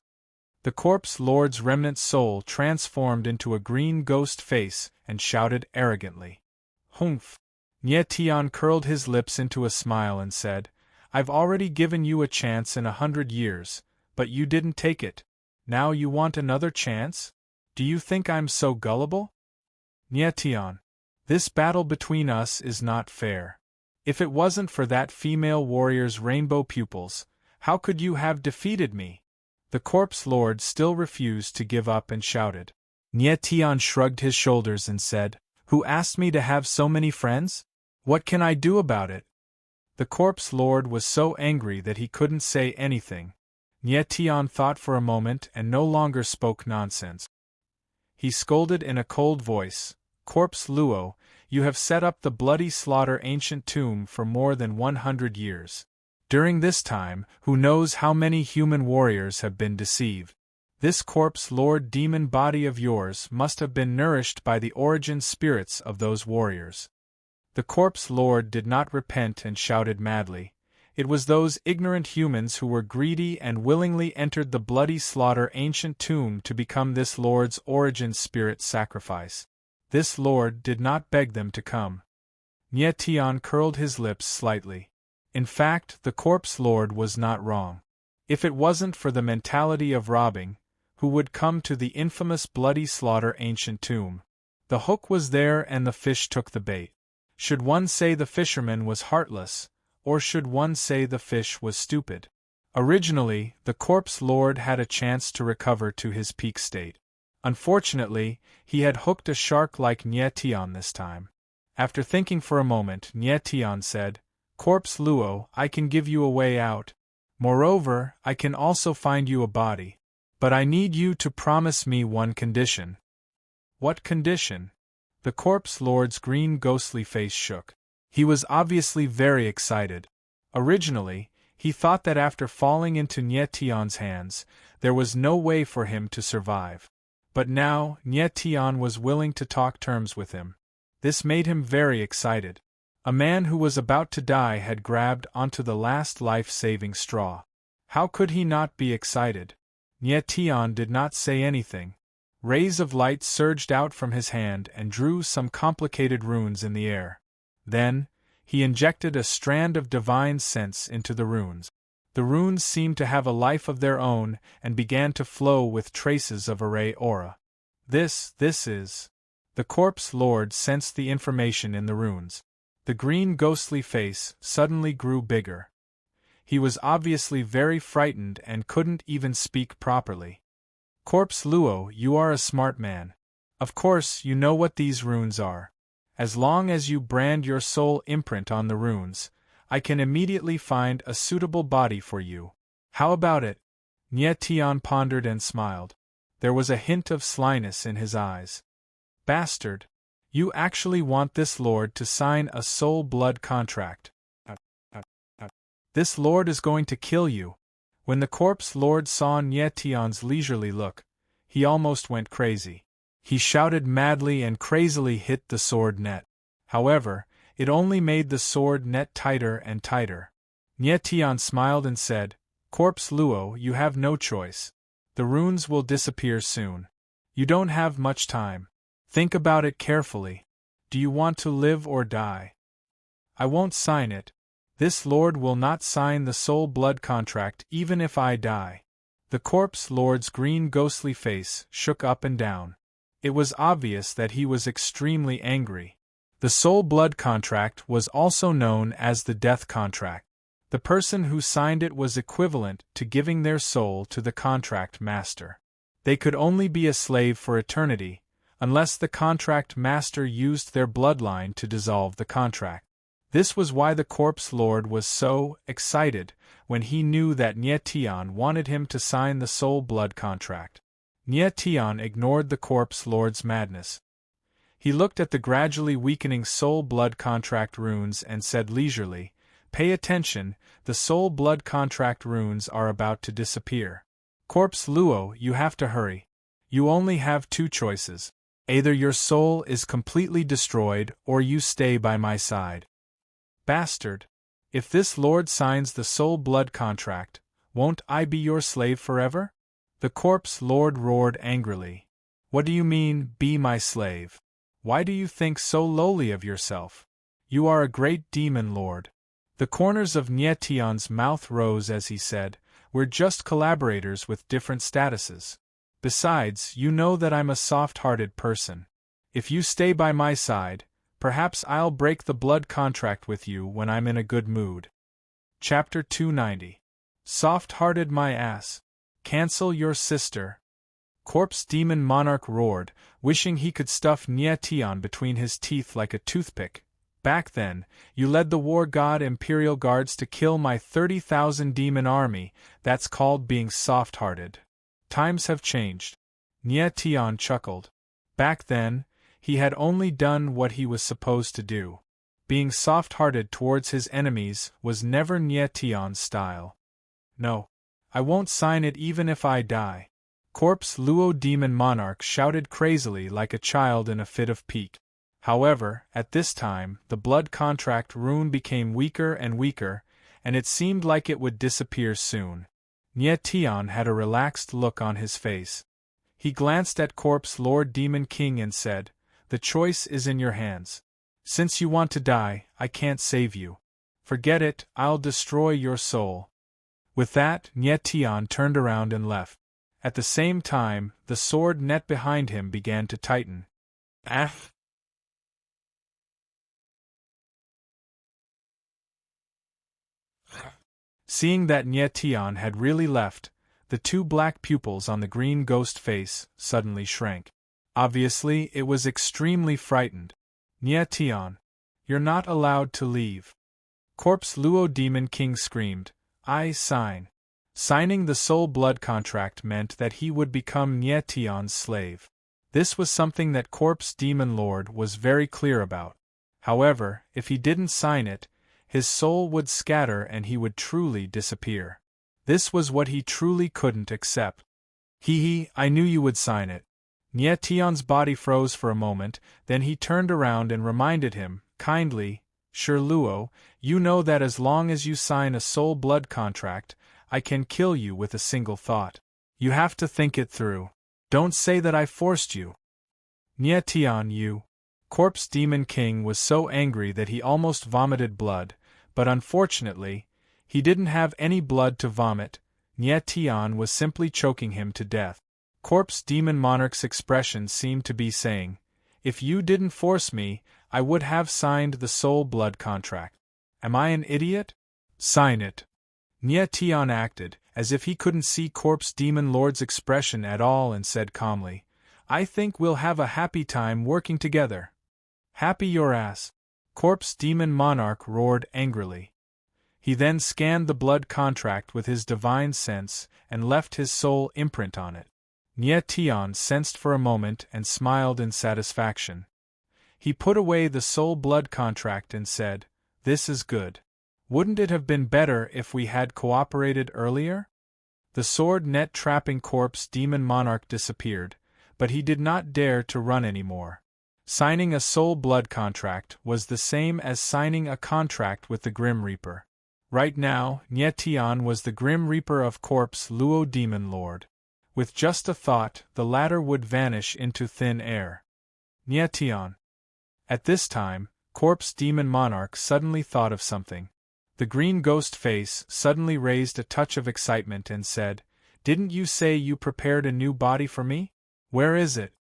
The Corpse Lord's remnant soul transformed into a green ghost face and shouted arrogantly. "Humph!" Nie Tian curled his lips into a smile and said, "I've already given you a chance in 100 years, but you didn't take it. Now you want another chance? Do you think I'm so gullible?" "Nie Tian, this battle between us is not fair. If it wasn't for that female warrior's rainbow pupils, how could you have defeated me?" The Corpse Lord still refused to give up and shouted. Nie Tian shrugged his shoulders and said, "Who asked me to have so many friends? What can I do about it?" The Corpse Lord was so angry that he couldn't say anything. Nie Tian thought for a moment and no longer spoke nonsense. He scolded in a cold voice, "Corpse Luo, you have set up the bloody slaughter ancient tomb for more than 100 years. During this time, who knows how many human warriors have been deceived. This Corpse Lord demon body of yours must have been nourished by the origin spirits of those warriors." The Corpse Lord did not repent and shouted madly. It was those ignorant humans who were greedy and willingly entered the bloody slaughter ancient tomb to become this Lord's origin spirit sacrifice. This Lord did not beg them to come. Nie Tian curled his lips slightly. In fact, the corpse lord was not wrong. If it wasn't for the mentality of robbing, who would come to the infamous bloody slaughter ancient tomb? The hook was there and the fish took the bait. Should one say the fisherman was heartless, or should one say the fish was stupid? Originally, the corpse lord had a chance to recover to his peak state. Unfortunately, he had hooked a shark like Nyetian this time. After thinking for a moment, Nyetian said, "Corpse Luo, I can give you a way out. Moreover, I can also find you a body. But I need you to promise me one condition." "What condition?" The corpse lord's green ghostly face shook. He was obviously very excited. Originally, he thought that after falling into Nyetian's hands, there was no way for him to survive. But now, Nyetian was willing to talk terms with him. This made him very excited. A man who was about to die had grabbed onto the last life-saving straw. How could he not be excited? Nyetian did not say anything. Rays of light surged out from his hand and drew some complicated runes in the air. Then, he injected a strand of divine sense into the runes. The runes seemed to have a life of their own and began to flow with traces of array aura. This is... The corpse lord sensed the information in the runes. The green ghostly face suddenly grew bigger. He was obviously very frightened and couldn't even speak properly. "Corpse Luo, you are a smart man. Of course you know what these runes are. As long as you brand your soul imprint on the runes, I can immediately find a suitable body for you. How about it?" Nyetian pondered and smiled. There was a hint of slyness in his eyes. "Bastard! You actually want this lord to sign a soul-blood contract. This lord is going to kill you." When the corpse lord saw Nyetian's leisurely look, he almost went crazy. He shouted madly and crazily hit the sword net. However, it only made the sword net tighter and tighter. Nyetian smiled and said, "Corpse Luo, you have no choice. The runes will disappear soon. You don't have much time. Think about it carefully. Do you want to live or die?" "I won't sign it. This lord will not sign the soul-blood contract even if I die." The corpse lord's green ghostly face shook up and down. It was obvious that he was extremely angry. The soul-blood contract was also known as the death contract. The person who signed it was equivalent to giving their soul to the contract master. They could only be a slave for eternity, unless the contract master used their bloodline to dissolve the contract. This was why the corpse lord was so excited when he knew that Nyetian wanted him to sign the soul-blood contract. Nyetian ignored the corpse lord's madness. He looked at the gradually weakening soul-blood contract runes and said leisurely, "Pay attention, the soul-blood contract runes are about to disappear. Corpse Luo, you have to hurry. You only have two choices. Either your soul is completely destroyed or you stay by my side." "Bastard! If this lord signs the soul-blood contract, won't I be your slave forever?" The corpse lord roared angrily. "What do you mean, be my slave? Why do you think so lowly of yourself? You are a great demon lord." The corners of Nyetian's mouth rose as he said, "We're just collaborators with different statuses. Besides, you know that I'm a soft-hearted person. If you stay by my side, perhaps I'll break the blood contract with you when I'm in a good mood." Chapter 290. Soft-hearted my ass. Cancel your sister. Corpse Demon Monarch roared, wishing he could stuff Nyetian between his teeth like a toothpick. "Back then, you led the war god Imperial Guards to kill my 30,000 demon army. That's called being soft-hearted. Times have changed." Nyetian chuckled. Back then, he had only done what he was supposed to do. Being soft-hearted towards his enemies was never Nyetian's style. "No. I won't sign it even if I die." Corpse Luo Demon Monarch shouted crazily like a child in a fit of pique. However, at this time, the blood contract rune became weaker and weaker, and it seemed like it would disappear soon. Nyetian had a relaxed look on his face. He glanced at Corpse Lord Demon King and said, "The choice is in your hands. Since you want to die, I can't save you. Forget it, I'll destroy your soul. With that, Nye Tian turned around and left. At the same time, the sword net behind him began to tighten. Ah! Seeing that Nye Tian had really left, the two black pupils on the green ghost face suddenly shrank. Obviously, it was extremely frightened. Nye Tian, you're not allowed to leave. Corpse Luo Demon King screamed, I sign. Signing the soul blood contract meant that he would become Nye Tian's slave. This was something that Corpse Demon Lord was very clear about. However, if he didn't sign it, his soul would scatter and he would truly disappear. This was what he truly couldn't accept. I knew you would sign it. Nye Tian's body froze for a moment, then he turned around and reminded him, kindly, Sure Luo, you know that as long as you sign a soul blood contract, I can kill you with a single thought. You have to think it through. Don't say that I forced you. Nye Tian, you. Corpse Demon King was so angry that he almost vomited blood, but unfortunately, he didn't have any blood to vomit. Nye Tian was simply choking him to death. Corpse Demon Monarch's expression seemed to be saying, if you didn't force me, I would have signed the soul blood contract. Am I an idiot? Sign it. Nye Tian acted as if he couldn't see Corpse Demon Lord's expression at all and said calmly, I think we'll have a happy time working together. Happy your ass. Corpse Demon Monarch roared angrily. He then scanned the blood contract with his divine sense and left his soul imprint on it. Nye Tian sensed for a moment and smiled in satisfaction. He put away the soul blood contract and said, This is good. Wouldn't it have been better if we had cooperated earlier? The sword net trapping Corpse Demon Monarch disappeared, but he did not dare to run anymore. Signing a soul blood contract was the same as signing a contract with the Grim Reaper. Right now, Nye Tian was the Grim Reaper of Corpse Luo Demon Lord. With just a thought, the latter would vanish into thin air. Nye Tian. At this time, Corpse Demon Monarch suddenly thought of something. The green ghost face suddenly raised a touch of excitement and said, Didn't you say you prepared a new body for me? Where is it?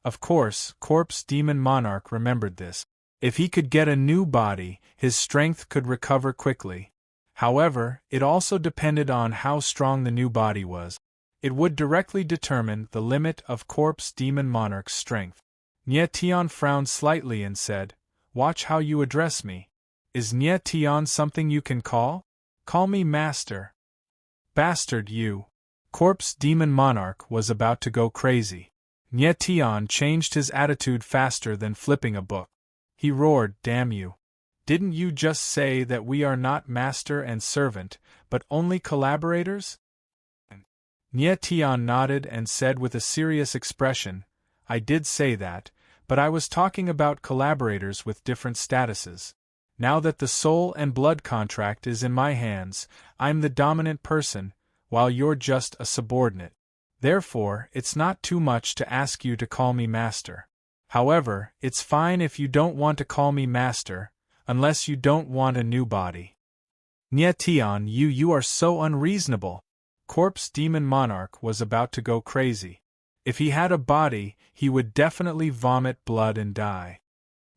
Of course, Corpse Demon Monarch remembered this. If he could get a new body, his strength could recover quickly. However, it also depended on how strong the new body was. It would directly determine the limit of Corpse Demon Monarch's strength. Nye Tian frowned slightly and said, Watch how you address me. Is Nye Tian something you can call? Call me Master. Bastard you. Corpse Demon Monarch was about to go crazy. Nye Tian changed his attitude faster than flipping a book. He roared, Damn you. Didn't you just say that we are not master and servant, but only collaborators? Nye Tian nodded and said with a serious expression, I did say that, but I was talking about collaborators with different statuses. Now that the soul and blood contract is in my hands, I'm the dominant person, while you're just a subordinate. Therefore, it's not too much to ask you to call me master. However, it's fine if you don't want to call me master, unless you don't want a new body. Nye Tian, you are so unreasonable. Corpse Demon Monarch was about to go crazy. If he had a body, he would definitely vomit blood and die.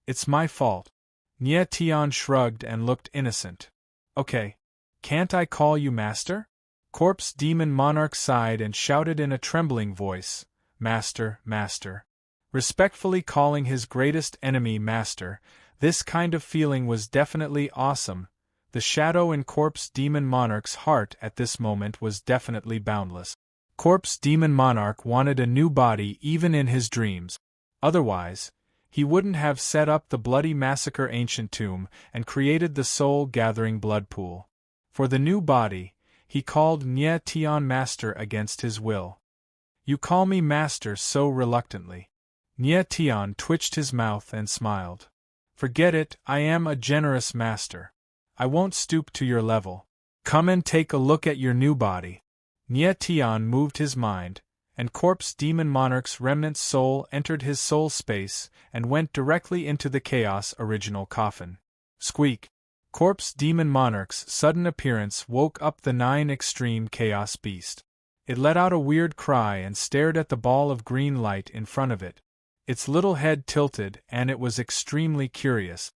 It's my fault. Nye Tian shrugged and looked innocent. Okay. Can't I call you master? Corpse Demon Monarch sighed and shouted in a trembling voice, Master, Master. Respectfully calling his greatest enemy Master, this kind of feeling was definitely awesome. The shadow in Corpse Demon Monarch's heart at this moment was definitely boundless. Corpse Demon Monarch wanted a new body even in his dreams. Otherwise, he wouldn't have set up the bloody massacre ancient tomb and created the soul-gathering blood pool. For the new body, he called Nye Tian Master against his will. You call me Master so reluctantly. Nye Tian twitched his mouth and smiled. Forget it, I am a generous master. I won't stoop to your level. Come and take a look at your new body. Nye Tian moved his mind, and Corpse Demon Monarch's remnant soul entered his soul space and went directly into the Chaos original coffin. Squeak! Corpse Demon Monarch's sudden appearance woke up the 9 Extreme Chaos Beast. It let out a weird cry and stared at the ball of green light in front of it. Its little head tilted and it was extremely curious.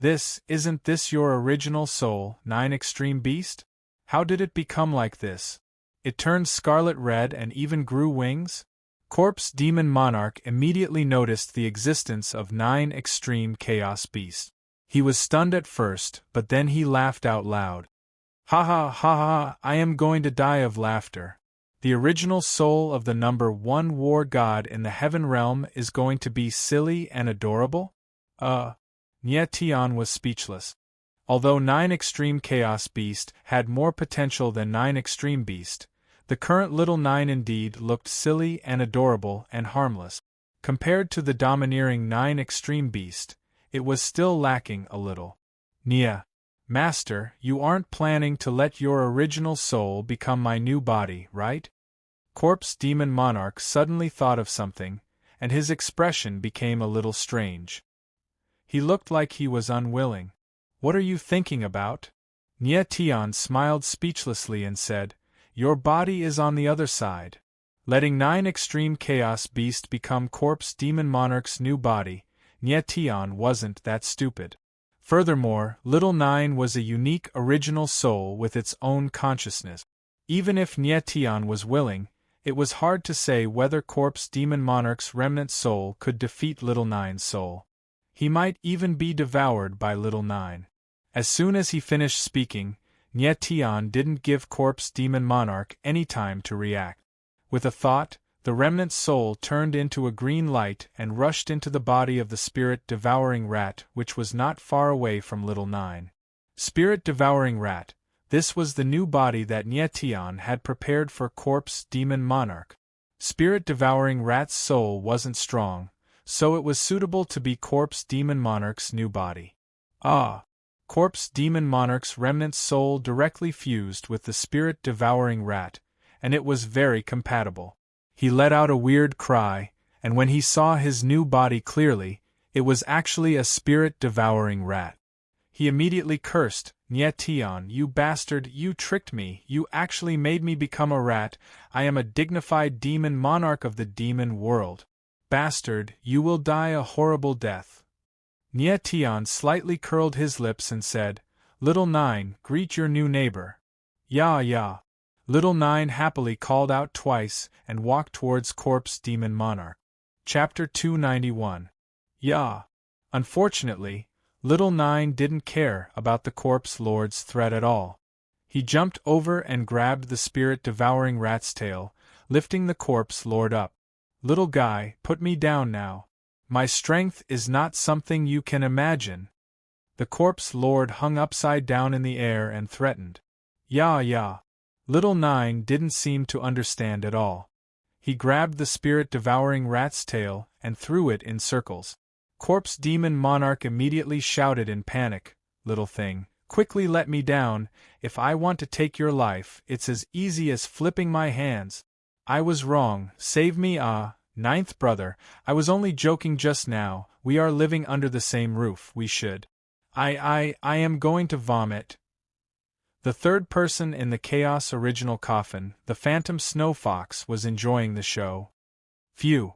Isn't this your original soul, 9 Extreme Beast? How did it become like this? It turned scarlet red and even grew wings? Corpse Demon Monarch immediately noticed the existence of 9 Extreme Chaos Beast. He was stunned at first, but then he laughed out loud. Ha ha ha ha, I am going to die of laughter. The original soul of the number 1 war god in the heaven realm is going to be silly and adorable? Nye Tian was speechless. Although 9 Extreme Chaos Beast had more potential than 9 Extreme Beast, the current little 9 indeed looked silly and adorable and harmless. Compared to the domineering 9 Extreme Beast, it was still lacking a little. Nia, Master, you aren't planning to let your original soul become my new body, right? Corpse Demon Monarch suddenly thought of something, and his expression became a little strange. He looked like he was unwilling. What are you thinking about? Nye Tian smiled speechlessly and said, Your body is on the other side. Letting 9 Extreme Chaos Beast become Corpse Demon Monarch's new body, Nye Tian wasn't that stupid. Furthermore, Little 9 was a unique original soul with its own consciousness. Even if Nye Tian was willing, it was hard to say whether Corpse Demon Monarch's remnant soul could defeat Little 9's soul. He might even be devoured by Little 9. As soon as he finished speaking, Nye Tian didn't give Corpse Demon Monarch any time to react. With a thought, the remnant soul turned into a green light and rushed into the body of the spirit-devouring rat, which was not far away from Little 9. Spirit-devouring rat, this was the new body that Nye Tian had prepared for Corpse Demon Monarch. Spirit-devouring rat's soul wasn't strong, so it was suitable to be Corpse Demon Monarch's new body. Corpse Demon Monarch's remnant soul directly fused with the spirit-devouring rat, and it was very compatible. He let out a weird cry, and when he saw his new body clearly, it was actually a spirit-devouring rat. He immediately cursed, Nye Tian, you bastard, you tricked me, you actually made me become a rat. I am a dignified demon monarch of the demon world. Bastard, you will die a horrible death. Nye Tian slightly curled his lips and said, Little 9, greet your new neighbor. Ya. Little 9 happily called out twice and walked towards Corpse Demon Monarch. Chapter 291. Ya. Unfortunately, Little 9 didn't care about the Corpse Lord's threat at all. He jumped over and grabbed the spirit-devouring rat's tail, lifting the Corpse Lord up. Little guy, put me down now. My strength is not something you can imagine. The Corpse Lord hung upside down in the air and threatened. Ya. Little 9 didn't seem to understand at all. He grabbed the spirit-devouring rat's tail and threw it in circles. Corpse Demon Monarch immediately shouted in panic, Little thing, quickly let me down. If I want to take your life, it's as easy as flipping my hands. I was wrong, save me. Ninth brother, I was only joking just now, we are living under the same roof, we should. I am going to vomit. The third person in the Chaos Original Coffin, the Phantom Snow Fox, was enjoying the show. Phew.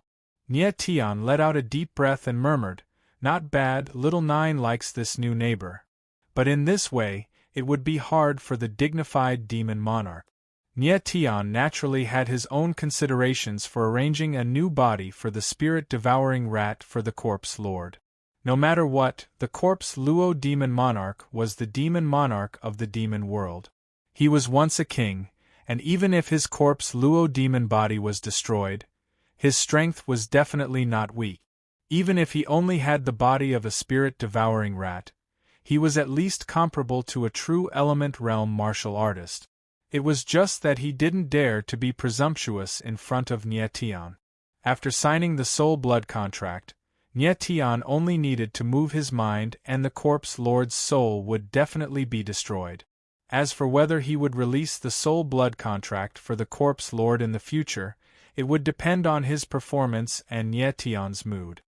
Nye Tian let out a deep breath and murmured, Not bad, Little 9 likes this new neighbor. But in this way, it would be hard for the dignified demon monarch. Nye Tian naturally had his own considerations for arranging a new body for the spirit-devouring rat for the Corpse Lord. No matter what, the Corpse Luo Demon Monarch was the demon monarch of the demon world. He was once a king, and even if his Corpse Luo demon body was destroyed, his strength was definitely not weak. Even if he only had the body of a spirit-devouring rat, he was at least comparable to a true element realm martial artist. It was just that he didn't dare to be presumptuous in front of Nye Tian. After signing the soul blood contract, Nye Tian only needed to move his mind and the Corpse Lord's soul would definitely be destroyed. As for whether he would release the soul blood contract for the Corpse Lord in the future, it would depend on his performance and Nye Tian's mood.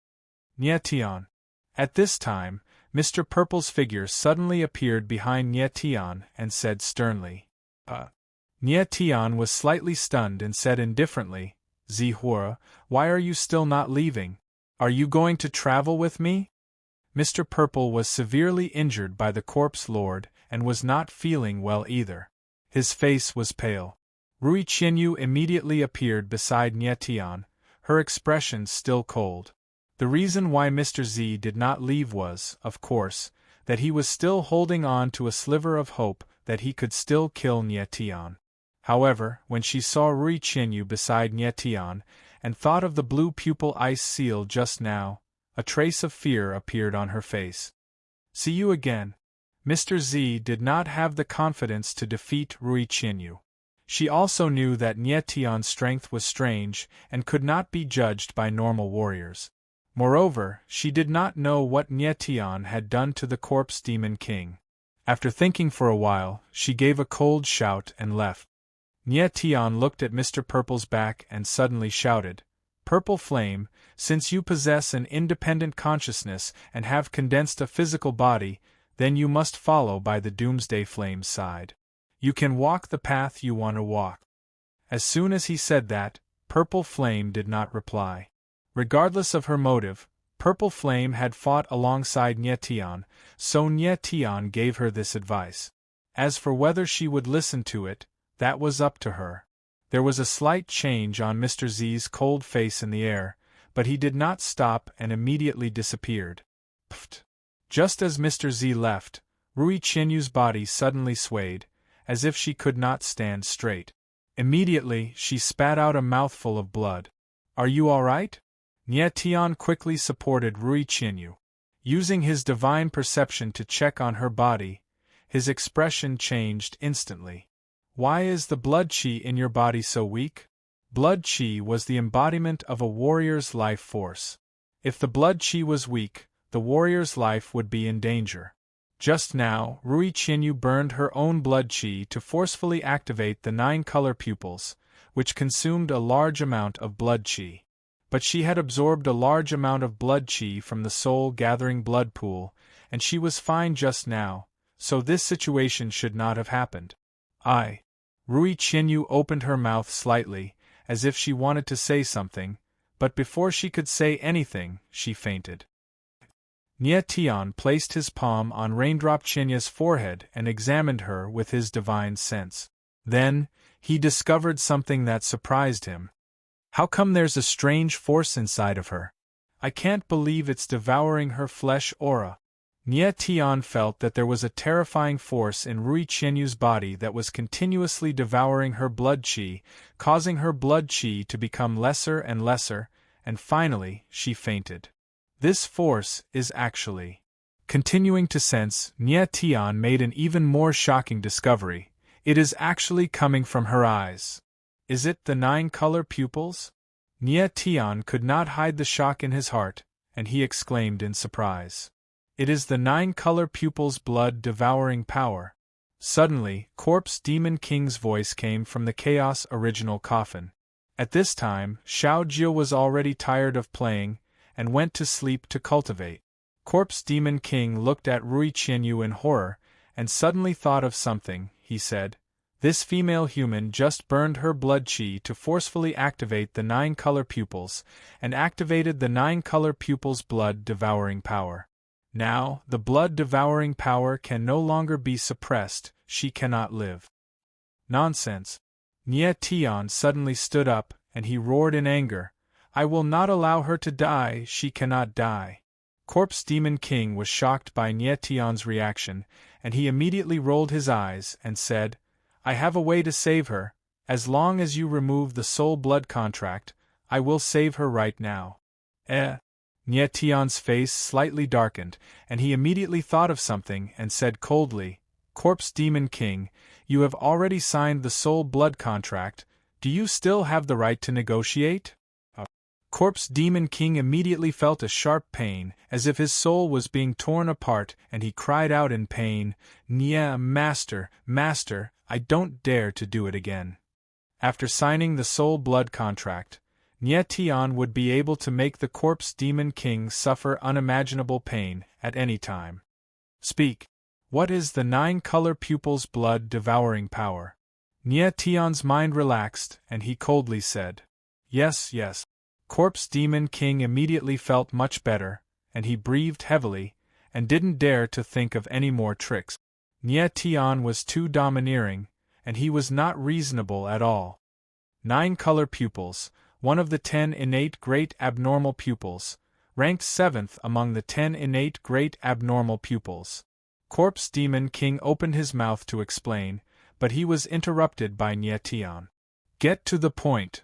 Nye Tian. At this time, Mr. Purple's figure suddenly appeared behind Nie Tian and said sternly, Nie Tian was slightly stunned and said indifferently, Zihua, why are you still not leaving? Are you going to travel with me? Mr. Purple was severely injured by the corpse lord and was not feeling well either. His face was pale. Rui Qianyu immediately appeared beside Nie Tian, her expression still cold. The reason why Mr. Z did not leave was, of course, that he was still holding on to a sliver of hope that he could still kill Nie Tian. However, when she saw Rui Qianyu beside Nie Tian, and thought of the blue pupil ice seal just now, a trace of fear appeared on her face. See you again. Mr. Z did not have the confidence to defeat Rui Qianyu. She also knew that Nie Tian's strength was strange and could not be judged by normal warriors. Moreover, she did not know what Nie Tian had done to the corpse demon king. After thinking for a while, she gave a cold shout and left. Nie Tian looked at Mr. Purple's back and suddenly shouted, Purple Flame, since you possess an independent consciousness and have condensed a physical body, then you must follow by the Doomsday Flame's side. You can walk the path you want to walk. As soon as he said that, Purple Flame did not reply. Regardless of her motive, Purple Flame had fought alongside Nie Tian, so Nie Tian gave her this advice. As for whether she would listen to it, that was up to her. There was a slight change on Mr. Z's cold face in the air, but he did not stop and immediately disappeared. Pfft! Just as Mr. Z left, Rui Qianyu's body suddenly swayed, as if she could not stand straight. Immediately, she spat out a mouthful of blood. Are you all right? Nie Tian quickly supported Rui Qianyu. Using his divine perception to check on her body, his expression changed instantly. Why is the blood qi in your body so weak? Blood qi was the embodiment of a warrior's life force. If the blood qi was weak, the warrior's life would be in danger. Just now, Rui Qianyu burned her own blood qi to forcefully activate the 9 color pupils, which consumed a large amount of blood qi. But she had absorbed a large amount of blood qi from the soul-gathering blood pool, and she was fine just now, so this situation should not have happened. Rui Qianyu opened her mouth slightly, as if she wanted to say something, but before she could say anything, she fainted. Nie Tian placed his palm on Raindrop Qianya's forehead and examined her with his divine sense. Then, he discovered something that surprised him. How come there's a strange force inside of her? I can't believe it's devouring her flesh aura. Nie Tian felt that there was a terrifying force in Rui Qianyu's body that was continuously devouring her blood qi, causing her blood qi to become lesser and lesser, and finally, she fainted. This force is actually... Continuing to sense, Nie Tian made an even more shocking discovery. It is actually coming from her eyes. Is it the 9 color pupils? Nie Tian could not hide the shock in his heart, and he exclaimed in surprise. It is the 9 color pupils' blood-devouring power. Suddenly, Corpse Demon King's voice came from the Chaos Original Coffin. At this time, Xiao Jia was already tired of playing, and went to sleep to cultivate. Corpse Demon King looked at Rui Qianyu in horror, and suddenly thought of something. He said, This female human just burned her blood qi to forcefully activate the 9 color pupils, and activated the 9 color pupils' blood-devouring power. Now, the blood-devouring power can no longer be suppressed, she cannot live. Nonsense. Nie Tian suddenly stood up, and he roared in anger, I will not allow her to die, she cannot die. Corpse Demon King was shocked by Nie Tian's reaction, and he immediately rolled his eyes and said, I have a way to save her. As long as you remove the soul blood contract, I will save her right now. Nie Tian's face slightly darkened, and he immediately thought of something and said coldly, Corpse Demon King, you have already signed the soul blood contract, do you still have the right to negotiate? Corpse Demon King immediately felt a sharp pain, as if his soul was being torn apart, and he cried out in pain, Nie, Master, Master, I don't dare to do it again. After signing the soul blood contract, Nie Tian would be able to make the corpse demon king suffer unimaginable pain at any time. Speak. What is the 9-color pupil's blood-devouring power? Nie Tian's mind relaxed, and he coldly said, Yes, yes. Corpse demon king immediately felt much better, and he breathed heavily, and didn't dare to think of any more tricks. Nie Tian was too domineering, and he was not reasonable at all. 9-color pupils, one of the 10 innate great abnormal pupils, ranked 7th among the 10 innate great abnormal pupils. Corpse Demon King opened his mouth to explain, but he was interrupted by Nie Tian. Get to the point.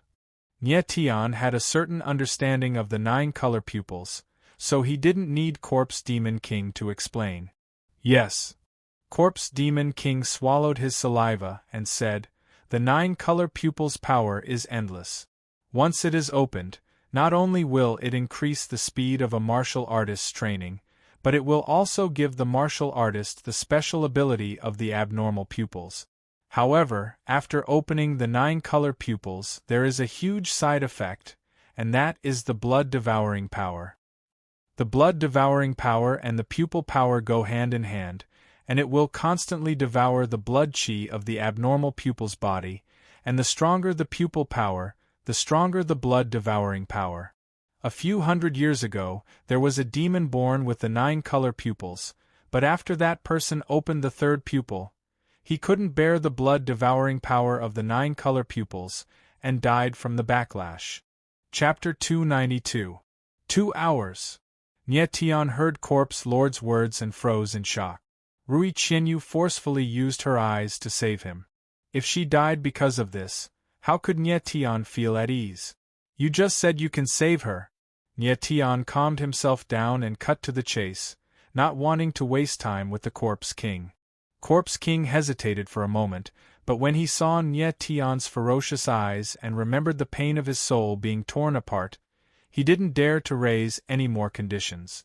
Nie Tian had a certain understanding of the 9-color pupils, so he didn't need Corpse Demon King to explain. Yes. Corpse Demon King swallowed his saliva and said, The 9-color pupil's power is endless. Once it is opened, not only will it increase the speed of a martial artist's training, but it will also give the martial artist the special ability of the abnormal pupils. However, after opening the 9-color pupils, there is a huge side effect, and that is the blood-devouring power. The blood-devouring power and the pupil power go hand in hand, and it will constantly devour the blood chi of the abnormal pupil's body, and the stronger the pupil power, the stronger the blood-devouring power. A few hundred years ago, there was a demon born with the 9-color pupils, but after that person opened the 3rd pupil, he couldn't bear the blood-devouring power of the 9-color pupils, and died from the backlash. Chapter 292. 2 hours. Nie Tian heard Corpse Lord's words and froze in shock. Rui Qianyu forcefully used her eyes to save him. If she died because of this, how could Nie Tian feel at ease? You just said you can save her. Nie Tian calmed himself down and cut to the chase, not wanting to waste time with the Corpse King. Corpse King hesitated for a moment, but when he saw Nie Tian's ferocious eyes and remembered the pain of his soul being torn apart, he didn't dare to raise any more conditions.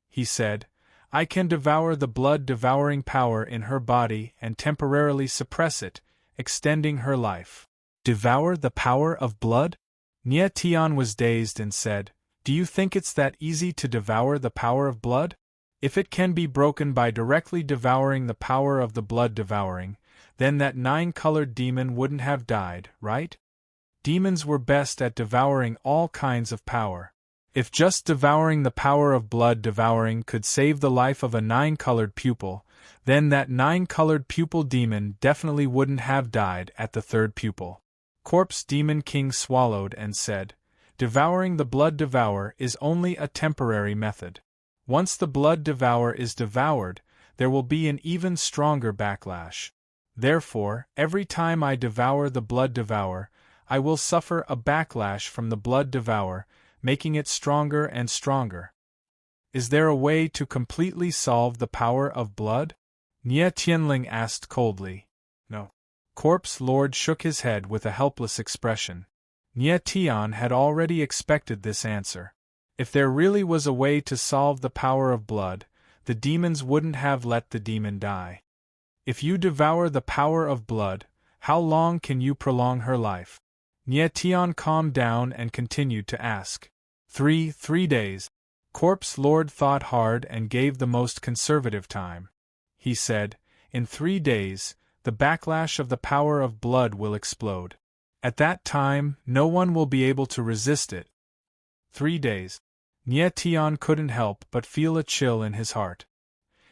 He said, I can devour the blood-devouring power in her body and temporarily suppress it, extending her life. Devour the power of blood? Nie Tian was dazed and said, Do you think it's that easy to devour the power of blood? If it can be broken by directly devouring the power of the blood devouring, then that 9-colored demon wouldn't have died, right? Demons were best at devouring all kinds of power. If just devouring the power of blood devouring could save the life of a 9-colored pupil, then that 9-colored pupil demon definitely wouldn't have died at the 3rd pupil. Corpse Demon King swallowed and said, Devouring the blood devour is only a temporary method. Once the blood devour is devoured, there will be an even stronger backlash. Therefore, every time I devour the blood devour, I will suffer a backlash from the blood devour, making it stronger and stronger. Is there a way to completely solve the power of blood? Nie Tianling asked coldly. No. Corpse Lord shook his head with a helpless expression. Nie Tian had already expected this answer. If there really was a way to solve the power of blood, the demons wouldn't have let the demon die. If you devour the power of blood, how long can you prolong her life? Nie Tian calmed down and continued to ask. 3 days. Corpse Lord thought hard and gave the most conservative time. He said, In 3 days, the backlash of the power of blood will explode. At that time, no one will be able to resist it. 3 days. Nie Tian couldn't help but feel a chill in his heart.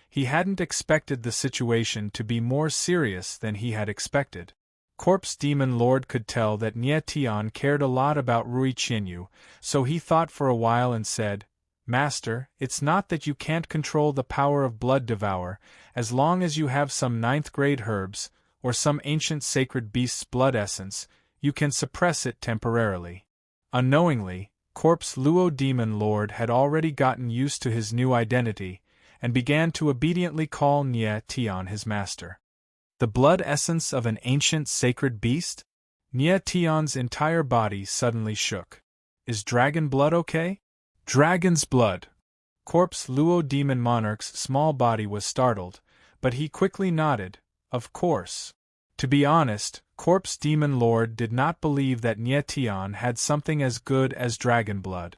He hadn't expected the situation to be more serious than he had expected. Corpse Demon Lord could tell that Nie Tian cared a lot about Rui Qianyu, so he thought for a while and said, Master, it's not that you can't control the power of blood devour, as long as you have some 9th-grade herbs, or some ancient sacred beast's blood essence, you can suppress it temporarily. Unknowingly, Corpse Luo Demon Lord had already gotten used to his new identity, and began to obediently call Nie Tian his master. The blood essence of an ancient sacred beast? Nie Tian's entire body suddenly shook. Is dragon blood okay? Dragon's blood. Corpse Luo Demon Monarch's small body was startled, but he quickly nodded, Of course. To be honest, Corpse Demon Lord did not believe that Nyetian had something as good as dragon blood.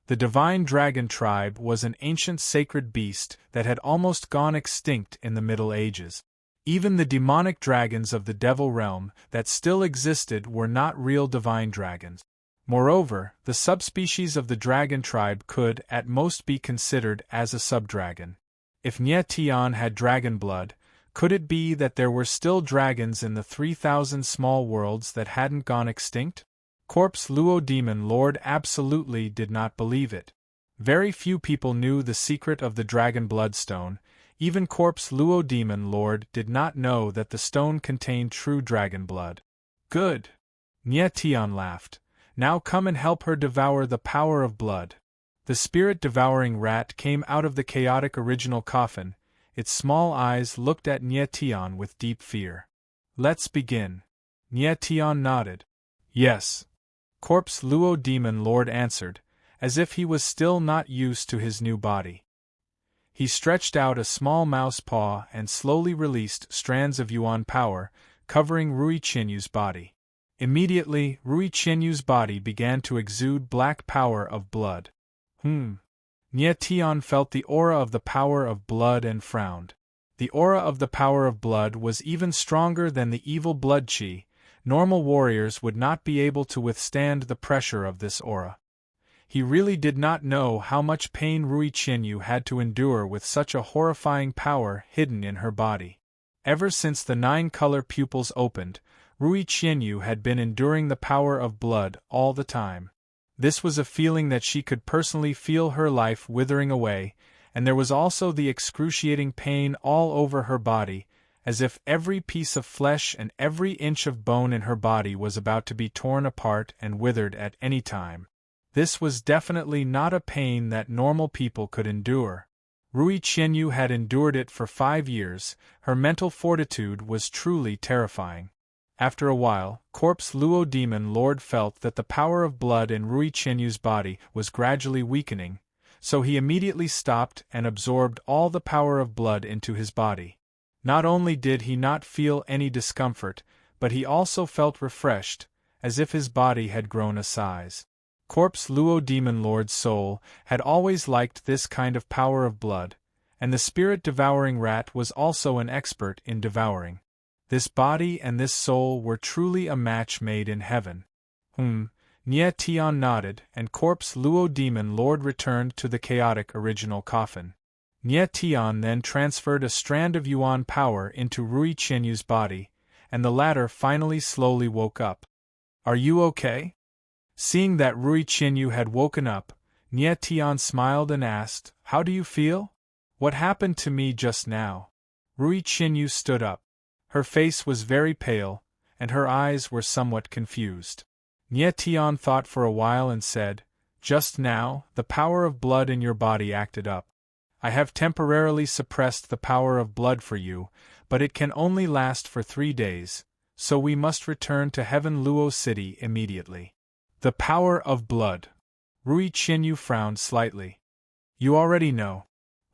The divine dragon tribe was an ancient sacred beast that had almost gone extinct in the Middle Ages. Even the demonic dragons of the devil realm that still existed were not real divine dragons. Moreover, the subspecies of the dragon tribe could at most be considered as a subdragon. If Nyetian had dragon blood, could it be that there were still dragons in the 3,000 small worlds that hadn't gone extinct? Corpse Luo Demon Lord absolutely did not believe it. Very few people knew the secret of the dragon bloodstone. Even Corpse Luo Demon Lord did not know that the stone contained true dragon blood. Good! Nyetian laughed. Now come and help her devour the power of blood. The spirit-devouring rat came out of the chaotic original coffin. Its small eyes looked at Nyetian with deep fear. Let's begin. Nyetian nodded. Yes. Corpse Luo Demon Lord answered, as if he was still not used to his new body. He stretched out a small mouse paw and slowly released strands of yuan power, covering Rui Qinyu's body. Immediately, Rui Qinyu's body began to exude black power of blood. Nyetian felt the aura of the power of blood and frowned. The aura of the power of blood was even stronger than the evil blood qi. Normal warriors would not be able to withstand the pressure of this aura. He really did not know how much pain Rui Qinyu had to endure with such a horrifying power hidden in her body. Ever since the 9-color pupils opened, Rui Qinyu had been enduring the power of blood all the time. This was a feeling that she could personally feel her life withering away, and there was also the excruciating pain all over her body, as if every piece of flesh and every inch of bone in her body was about to be torn apart and withered at any time. This was definitely not a pain that normal people could endure. Rui Qinyu had endured it for 5 years. Her mental fortitude was truly terrifying. After a while, Corpse Luo Demon Lord felt that the power of blood in Rui Qinyu's body was gradually weakening, so he immediately stopped and absorbed all the power of blood into his body. Not only did he not feel any discomfort, but he also felt refreshed, as if his body had grown a size. Corpse Luo Demon Lord's soul had always liked this kind of power of blood, and the spirit-devouring rat was also an expert in devouring. This body and this soul were truly a match made in heaven. Nyetian nodded, and Corpse Luo Demon Lord returned to the chaotic original coffin. Nyetian then transferred a strand of yuan power into Rui Qinyu's body, and the latter finally slowly woke up. Are you okay? Seeing that Rui Qinyu had woken up, Nyetian smiled and asked, How do you feel? What happened to me just now? Rui Qinyu stood up. Her face was very pale, and her eyes were somewhat confused. Nyetian thought for a while and said, Just now, the power of blood in your body acted up. I have temporarily suppressed the power of blood for you, but it can only last for 3 days, so we must return to Heaven Luo City immediately. The power of blood. Rui Qinyu frowned slightly. You already know.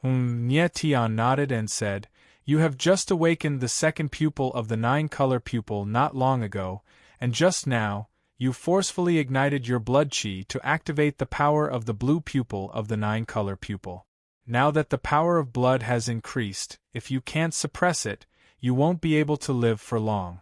Nyetian nodded and said, You have just awakened the second pupil of the 9-color pupil not long ago, and just now, you forcefully ignited your blood qi to activate the power of the blue pupil of the 9-color pupil. Now that the power of blood has increased, if you can't suppress it, you won't be able to live for long.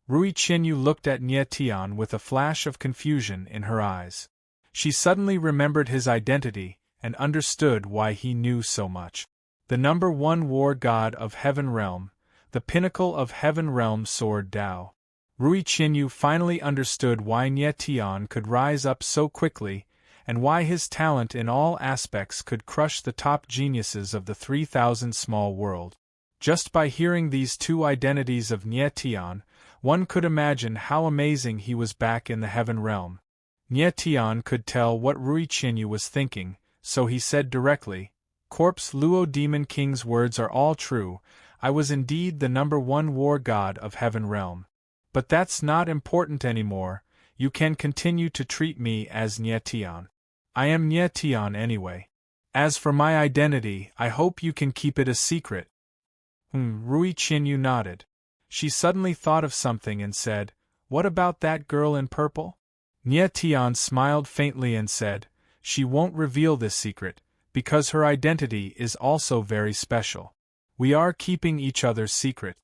Rui Qinyu looked at Nyetian with a flash of confusion in her eyes. She suddenly remembered his identity and understood why he knew so much. The number 1 war god of Heaven Realm, the pinnacle of Heaven Realm Sword Dao. Rui Qinyu finally understood why Nyetian could rise up so quickly, and why his talent in all aspects could crush the top geniuses of the 3,000 small world. Just by hearing these 2 identities of Nyetian, one could imagine how amazing he was back in the Heaven Realm. Nyetian could tell what Rui Qinyu was thinking, so he said directly, Corpse Luo Demon King's words are all true, I was indeed the number 1 war god of Heaven Realm. But that's not important anymore, you can continue to treat me as Nyetian. I am Nyetian anyway. As for my identity, I hope you can keep it a secret. Rui Qinyu nodded. She suddenly thought of something and said, "What about that girl in purple?" Nie Tian smiled faintly and said, "She won't reveal this secret, because her identity is also very special. We are keeping each other's secret."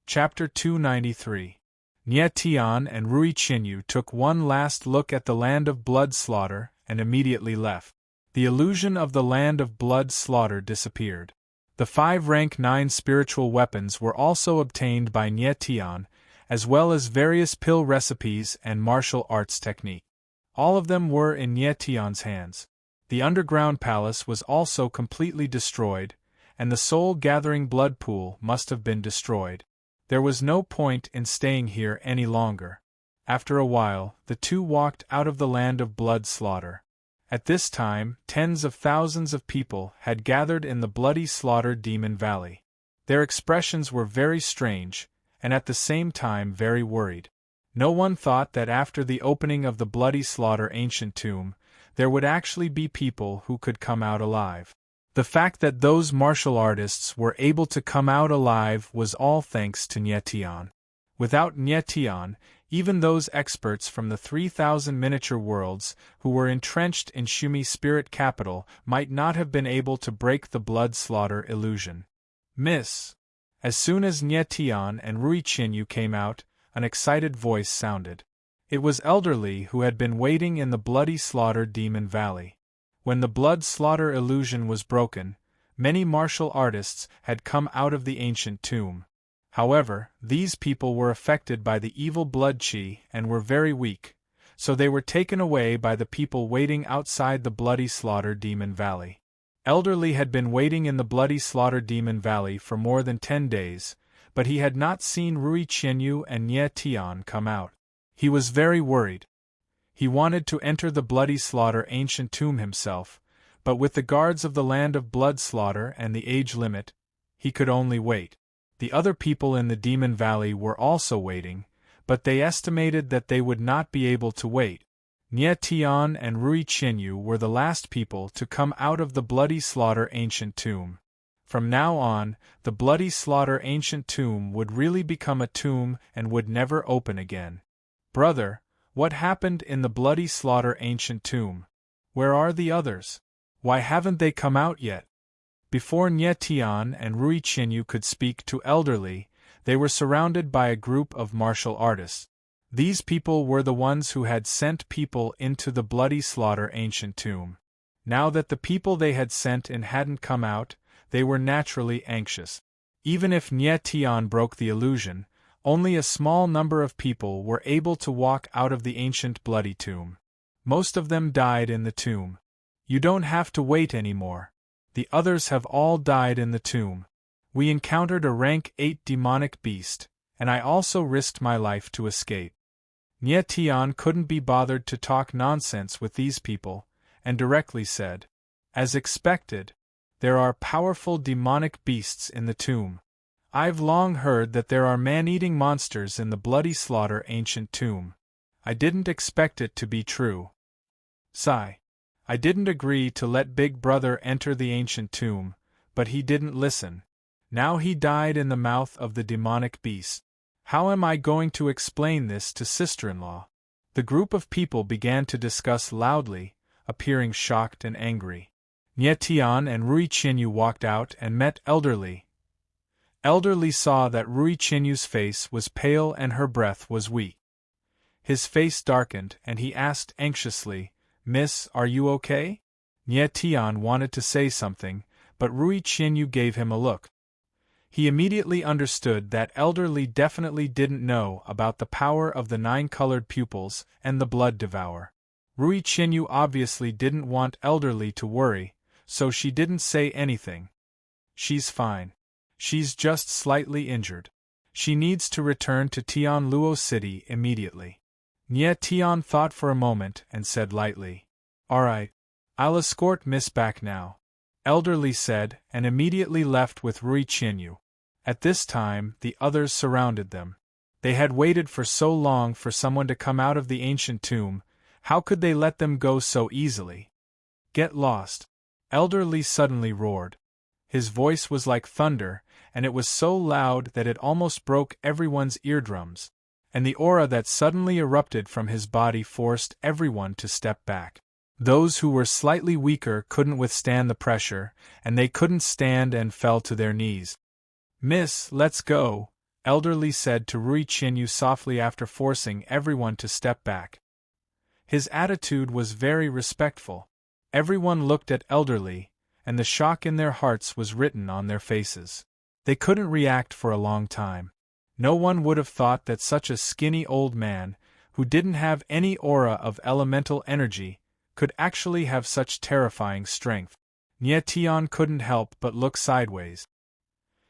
Chapter 293. Nie Tian and Rui Qinyu took one last look at the land of blood slaughter and immediately left. The illusion of the land of blood slaughter disappeared. The 5 rank 9 spiritual weapons were also obtained by Nie Tian, as well as various pill recipes and martial arts technique. All of them were in Nie Tian's hands. The underground palace was also completely destroyed, and the soul-gathering blood pool must have been destroyed. There was no point in staying here any longer. After a while, the two walked out of the land of blood slaughter. At this time, tens of thousands of people had gathered in the bloody slaughter Demon Valley. Their expressions were very strange, and at the same time very worried. No one thought that after the opening of the bloody slaughter ancient tomb, there would actually be people who could come out alive. The fact that those martial artists were able to come out alive was all thanks to Nie Tian. Without Nie Tian, even those experts from the 3,000 miniature worlds who were entrenched in Shumi Spirit Capital might not have been able to break the blood slaughter illusion. "Miss!" As soon as Nie Tian and Rui Qinyu came out, an excited voice sounded. It was Elderly who had been waiting in the bloody slaughter Demon Valley. When the blood slaughter illusion was broken, many martial artists had come out of the ancient tomb. However, these people were affected by the evil blood qi and were very weak, so they were taken away by the people waiting outside the bloody slaughter Demon Valley. Elderly had been waiting in the bloody slaughter Demon Valley for more than 10 days, but he had not seen Rui Qinyu and Nie Tian come out. He was very worried. He wanted to enter the bloody slaughter ancient tomb himself, but with the guards of the land of blood slaughter and the age limit, he could only wait. The other people in the Demon Valley were also waiting, but they estimated that they would not be able to wait. Nie Tian and Rui Qinyu were the last people to come out of the bloody slaughter ancient tomb. From now on, the bloody slaughter ancient tomb would really become a tomb and would never open again. "Brother, what happened in the bloody slaughter ancient tomb? Where are the others? Why haven't they come out yet?" Before Nie Tian and Rui Qinyu could speak to Elderly, they were surrounded by a group of martial artists. These people were the ones who had sent people into the bloody slaughter ancient tomb. Now that the people they had sent in hadn't come out, they were naturally anxious. Even if Nie Tian broke the illusion, only a small number of people were able to walk out of the ancient bloody tomb. Most of them died in the tomb. "You don't have to wait anymore. The others have all died in the tomb. We encountered a rank 8 demonic beast, and I also risked my life to escape." Nie Tian couldn't be bothered to talk nonsense with these people, and directly said, "As expected, there are powerful demonic beasts in the tomb. I've long heard that there are man-eating monsters in the bloody slaughter ancient tomb. I didn't expect it to be true. Sigh. I didn't agree to let Big Brother enter the ancient tomb, but he didn't listen. Now he died in the mouth of the demonic beast. How am I going to explain this to sister-in-law?" The group of people began to discuss loudly, appearing shocked and angry. Nie Tian and Rui Qinyu walked out and met Elderly. Elderly saw that Rui Qinyu's face was pale and her breath was weak. His face darkened and he asked anxiously, "Miss, are you okay?" Nie Tian wanted to say something, but Rui Qinyu gave him a look. He immediately understood that Elderly definitely didn't know about the power of the 9-colored pupils and the blood devour. Rui Qinyu obviously didn't want Elderly to worry, so she didn't say anything. "She's fine. She's just slightly injured. She needs to return to Tianluo City immediately." Nie Tian thought for a moment and said lightly, "All right. I'll escort Miss back now," Elderly said, and immediately left with Rui Qinyu. At this time, the others surrounded them. They had waited for so long for someone to come out of the ancient tomb. How could they let them go so easily? "Get lost!" Elderly suddenly roared. His voice was like thunder, and it was so loud that it almost broke everyone's eardrums. And the aura that suddenly erupted from his body forced everyone to step back. Those who were slightly weaker couldn't withstand the pressure, and they couldn't stand and fell to their knees. "Miss, let's go," Elderly said to Rui Qinyu softly after forcing everyone to step back. His attitude was very respectful. Everyone looked at Elderly, and the shock in their hearts was written on their faces. They couldn't react for a long time. No one would have thought that such a skinny old man, who didn't have any aura of elemental energy, could actually have such terrifying strength. Nie Tian couldn't help but look sideways.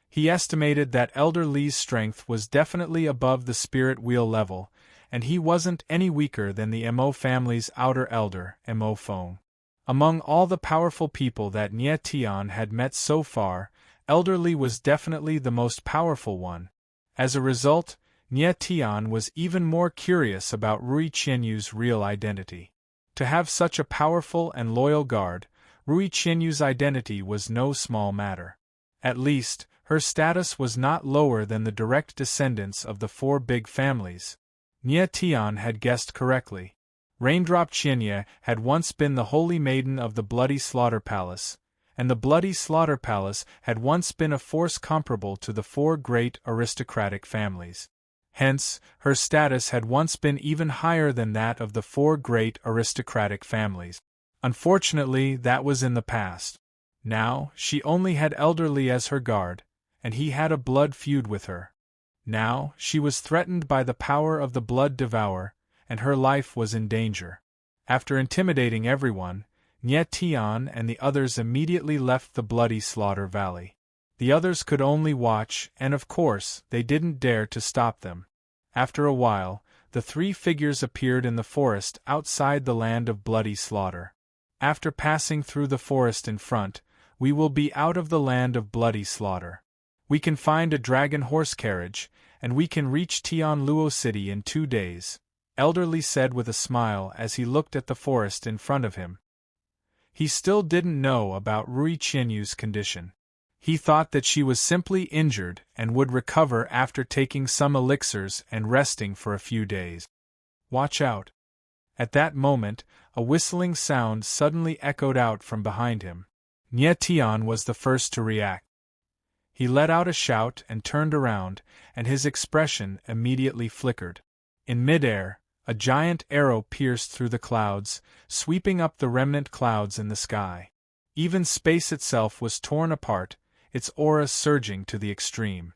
He estimated that Elder Li's strength was definitely above the spirit wheel level, and he wasn't any weaker than the Mo family's outer elder, Mo Feng. Among all the powerful people that Nie Tian had met so far, Elder Li was definitely the most powerful one. As a result, Nie Tian was even more curious about Rui Qinyu's real identity. To have such a powerful and loyal guard, Rui Qinyu's identity was no small matter. At least, her status was not lower than the direct descendants of the four big families. Nie Tian had guessed correctly. Raindrop Qianye had once been the holy maiden of the Bloody Slaughter Palace, and the Bloody Slaughter Palace had once been a force comparable to the four great aristocratic families. Hence, her status had once been even higher than that of the four great aristocratic families. Unfortunately, that was in the past. Now, she only had Elder Li as her guard, and he had a blood feud with her. Now, she was threatened by the power of the Blood Devourer, and her life was in danger. After intimidating everyone, Nie Tian and the others immediately left the Bloody Slaughter Valley. The others could only watch, and of course, they didn't dare to stop them. After a while, the three figures appeared in the forest outside the land of Bloody Slaughter. After passing through the forest in front, we will be out of the land of Bloody Slaughter. We can find a dragon horse carriage, and we can reach Tianluo City in 2 days, Elder Li said with a smile as he looked at the forest in front of him. He still didn't know about Rui Qinyu's condition. He thought that she was simply injured and would recover after taking some elixirs and resting for a few days. Watch out. At that moment, a whistling sound suddenly echoed out from behind him. Nie Tian was the first to react. He let out a shout and turned around, and his expression immediately flickered. In midair, a giant arrow pierced through the clouds, sweeping up the remnant clouds in the sky. Even space itself was torn apart, its aura surging to the extreme.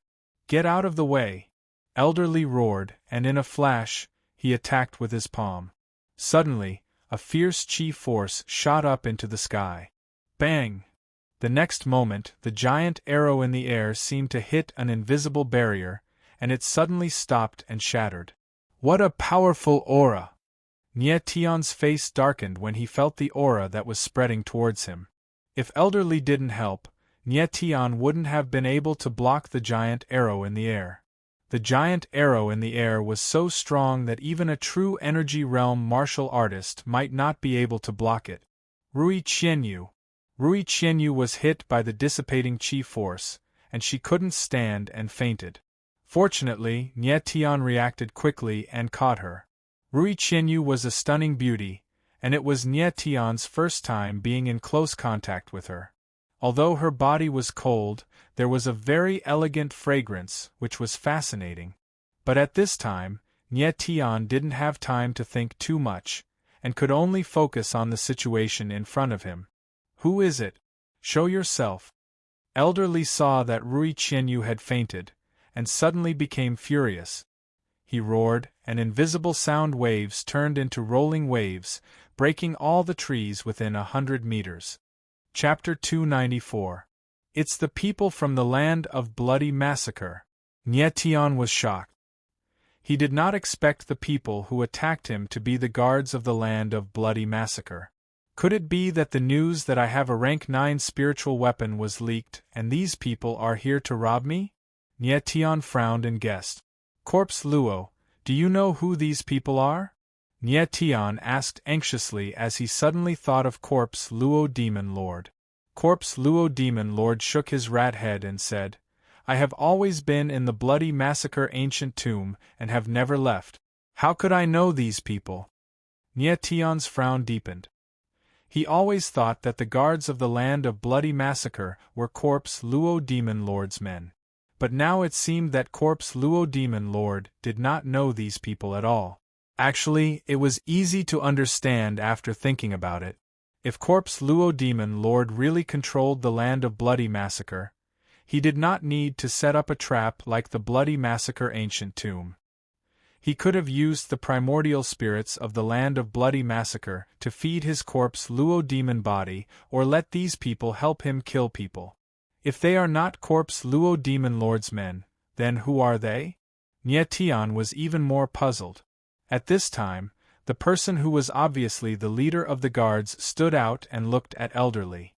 "Get out of the way!" Elder Li roared, and in a flash, he attacked with his palm. Suddenly, a fierce chi force shot up into the sky. Bang! The next moment, the giant arrow in the air seemed to hit an invisible barrier, and it suddenly stopped and shattered. What a powerful aura! Nie Tian's face darkened when he felt the aura that was spreading towards him. If Elder Li didn't help, Nie Tian wouldn't have been able to block the giant arrow in the air. The giant arrow in the air was so strong that even a true energy realm martial artist might not be able to block it. Rui Qianyu was hit by the dissipating chi force, and she couldn't stand and fainted. Fortunately, Nie Tian reacted quickly and caught her. Rui Qianyu was a stunning beauty, and it was Nie Tian's first time being in close contact with her. Although her body was cold, there was a very elegant fragrance which was fascinating. But at this time, Nie Tian didn't have time to think too much, and could only focus on the situation in front of him. "Who is it? Show yourself." Elder Li saw that Rui Qianyu had fainted, and suddenly became furious. He roared, and invisible sound waves turned into rolling waves, breaking all the trees within 100 meters. Chapter 294. It's the people from the land of bloody massacre. Nie Tian was shocked. He did not expect the people who attacked him to be the guards of the land of bloody massacre. Could it be that the news that I have a rank 9 spiritual weapon was leaked, and these people are here to rob me? Nie Tian frowned and guessed. Corpse Luo, do you know who these people are? Nie Tian asked anxiously as he suddenly thought of Corpse Luo Demon Lord. Corpse Luo Demon Lord shook his rat head and said, I have always been in the bloody massacre ancient tomb and have never left. How could I know these people? Nie Tion's frown deepened. He always thought that the guards of the land of bloody massacre were Corpse Luo Demon Lord's men. But now it seemed that Corpse Luo Demon Lord did not know these people at all. Actually, it was easy to understand after thinking about it. If Corpse Luo Demon Lord really controlled the land of bloody massacre, he did not need to set up a trap like the bloody massacre ancient tomb. He could have used the primordial spirits of the land of bloody massacre to feed his Corpse Luo Demon body or let these people help him kill people. If they are not Corpse Luo Demon Lord's men, then who are they? Nie Tion was even more puzzled. At this time, the person who was obviously the leader of the guards stood out and looked at Elderly.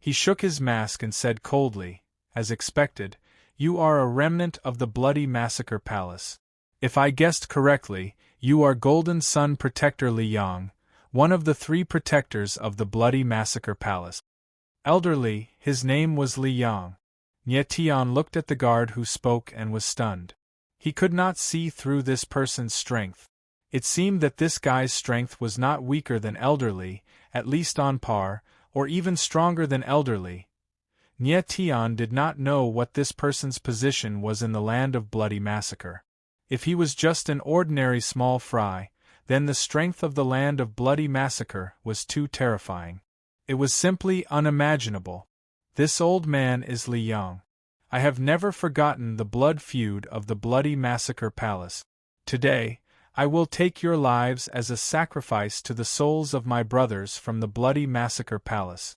He shook his mask and said coldly, as expected, You are a remnant of the bloody massacre palace. If I guessed correctly, you are Golden Sun Protector Li Yang, one of the 3 protectors of the bloody massacre palace. Elderly, his name was Li Yang. Nie Tion looked at the guard who spoke and was stunned. He could not see through this person's strength. It seemed that this guy's strength was not weaker than Elderly, at least on par, or even stronger than Elderly. Nie Tion did not know what this person's position was in the land of bloody massacre. If he was just an ordinary small fry, then the strength of the land of bloody massacre was too terrifying. It was simply unimaginable. This old man is Li Yang. I have never forgotten the blood feud of the bloody massacre palace. Today, I will take your lives as a sacrifice to the souls of my brothers from the bloody massacre palace.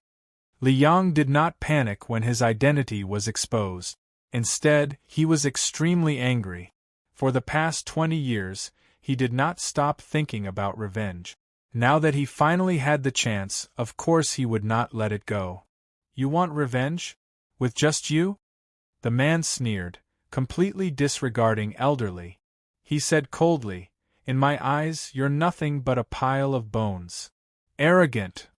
Li Yang did not panic when his identity was exposed. Instead, he was extremely angry. For the past 20 years, he did not stop thinking about revenge. Now that he finally had the chance, of course he would not let it go. You want revenge? With just you? The man sneered, completely disregarding Elderly. He said coldly, In my eyes, you're nothing but a pile of bones. Arrogant!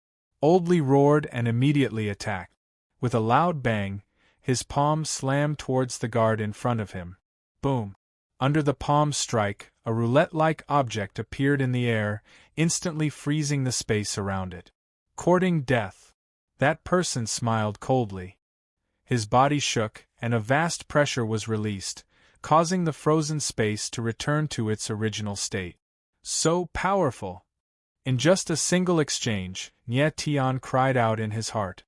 Oldly roared and immediately attacked. With a loud bang, his palm slammed towards the guard in front of him. Boom! Under the palm strike, a roulette-like object appeared in the air, instantly freezing the space around it. Courting death. That person smiled coldly. His body shook, and a vast pressure was released, causing the frozen space to return to its original state. So powerful! In just a single exchange, Nie Tion cried out in his heart.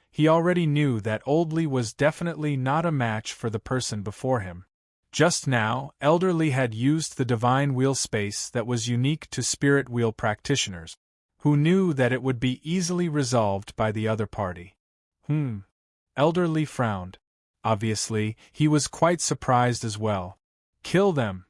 He already knew that Oldly was definitely not a match for the person before him. Just now, Elderly had used the divine wheel space that was unique to spirit wheel practitioners, who knew that it would be easily resolved by the other party. Elderly frowned. Obviously, he was quite surprised as well. Kill them!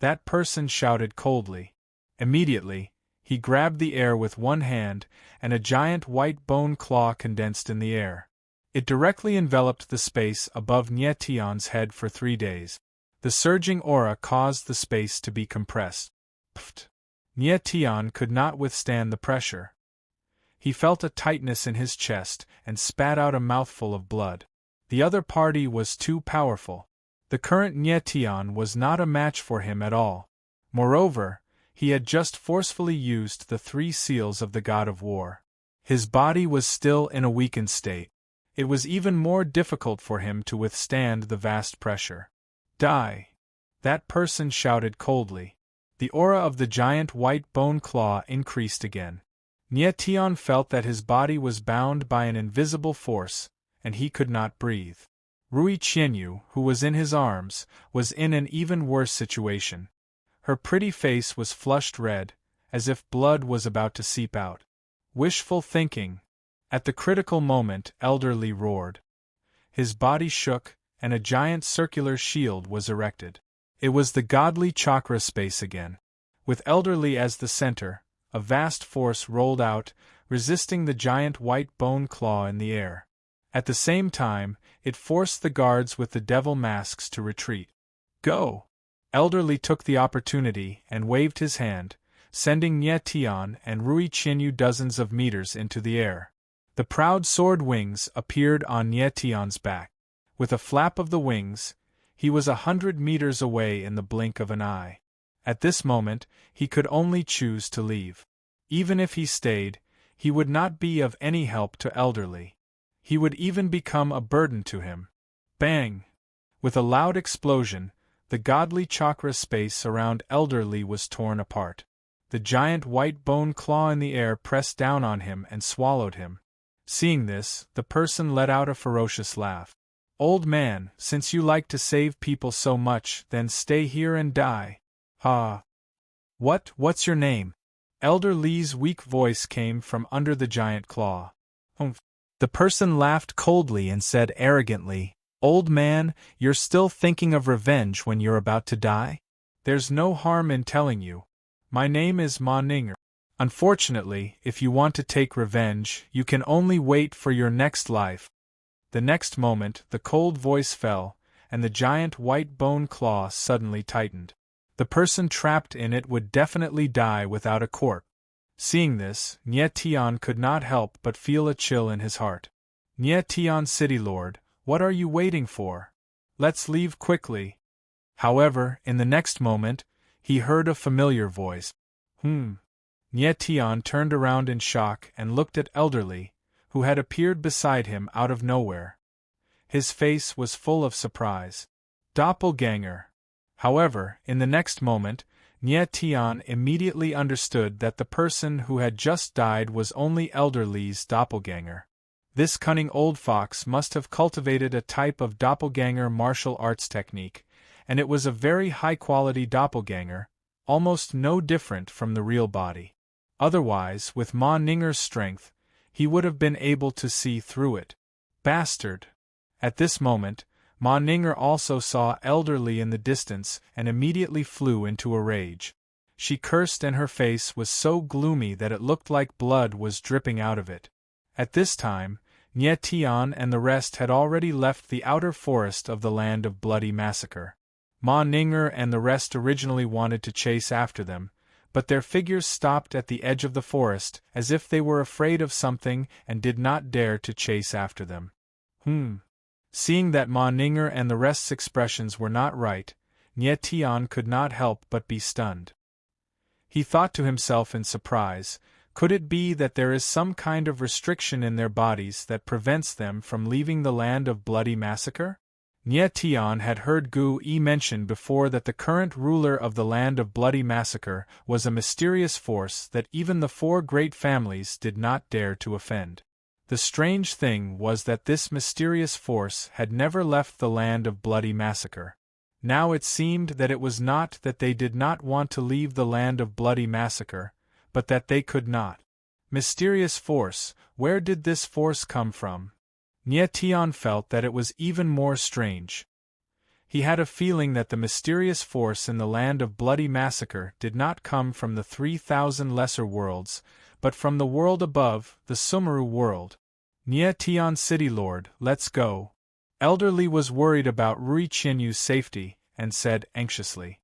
That person shouted coldly. Immediately, he grabbed the air with one hand, and a giant white bone claw condensed in the air. It directly enveloped the space above Nie Tion's head for 3 days. The surging aura caused the space to be compressed. Pfft! Nie Tion could not withstand the pressure. He felt a tightness in his chest and spat out a mouthful of blood. The other party was too powerful. The current Nie Tion was not a match for him at all. Moreover, he had just forcefully used the 3 seals of the God of War. His body was still in a weakened state. It was even more difficult for him to withstand the vast pressure. Die! That person shouted coldly. The aura of the giant white bone claw increased again. Nie Tion felt that his body was bound by an invisible force, and he could not breathe. Rui Qianyu, who was in his arms, was in an even worse situation. Her pretty face was flushed red, as if blood was about to seep out. Wishful thinking! At the critical moment, Elderly roared. His body shook, and a giant circular shield was erected. It was the godly chakra space again. With Elderly as the center, a vast force rolled out, resisting the giant white bone claw in the air. At the same time, it forced the guards with the devil masks to retreat. Go! Elderly took the opportunity and waved his hand, sending Nie Tion and Rui Qianyu dozens of meters into the air. The proud sword wings appeared on Nietion's back. With a flap of the wings, he was 100 meters away in the blink of an eye. At this moment, he could only choose to leave. Even if he stayed, he would not be of any help to Elderly. He would even become a burden to him. Bang! With a loud explosion, the godly chakra space around Elderly was torn apart. The giant white bone claw in the air pressed down on him and swallowed him. Seeing this, the person let out a ferocious laugh. Old man, since you like to save people so much, then stay here and die. Ha! What's your name? Elder Lee's weak voice came from under the giant claw. Humph. The person laughed coldly and said arrogantly, Old man, you're still thinking of revenge when you're about to die? There's no harm in telling you. My name is Monarch. Unfortunately, if you want to take revenge, you can only wait for your next life. The next moment, the cold voice fell, and the giant white bone claw suddenly tightened. The person trapped in it would definitely die without a corpse. Seeing this, Nietion could not help but feel a chill in his heart. Nietion City Lord, what are you waiting for? Let's leave quickly. However, in the next moment, he heard a familiar voice. Nietion turned around in shock and looked at Elderly, who had appeared beside him out of nowhere. His face was full of surprise. Doppelganger! However, in the next moment, Nietion immediately understood that the person who had just died was only Elderly's doppelganger. This cunning old fox must have cultivated a type of doppelganger martial arts technique, and it was a very high-quality doppelganger, almost no different from the real body. Otherwise, with Ma Ninger's strength, he would have been able to see through it. Bastard! At this moment, Ma Ninger also saw Elderly in the distance and immediately flew into a rage. She cursed and her face was so gloomy that it looked like blood was dripping out of it. At this time, Nietion and the rest had already left the outer forest of the land of bloody massacre. Ma Ninger and the rest originally wanted to chase after them, but their figures stopped at the edge of the forest as if they were afraid of something and did not dare to chase after them. Seeing that Ma Ninger and the rest's expressions were not right, Nietion could not help but be stunned. He thought to himself in surprise, could it be that there is some kind of restriction in their bodies that prevents them from leaving the land of bloody massacre? Nietion had heard Gu Yi mention before that the current ruler of the land of bloody massacre was a mysterious force that even the 4 great families did not dare to offend. The strange thing was that this mysterious force had never left the land of bloody massacre. Now it seemed that it was not that they did not want to leave the land of bloody massacre, but that they could not. Mysterious force, where did this force come from? Nietion felt that it was even more strange. He had a feeling that the mysterious force in the land of bloody massacre did not come from the 3,000 lesser worlds, but from the world above, the Sumeru world. Nietion City Lord, let's go. Elderly was worried about Rui Qianyu's safety, and said anxiously.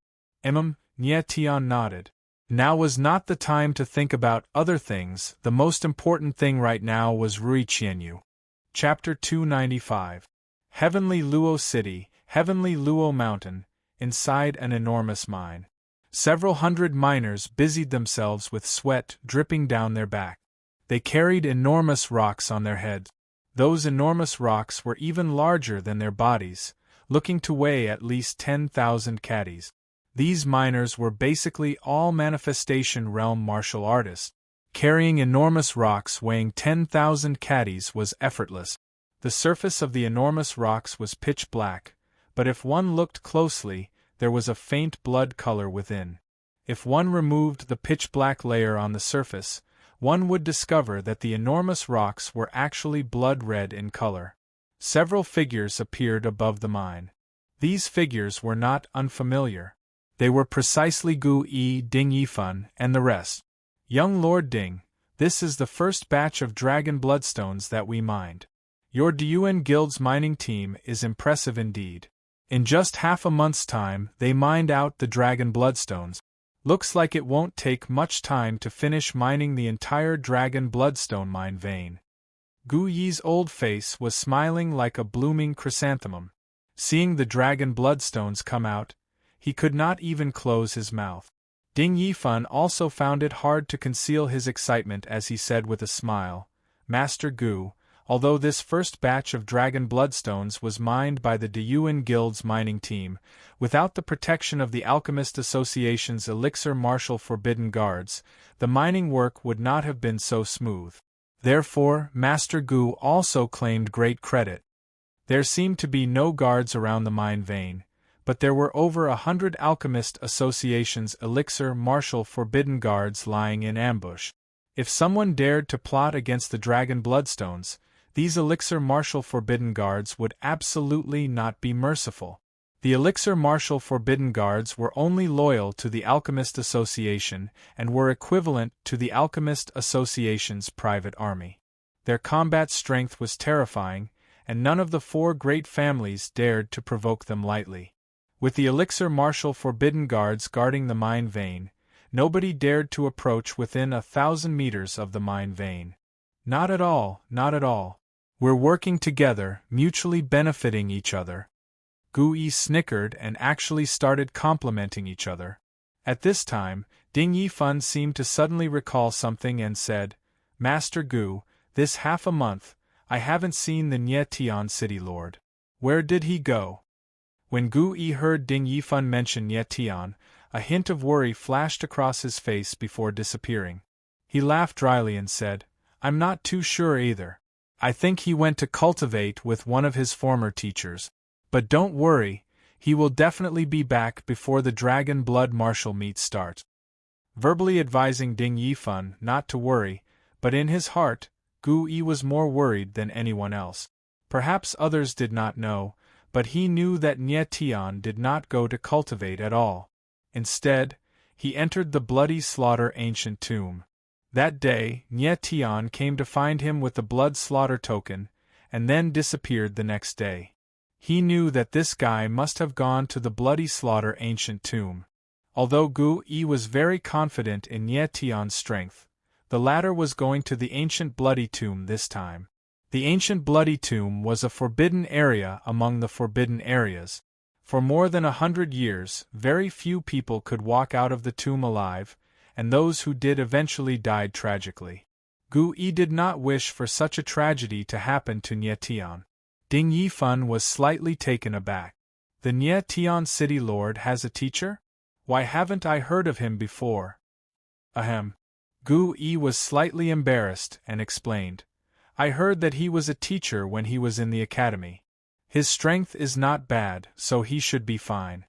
Nietion nodded. Now was not the time to think about other things, the most important thing right now was Rui Qianyu. Chapter 295. Heavenly Luo City, Heavenly Luo Mountain, inside an enormous mine. Several hundred miners busied themselves with sweat dripping down their back. They carried enormous rocks on their heads. Those enormous rocks were even larger than their bodies, looking to weigh at least 10,000 caddies. These miners were basically all manifestation realm martial artists. Carrying enormous rocks weighing 10,000 caddies was effortless. The surface of the enormous rocks was pitch black, but if one looked closely, there was a faint blood color within. If one removed the pitch-black layer on the surface, one would discover that the enormous rocks were actually blood-red in color. Several figures appeared above the mine. These figures were not unfamiliar. They were precisely Gu Yi, Ding Yifan, and the rest. Young Lord Ding, this is the first batch of dragon bloodstones that we mined. Your Diyuan Guild's mining team is impressive indeed. In just half a month's time, they mined out the dragon bloodstones. Looks like it won't take much time to finish mining the entire dragon bloodstone mine vein. Gu Yi's old face was smiling like a blooming chrysanthemum. Seeing the dragon bloodstones come out, he could not even close his mouth. Ding Yifan also found it hard to conceal his excitement as he said with a smile, Master Gu, although this first batch of dragon bloodstones was mined by the Deyuan Guild's mining team, without the protection of the Alchemist Association's Elixir Martial Forbidden Guards, the mining work would not have been so smooth. Therefore, Master Gu also claimed great credit. There seemed to be no guards around the mine vein, but there were over 100 Alchemist Association's Elixir Martial Forbidden Guards lying in ambush. If someone dared to plot against the dragon bloodstones, these Elixir Martial Forbidden Guards would absolutely not be merciful. The Elixir Martial Forbidden Guards were only loyal to the Alchemist Association and were equivalent to the Alchemist Association's private army. Their combat strength was terrifying, and none of the 4 great families dared to provoke them lightly. With the Elixir Martial Forbidden Guards guarding the mine vein, nobody dared to approach within 1,000 meters of the mine vein. Not at all, not at all. We're working together, mutually benefiting each other. Gu Yi snickered and actually started complimenting each other. At this time, Ding Yifan seemed to suddenly recall something and said, Master Gu, this half a month, I haven't seen the Nye Tian City Lord. Where did he go? When Gu Yi heard Ding Yifan mention Nye Tian, a hint of worry flashed across his face before disappearing. He laughed dryly and said, I'm not too sure either. I think he went to cultivate with one of his former teachers. But don't worry, he will definitely be back before the Dragon Blood Martial meet starts. Verbally advising Ding Yifan not to worry, but in his heart, Gu Yi was more worried than anyone else. Perhaps others did not know, but he knew that Nye Tian did not go to cultivate at all. Instead, he entered the Bloody Slaughter ancient tomb. That day, Nye Tian came to find him with the blood slaughter token, and then disappeared the next day. He knew that this guy must have gone to the Bloody Slaughter ancient tomb. Although Gu Yi was very confident in Nye Tian's strength, the latter was going to the ancient Bloody Tomb this time. The ancient Bloody Tomb was a forbidden area among the forbidden areas. For more than 100 years, very few people could walk out of the tomb alive, and those who did eventually died tragically. Gu Yi did not wish for such a tragedy to happen to Nye Tian. Ding Yifan was slightly taken aback. The Nye Tian City Lord has a teacher? Why haven't I heard of him before? Ahem. Gu Yi was slightly embarrassed and explained. I heard that he was a teacher when he was in the academy. His strength is not bad, so he should be fine.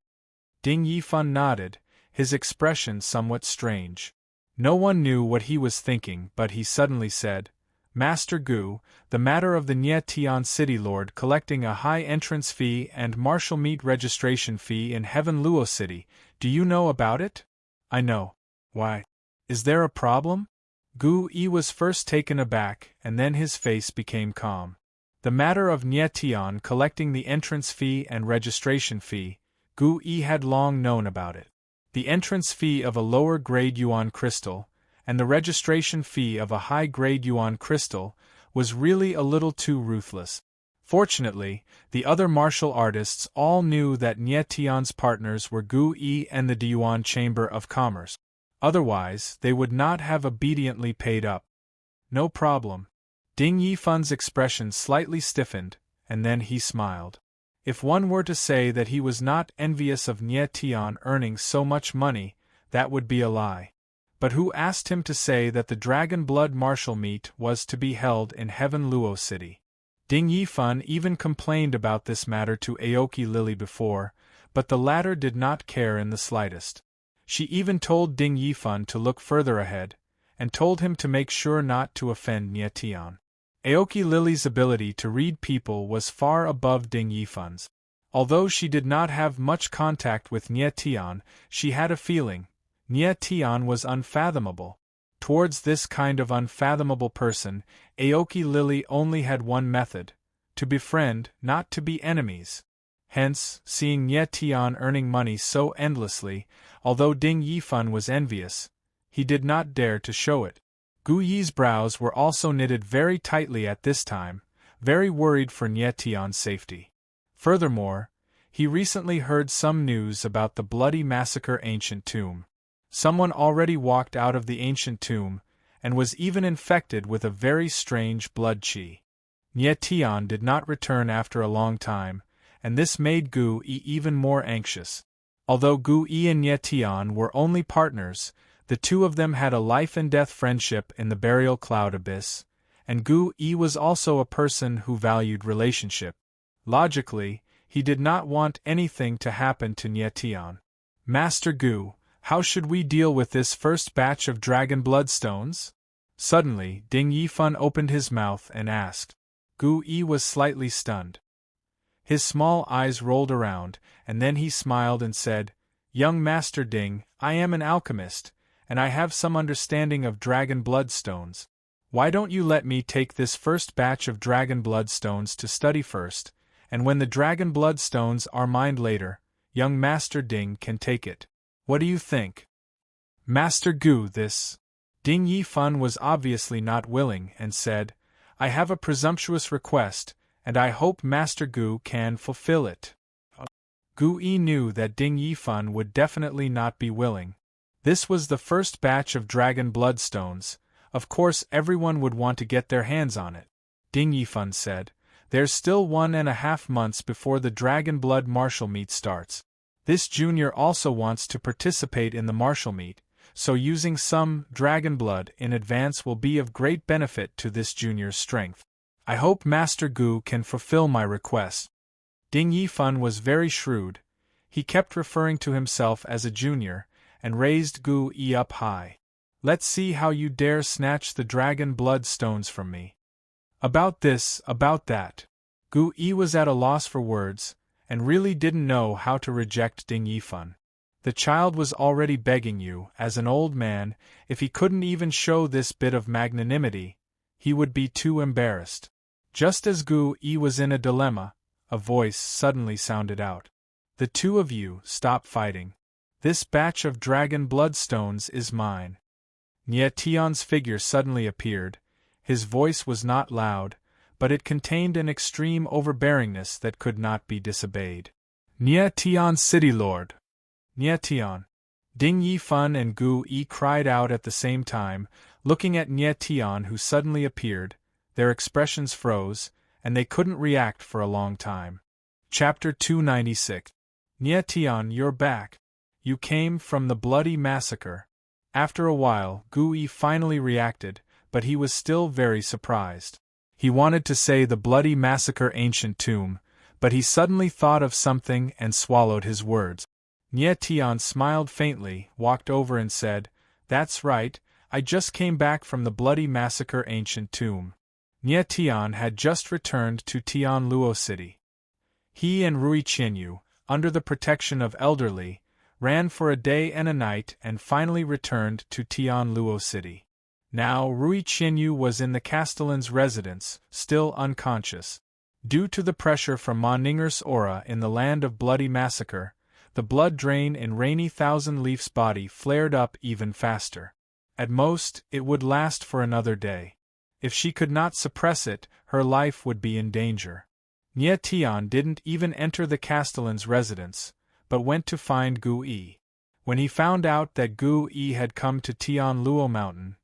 Ding Yifan nodded, his expression somewhat strange. No one knew what he was thinking, but he suddenly said, Master Gu, the matter of the Nye Tian City Lord collecting a high entrance fee and martial meet registration fee in Heaven Luo City, do you know about it? I know. Why? Is there a problem? Gu Yi was first taken aback, and then his face became calm. The matter of Nye Tian collecting the entrance fee and registration fee, Gu Yi had long known about it. The entrance fee of a lower-grade yuan crystal, and the registration fee of a high-grade yuan crystal, was really a little too ruthless. Fortunately, the other martial artists all knew that Nye Tian's partners were Gu Yi and the Deyuan Chamber of Commerce. Otherwise, they would not have obediently paid up. No problem. Ding Yifan's expression slightly stiffened, and then he smiled. If one were to say that he was not envious of Nye Tian earning so much money, that would be a lie. But who asked him to say that the Dragon Blood Martial Meet was to be held in Heaven Luo City? Ding Yifan even complained about this matter to Aoki Lily before, but the latter did not care in the slightest. She even told Ding Yifan to look further ahead, and told him to make sure not to offend Nye Tian. Aoki Lily's ability to read people was far above Ding Yifan's. Although she did not have much contact with Nye Tian, she had a feeling. Nye Tian was unfathomable. Towards this kind of unfathomable person, Aoki Lily only had one method: to befriend, not to be enemies. Hence, seeing Nye Tian earning money so endlessly, although Ding Yifan was envious, he did not dare to show it. Gu Yi's brows were also knitted very tightly at this time, very worried for Nie Tian's safety. Furthermore, he recently heard some news about the bloody massacre ancient tomb. Someone already walked out of the ancient tomb, and was even infected with a very strange blood qi. Nie Tian did not return after a long time, and this made Gu Yi even more anxious. Although Gu Yi and Nie Tian were only partners, the two of them had a life-and-death friendship in the burial cloud abyss, and Gu Yi was also a person who valued relationship. Logically, he did not want anything to happen to Nie Tian. Master Gu, how should we deal with this first batch of dragon bloodstones? Suddenly, Ding Yifan opened his mouth and asked. Gu Yi was slightly stunned. His small eyes rolled around, and then he smiled and said, Young Master Ding, I am an alchemist, and I have some understanding of dragon bloodstones. Why don't you let me take this first batch of dragon bloodstones to study first, and when the dragon bloodstones are mined later, young Master Ding can take it. What do you think? Master Gu, this. Ding Yifan was obviously not willing and said, I have a presumptuous request, and I hope Master Gu can fulfill it. Gu Yi knew that Ding Yifan would definitely not be willing. This was the first batch of dragon bloodstones. Of course everyone would want to get their hands on it. Ding Yifan said, There's still 1.5 months before the dragon blood martial meet starts. This junior also wants to participate in the martial meet, so using some dragon blood in advance will be of great benefit to this junior's strength. I hope Master Gu can fulfill my request. Ding Yifan was very shrewd. He kept referring to himself as a junior, and raised Gu Yi up high. Let's see how you dare snatch the dragon blood stones from me. About this, about that. Gu Yi was at a loss for words, and really didn't know how to reject Ding Yifan. The child was already begging you, as an old man, if he couldn't even show this bit of magnanimity, he would be too embarrassed. Just as Gu Yi was in a dilemma, a voice suddenly sounded out. The two of you, stop fighting. This batch of dragon bloodstones is mine. Nie Tian's figure suddenly appeared. His voice was not loud, but it contained an extreme overbearingness that could not be disobeyed. Nie Tian City Lord. Nie Tian. Ding Yifan and Gu Yi cried out at the same time, looking at Nie Tian who suddenly appeared. Their expressions froze, and they couldn't react for a long time. Chapter 296. Nie Tian, you're back. You came from the bloody massacre. After a while, Gu Yi finally reacted, but he was still very surprised. He wanted to say the bloody massacre ancient tomb, but he suddenly thought of something and swallowed his words. Nie Tian smiled faintly, walked over and said, That's right, I just came back from the bloody massacre ancient tomb. Nie Tian had just returned to Tianluo City. He and Rui Qianyu, under the protection of elderly, ran for a day and a night and finally returned to Tianluo City. Now Rui Qianyu was in the castellan's residence, still unconscious. Due to the pressure from Ma Ninger's aura in the land of bloody massacre, the blood drain in Rainy Thousand Leaf's body flared up even faster. At most, it would last for another day. If she could not suppress it, her life would be in danger. Nie Tian didn't even enter the castellan's residence, but went to find Gu Yi. When he found out that Gu Yi had come to Tianluo Mountain,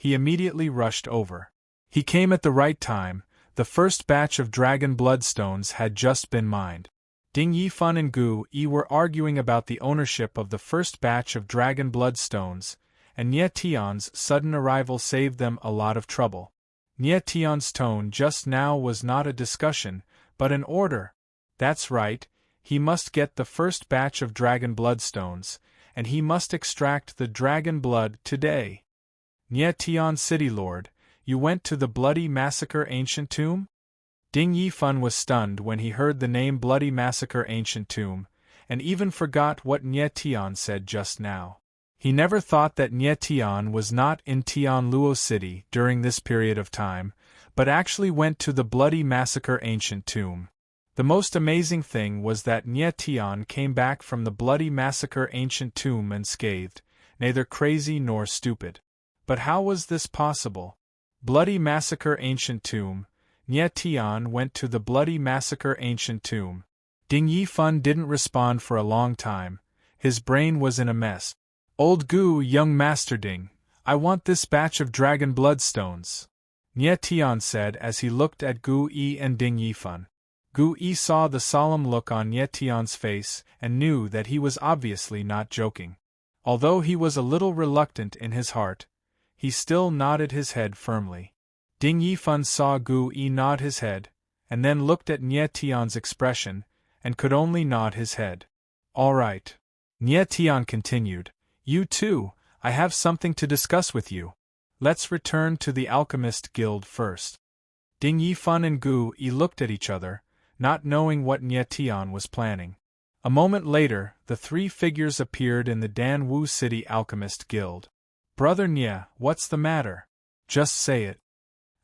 he immediately rushed over. He came at the right time. The first batch of dragon bloodstones had just been mined. Ding Yifan and Gu Yi were arguing about the ownership of the first batch of dragon bloodstones, and Nie Tian's sudden arrival saved them a lot of trouble. Nie Tian's tone just now was not a discussion, but an order. That's right, he must get the first batch of dragon bloodstones, and he must extract the dragon blood today. Nie Tian City Lord, you went to the bloody massacre ancient tomb? Ding Yifan was stunned when he heard the name bloody massacre ancient tomb, and even forgot what Nie Tian said just now. He never thought that Nie Tian was not in Tianluo City during this period of time, but actually went to the bloody massacre ancient tomb. The most amazing thing was that Nie Tian came back from the bloody massacre ancient tomb unscathed, neither crazy nor stupid. But how was this possible? Bloody Massacre Ancient Tomb. Nye Tian went to the Bloody Massacre Ancient Tomb. Ding Yifan didn't respond for a long time. His brain was in a mess. Old Gu, young Master Ding, I want this batch of dragon bloodstones, Nye Tian said as he looked at Gu Yi and Ding Yifan. Gu Yi saw the solemn look on Nye Tian's face and knew that he was obviously not joking. Although he was a little reluctant in his heart, he still nodded his head firmly. Ding Yifan saw Gu Yi nod his head, and then looked at Nye Tian's expression, and could only nod his head. All right. Nye Tian continued. You too, I have something to discuss with you. Let's return to the Alchemist Guild first. Ding Yifan and Gu Yi looked at each other, not knowing what Nye Tian was planning. A moment later, the three figures appeared in the Danwu City Alchemist Guild. Brother Nye, what's the matter? Just say it.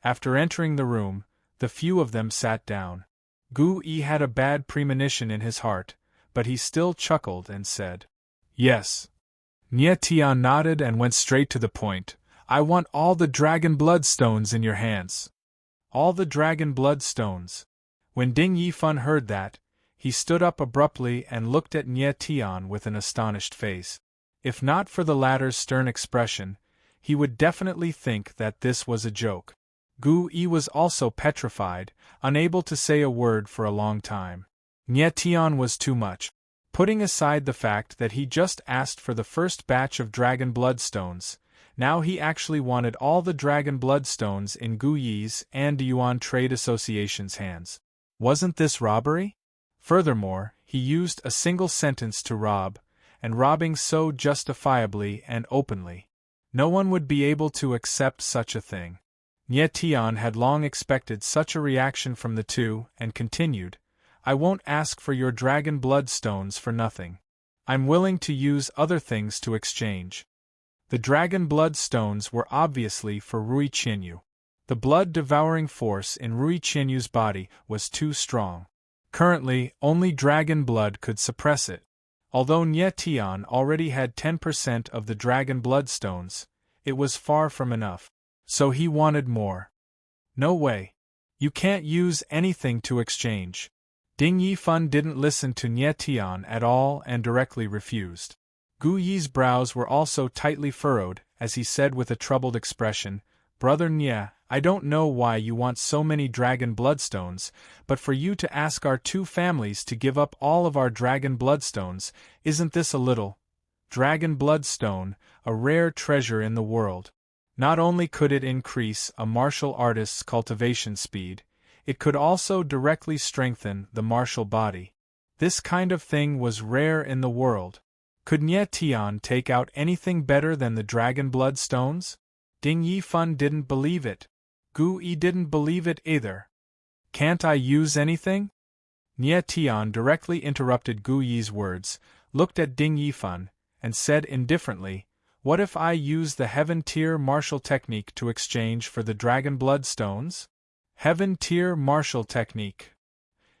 After entering the room, the few of them sat down. Gu Yi had a bad premonition in his heart, but he still chuckled and said, Yes. Nye Tian nodded and went straight to the point. I want all the dragon bloodstones in your hands. All the dragon bloodstones. When Ding Yifan heard that, he stood up abruptly and looked at Nye Tian with an astonished face. If not for the latter's stern expression, he would definitely think that this was a joke. Gu Yi was also petrified, unable to say a word for a long time. Nye Tian was too much. Putting aside the fact that he just asked for the first batch of dragon bloodstones, now he actually wanted all the dragon bloodstones in Gu Yi's and Yuan Trade Association's hands. Wasn't this robbery? Furthermore, he used a single sentence to rob, and robbing so justifiably and openly. No one would be able to accept such a thing. Nye Tian had long expected such a reaction from the two, and continued, I won't ask for your dragon bloodstones for nothing. I'm willing to use other things to exchange. The dragon bloodstones were obviously for Rui Qianyu. The blood-devouring force in Rui Qianyu's body was too strong. Currently, only dragon blood could suppress it. Although Nye Tian already had 10% of the dragon bloodstones, it was far from enough. So he wanted more. No way. You can't use anything to exchange. Ding Yifan didn't listen to Nye Tian at all and directly refused. Gu Yi's brows were also tightly furrowed, as he said with a troubled expression, Brother Nye, I don't know why you want so many dragon bloodstones, but for you to ask our two families to give up all of our dragon bloodstones, isn't this a little? Dragon bloodstone, a rare treasure in the world. Not only could it increase a martial artist's cultivation speed, it could also directly strengthen the martial body. This kind of thing was rare in the world. Could Nye Tian take out anything better than the dragon bloodstones? Ding Yifan didn't believe it. Gu Yi didn't believe it either. Can't I use anything? Nye Tian directly interrupted Gu Yi's words, looked at Ding Yifan, and said indifferently, What if I use the Heaven-tier martial technique to exchange for the dragon bloodstones? Heaven-tier martial technique.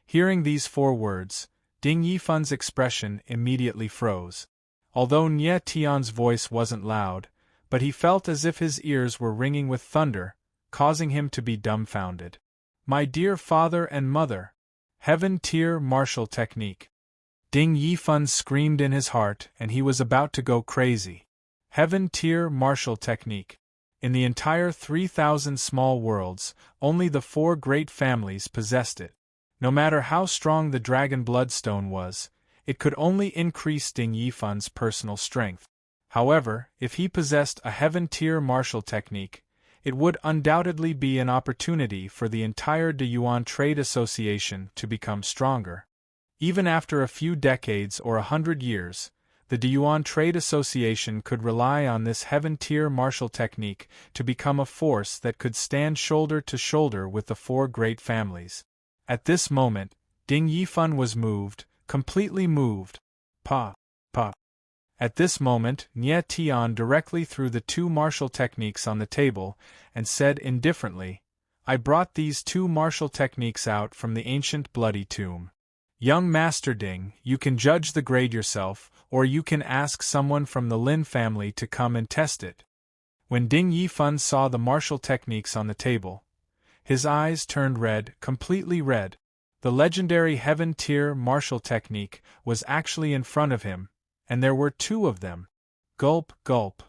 Hearing these 4 words, Ding Yifan's expression immediately froze. Although Nye Tian's voice wasn't loud, but he felt as if his ears were ringing with thunder, causing him to be dumbfounded. My dear father and mother! Heaven-tier martial technique. Ding Yifan screamed in his heart and he was about to go crazy. Heaven-tier martial technique. In the entire 3,000 small worlds, only the 4 great families possessed it. No matter how strong the dragon bloodstone was, it could only increase Ding Yifan's personal strength. However, if he possessed a heaven-tier martial technique, it would undoubtedly be an opportunity for the entire Yuan Trade Association to become stronger. Even after a few decades or 100 years, the Yuan Trade Association could rely on this heaven-tier martial technique to become a force that could stand shoulder to shoulder with the 4 great families. At this moment, Ding Yifan was moved, completely moved. Pa. At this moment, Nye Tian directly threw the 2 martial techniques on the table and said indifferently, I brought these 2 martial techniques out from the ancient bloody tomb. Young Master Ding, you can judge the grade yourself, or you can ask someone from the Lin family to come and test it. When Ding Yifan saw the martial techniques on the table, his eyes turned red, completely red. The legendary Heaven Tier martial technique was actually in front of him, and there were 2 of them. Gulp, gulp.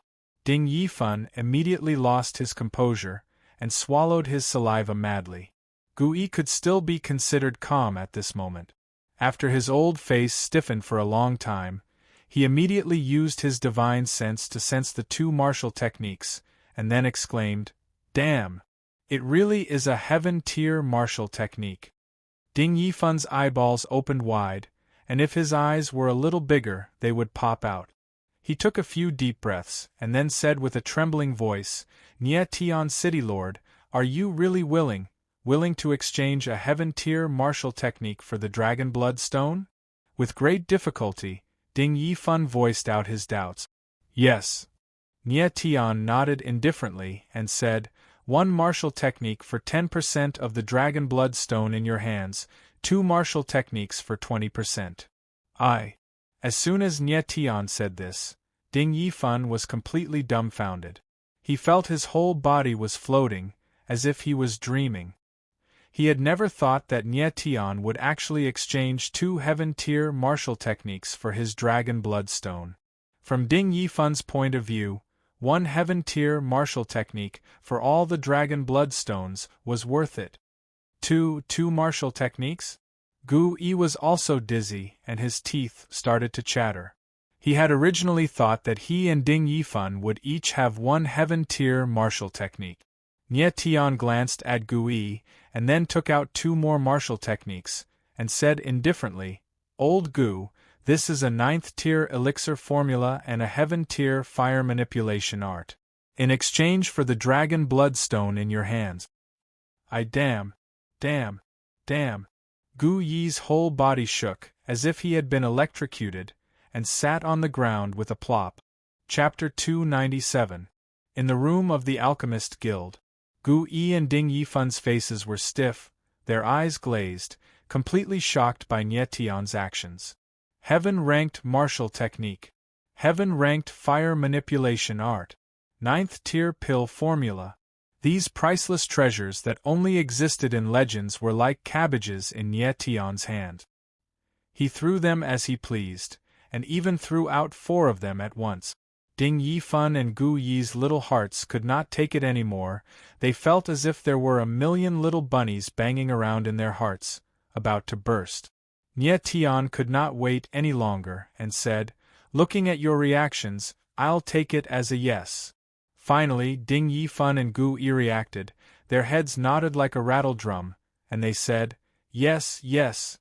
Ding Yifan immediately lost his composure and swallowed his saliva madly. Gu Yi could still be considered calm at this moment. After his old face stiffened for a long time, he immediately used his divine sense to sense the 2 martial techniques, and then exclaimed, "Damn! It really is a Heaven Tier martial technique." Ding Yifan's eyeballs opened wide, and if his eyes were a little bigger, they would pop out. He took a few deep breaths, and then said with a trembling voice, "Nie Tian City Lord, are you really willing to exchange a Heaven Tier martial technique for the Dragon Blood Stone?" With great difficulty, Ding Yifan voiced out his doubts. "Yes." Nie Tian nodded indifferently and said, "1 martial technique for 10% of the Dragon Blood Stone in your hands, 2 martial techniques for 20%. As soon as Nie Tian said this, Ding Yifan was completely dumbfounded. He felt his whole body was floating, as if he was dreaming. He had never thought that Nie Tian would actually exchange 2 Heaven Tier martial techniques for his Dragon Blood Stone. From Ding Yifan's point of view, 1 Heaven Tier martial technique for all the Dragon Blood Stones was worth it. Two martial techniques? Gu Yi was also dizzy, and his teeth started to chatter. He had originally thought that he and Ding Yifan would each have 1 Heaven Tier martial technique. Nie Tian glanced at Gu Yi, and then took out 2 more martial techniques, and said indifferently, "Old Gu, this is a 9th Tier elixir formula and a Heaven Tier fire manipulation art. In exchange for the Dragon Blood Stone in your hands." Damn. Gu Yi's whole body shook, as if he had been electrocuted, and sat on the ground with a plop. Chapter 297. In the room of the Alchemist Guild, Gu Yi and Ding Yifan's faces were stiff, their eyes glazed, completely shocked by Nie Tian's actions. Heaven-ranked martial technique. Heaven-ranked fire manipulation art. 9th Tier pill formula. These priceless treasures that only existed in legends were like cabbages in Nie Tian's hand. He threw them as he pleased, and even threw out 4 of them at once. Ding Yifan and Gu Yi's little hearts could not take it anymore. They felt as if there were a million little bunnies banging around in their hearts, about to burst. Nie Tian could not wait any longer, and said, "Looking at your reactions, I'll take it as a yes." Finally, Ding Yifan and Gu Yi reacted, their heads nodded like a rattle drum, and they said, "Yes, yes."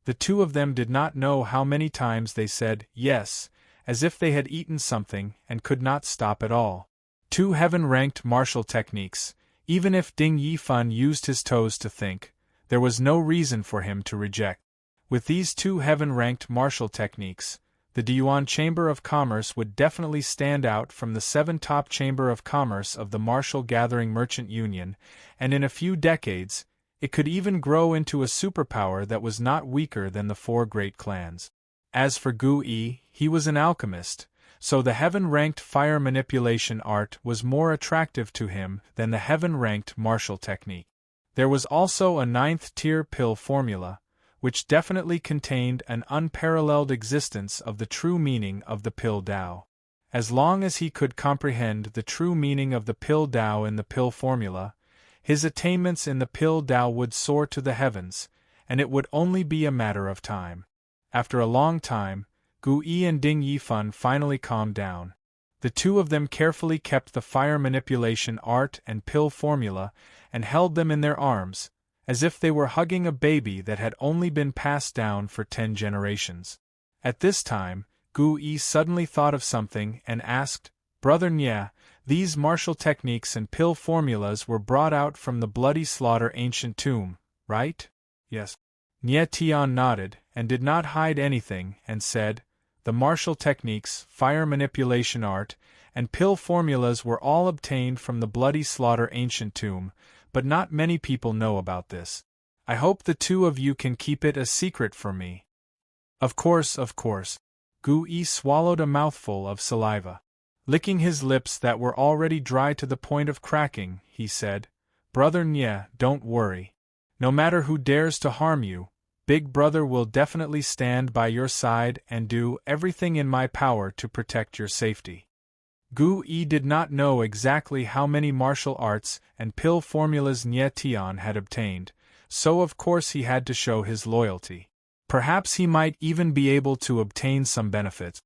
The 2 of them did not know how many times they said, "Yes," as if they had eaten something and could not stop at all. 2 heaven-ranked martial techniques. Even if Ding Yifan used his toes to think, there was no reason for him to reject. With these 2 heaven-ranked martial techniques, the Deyuan Chamber of Commerce would definitely stand out from the 7 top Chamber of Commerce of the Martial Gathering Merchant Union, and in a few decades, it could even grow into a superpower that was not weaker than the 4 great clans. As for Gu Yi, he was an alchemist, so the heaven-ranked fire manipulation art was more attractive to him than the heaven-ranked martial technique. There was also a 9th Tier pill formula, which definitely contained an unparalleled existence of the true meaning of the pill Tao. As long as he could comprehend the true meaning of the pill Tao in the pill formula, his attainments in the pill Tao would soar to the heavens, and it would only be a matter of time. After a long time, Gu Yi and Ding Yifan finally calmed down. The 2 of them carefully kept the fire manipulation art and pill formula and held them in their arms, as if they were hugging a baby that had only been passed down for 10 generations. At this time, Gu Yi suddenly thought of something and asked, "Brother Nye, these martial techniques and pill formulas were brought out from the Bloody Slaughter ancient tomb, right?" "Yes." Nie Tian nodded, and did not hide anything, and said, "The martial techniques, fire manipulation art, and pill formulas were all obtained from the Bloody Slaughter ancient tomb, but not many people know about this. I hope the 2 of you can keep it a secret from me." Of course. Gu Yi swallowed a mouthful of saliva. Licking his lips that were already dry to the point of cracking, he said, "Brother Nye, don't worry. No matter who dares to harm you, Big Brother will definitely stand by your side and do everything in my power to protect your safety." Gu Yi did not know exactly how many martial arts and pill formulas Nye Tian had obtained, so of course he had to show his loyalty. Perhaps he might even be able to obtain some benefits.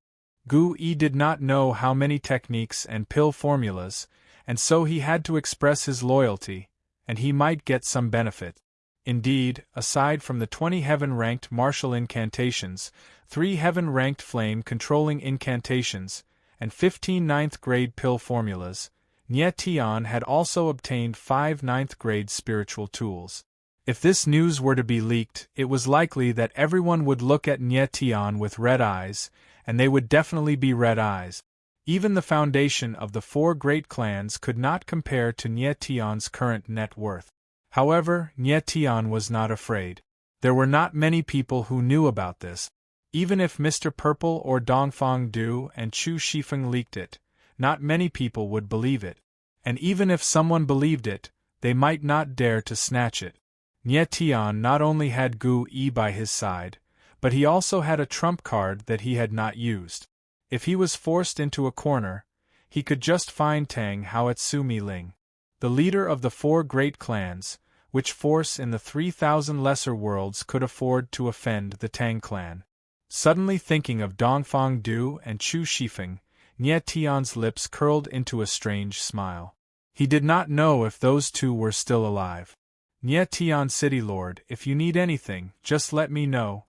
Gu Yi did not know how many techniques and pill formulas, and so he had to express his loyalty, and he might get some benefit. Indeed, aside from the 20 heaven-ranked martial incantations, 3 heaven-ranked flame-controlling incantations, and 15 ninth-grade pill formulas, Nye Tian had also obtained 5 ninth-grade spiritual tools. If this news were to be leaked, it was likely that everyone would look at Nye Tian with red eyes, and they would definitely be red eyes. Even the foundation of the 4 great clans could not compare to Nye Tian's current net worth. However, Nye Tian was not afraid. There were not many people who knew about this. Even if Mr. Purple or Dongfang Du and Chu Shifeng leaked it, not many people would believe it. And even if someone believed it, they might not dare to snatch it. Nye Tian not only had Gu Yi by his side, but he also had a trump card that he had not used. If he was forced into a corner, he could just find Tang Hao at Sumi Ling, the leader of the 4 great clans, which force in the 3,000 lesser worlds could afford to offend the Tang clan. Suddenly thinking of Dongfang Du and Chu Shifeng, Nye Tian's lips curled into a strange smile. He did not know if those 2 were still alive. "Nye Tian City Lord, if you need anything, just let me know.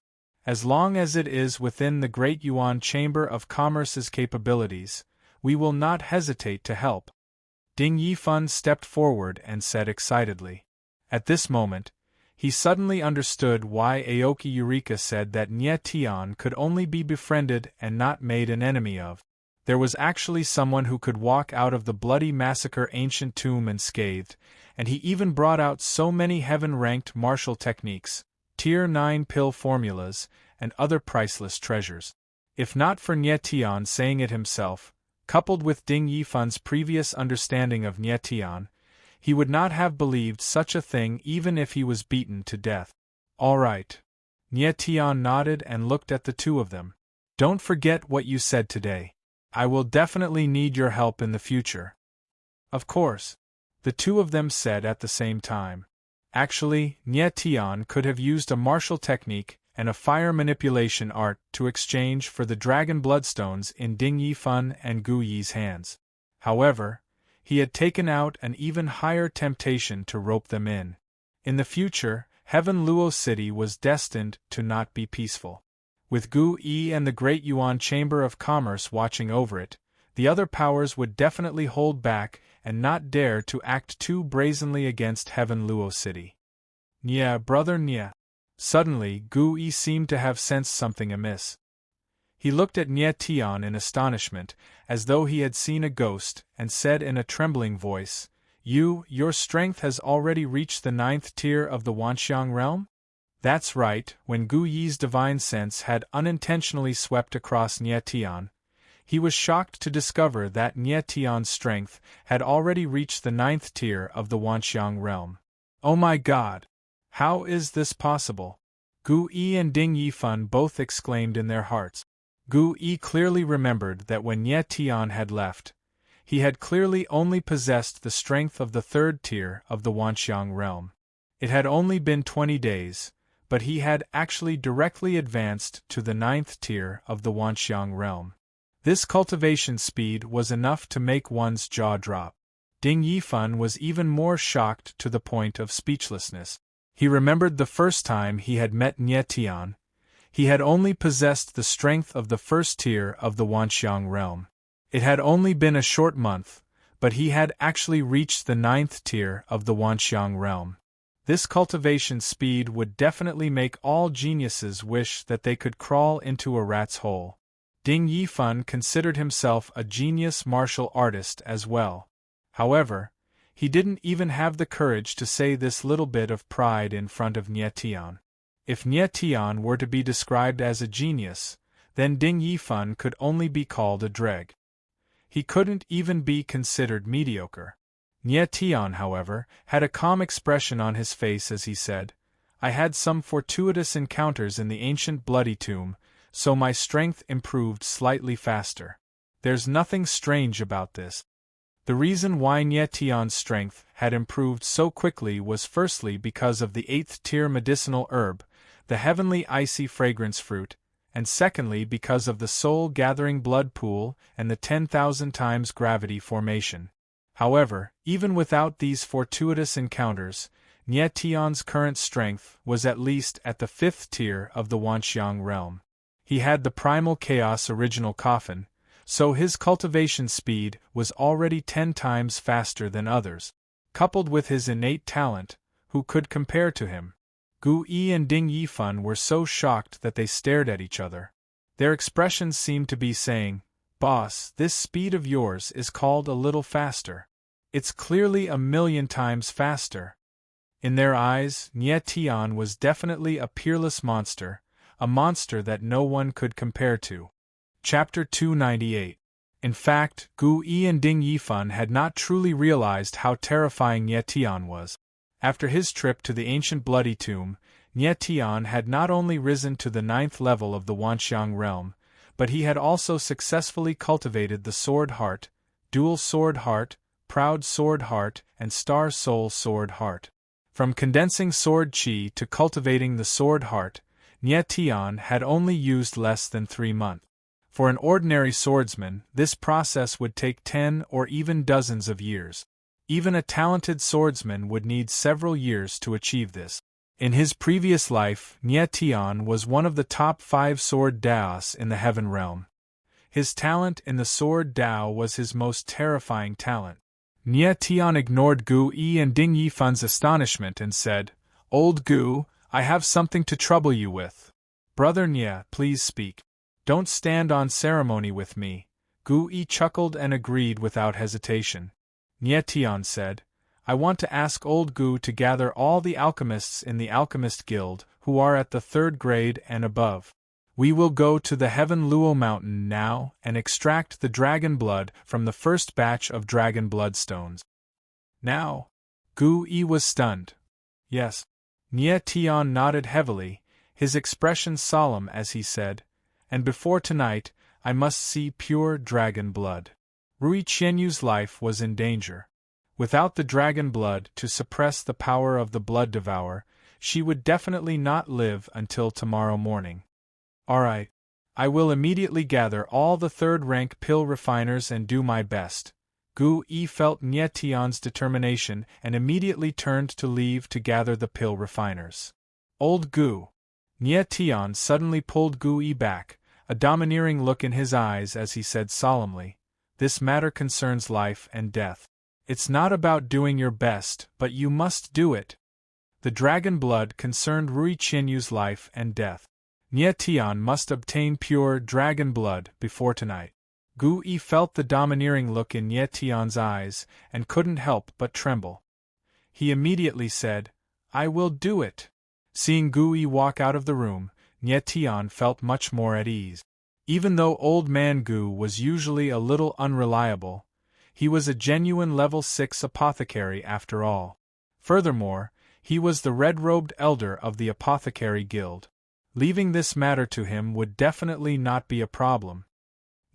As long as it is within the Great Yuan Chamber of Commerce's capabilities, we will not hesitate to help." Ding Yifan stepped forward and said excitedly. At this moment, he suddenly understood why Aoki Eureka said that Nye Tian could only be befriended and not made an enemy of. There was actually someone who could walk out of the bloody massacre ancient tomb unscathed, and he even brought out so many heaven-ranked martial techniques, Tier 9 pill formulas, and other priceless treasures. If not for Nye Tian saying it himself, coupled with Ding Yifan's previous understanding of Nye Tian, he would not have believed such a thing even if he was beaten to death. "All right." Nye Tian nodded and looked at the 2 of them. "Don't forget what you said today. I will definitely need your help in the future." "Of course," the 2 of them said at the same time. Actually, Nye Tian could have used a martial technique and a fire manipulation art to exchange for the dragon bloodstones in Ding Yifan and Gu Yi's hands. However, he had taken out an even higher temptation to rope them in. In the future, Heaven Luo City was destined to not be peaceful. With Gu Yi and the Great Yuan Chamber of Commerce watching over it, the other powers would definitely hold back and not dare to act too brazenly against Heaven Luo City. "Nye, brother Nye." Suddenly, Gu Yi seemed to have sensed something amiss. He looked at Nye Tian in astonishment, as though he had seen a ghost, and said in a trembling voice, Your strength has already reached the 9th tier of the Wanxiang realm?" That's right. When Gu Yi's divine sense had unintentionally swept across Nye Tian, he was shocked to discover that Nye Tian's strength had already reached the 9th tier of the Wanxiang realm. "Oh my God! How is this possible?" Gu Yi and Ding Yifan both exclaimed in their hearts. Gu Yi clearly remembered that when Nye Tian had left, he had clearly only possessed the strength of the 3rd tier of the Wanxiang realm. It had only been 20 days, but he had actually directly advanced to the 9th tier of the Wanxiang realm. This cultivation speed was enough to make one's jaw drop. Ding Yifan was even more shocked to the point of speechlessness. He remembered the first time he had met Nye Tian. He had only possessed the strength of the 1st tier of the Wanxiang realm. It had only been a short month, but he had actually reached the 9th tier of the Wanxiang realm. This cultivation speed would definitely make all geniuses wish that they could crawl into a rat's hole. Ding Yifan considered himself a genius martial artist as well. However, he didn't even have the courage to say this little bit of pride in front of Nye Tian. If Nye Tian were to be described as a genius, then Ding Yifan could only be called a dreg. He couldn't even be considered mediocre. Nye Tian, however, had a calm expression on his face as he said, I had some fortuitous encounters in the ancient bloody tomb, so my strength improved slightly faster. There's nothing strange about this. The reason why Nye Tian's strength had improved so quickly was firstly because of the 8th-tier medicinal herb, the heavenly icy fragrance fruit, and secondly because of the soul-gathering blood pool and the 10,000 times gravity formation. However, even without these fortuitous encounters, Nye Tian's current strength was at least at the 5th tier of the Wanxiang realm. He had the primal chaos original coffin, so his cultivation speed was already 10 times faster than others. Coupled with his innate talent, who could compare to him? Gu Yi and Ding Yifan were so shocked that they stared at each other. Their expressions seemed to be saying, Boss, this speed of yours is called a little faster. It's clearly 1,000,000 times faster. In their eyes, Nye Tian was definitely a peerless monster, a monster that no one could compare to. Chapter 298. In fact, Gu Yi and Ding Yifan had not truly realized how terrifying Nye Tian was. After his trip to the ancient bloody tomb, Nye Tian had not only risen to the 9th level of the Wanxiang realm, but he had also successfully cultivated the Sword Heart, Dual Sword Heart, Proud Sword Heart, and Star Soul Sword Heart. From condensing Sword Qi to cultivating the Sword Heart, Nye Tian had only used less than 3 months. For an ordinary swordsman, this process would take 10 or even dozens of years. Even a talented swordsman would need several years to achieve this. In his previous life, Nye Tian was one of the top 5 sword daos in the Heaven Realm. His talent in the sword dao was his most terrifying talent. Nye Tian ignored Gu Yi and Ding Yifan's astonishment and said, Old Gu, I have something to trouble you with. Brother Nye, please speak. Don't stand on ceremony with me. Gu Yi chuckled and agreed without hesitation. Nye Tian said, I want to ask old Gu to gather all the alchemists in the Alchemist Guild who are at the 3rd grade and above. We will go to the Heaven Luo Mountain now and extract the dragon blood from the first batch of dragon bloodstones. Now? Gu Yi was stunned. Yes. Nye Tian nodded heavily, his expression solemn as he said, and before tonight, I must see pure dragon blood. Rui Qianyu's life was in danger. Without the dragon blood to suppress the power of the blood devourer, she would definitely not live until tomorrow morning. Alright. I will immediately gather all the 3rd-rank pill refiners and do my best. Gu Yi felt Nye Tian's determination and immediately turned to leave to gather the pill refiners. Old Gu. Nye Tian suddenly pulled Gu Yi back, a domineering look in his eyes as he said solemnly, This matter concerns life and death. It's not about doing your best, but you must do it. The dragon blood concerned Rui Qianyu's life and death. Nye Tian must obtain pure dragon blood before tonight. Gu Yi felt the domineering look in Nye Tian's eyes and couldn't help but tremble. He immediately said, I will do it. Seeing Gu Yi walk out of the room, Nye Tian felt much more at ease. Even though Old Man Gu was usually a little unreliable, he was a genuine level 6 apothecary after all. Furthermore, he was the red-robed elder of the Apothecary Guild. Leaving this matter to him would definitely not be a problem.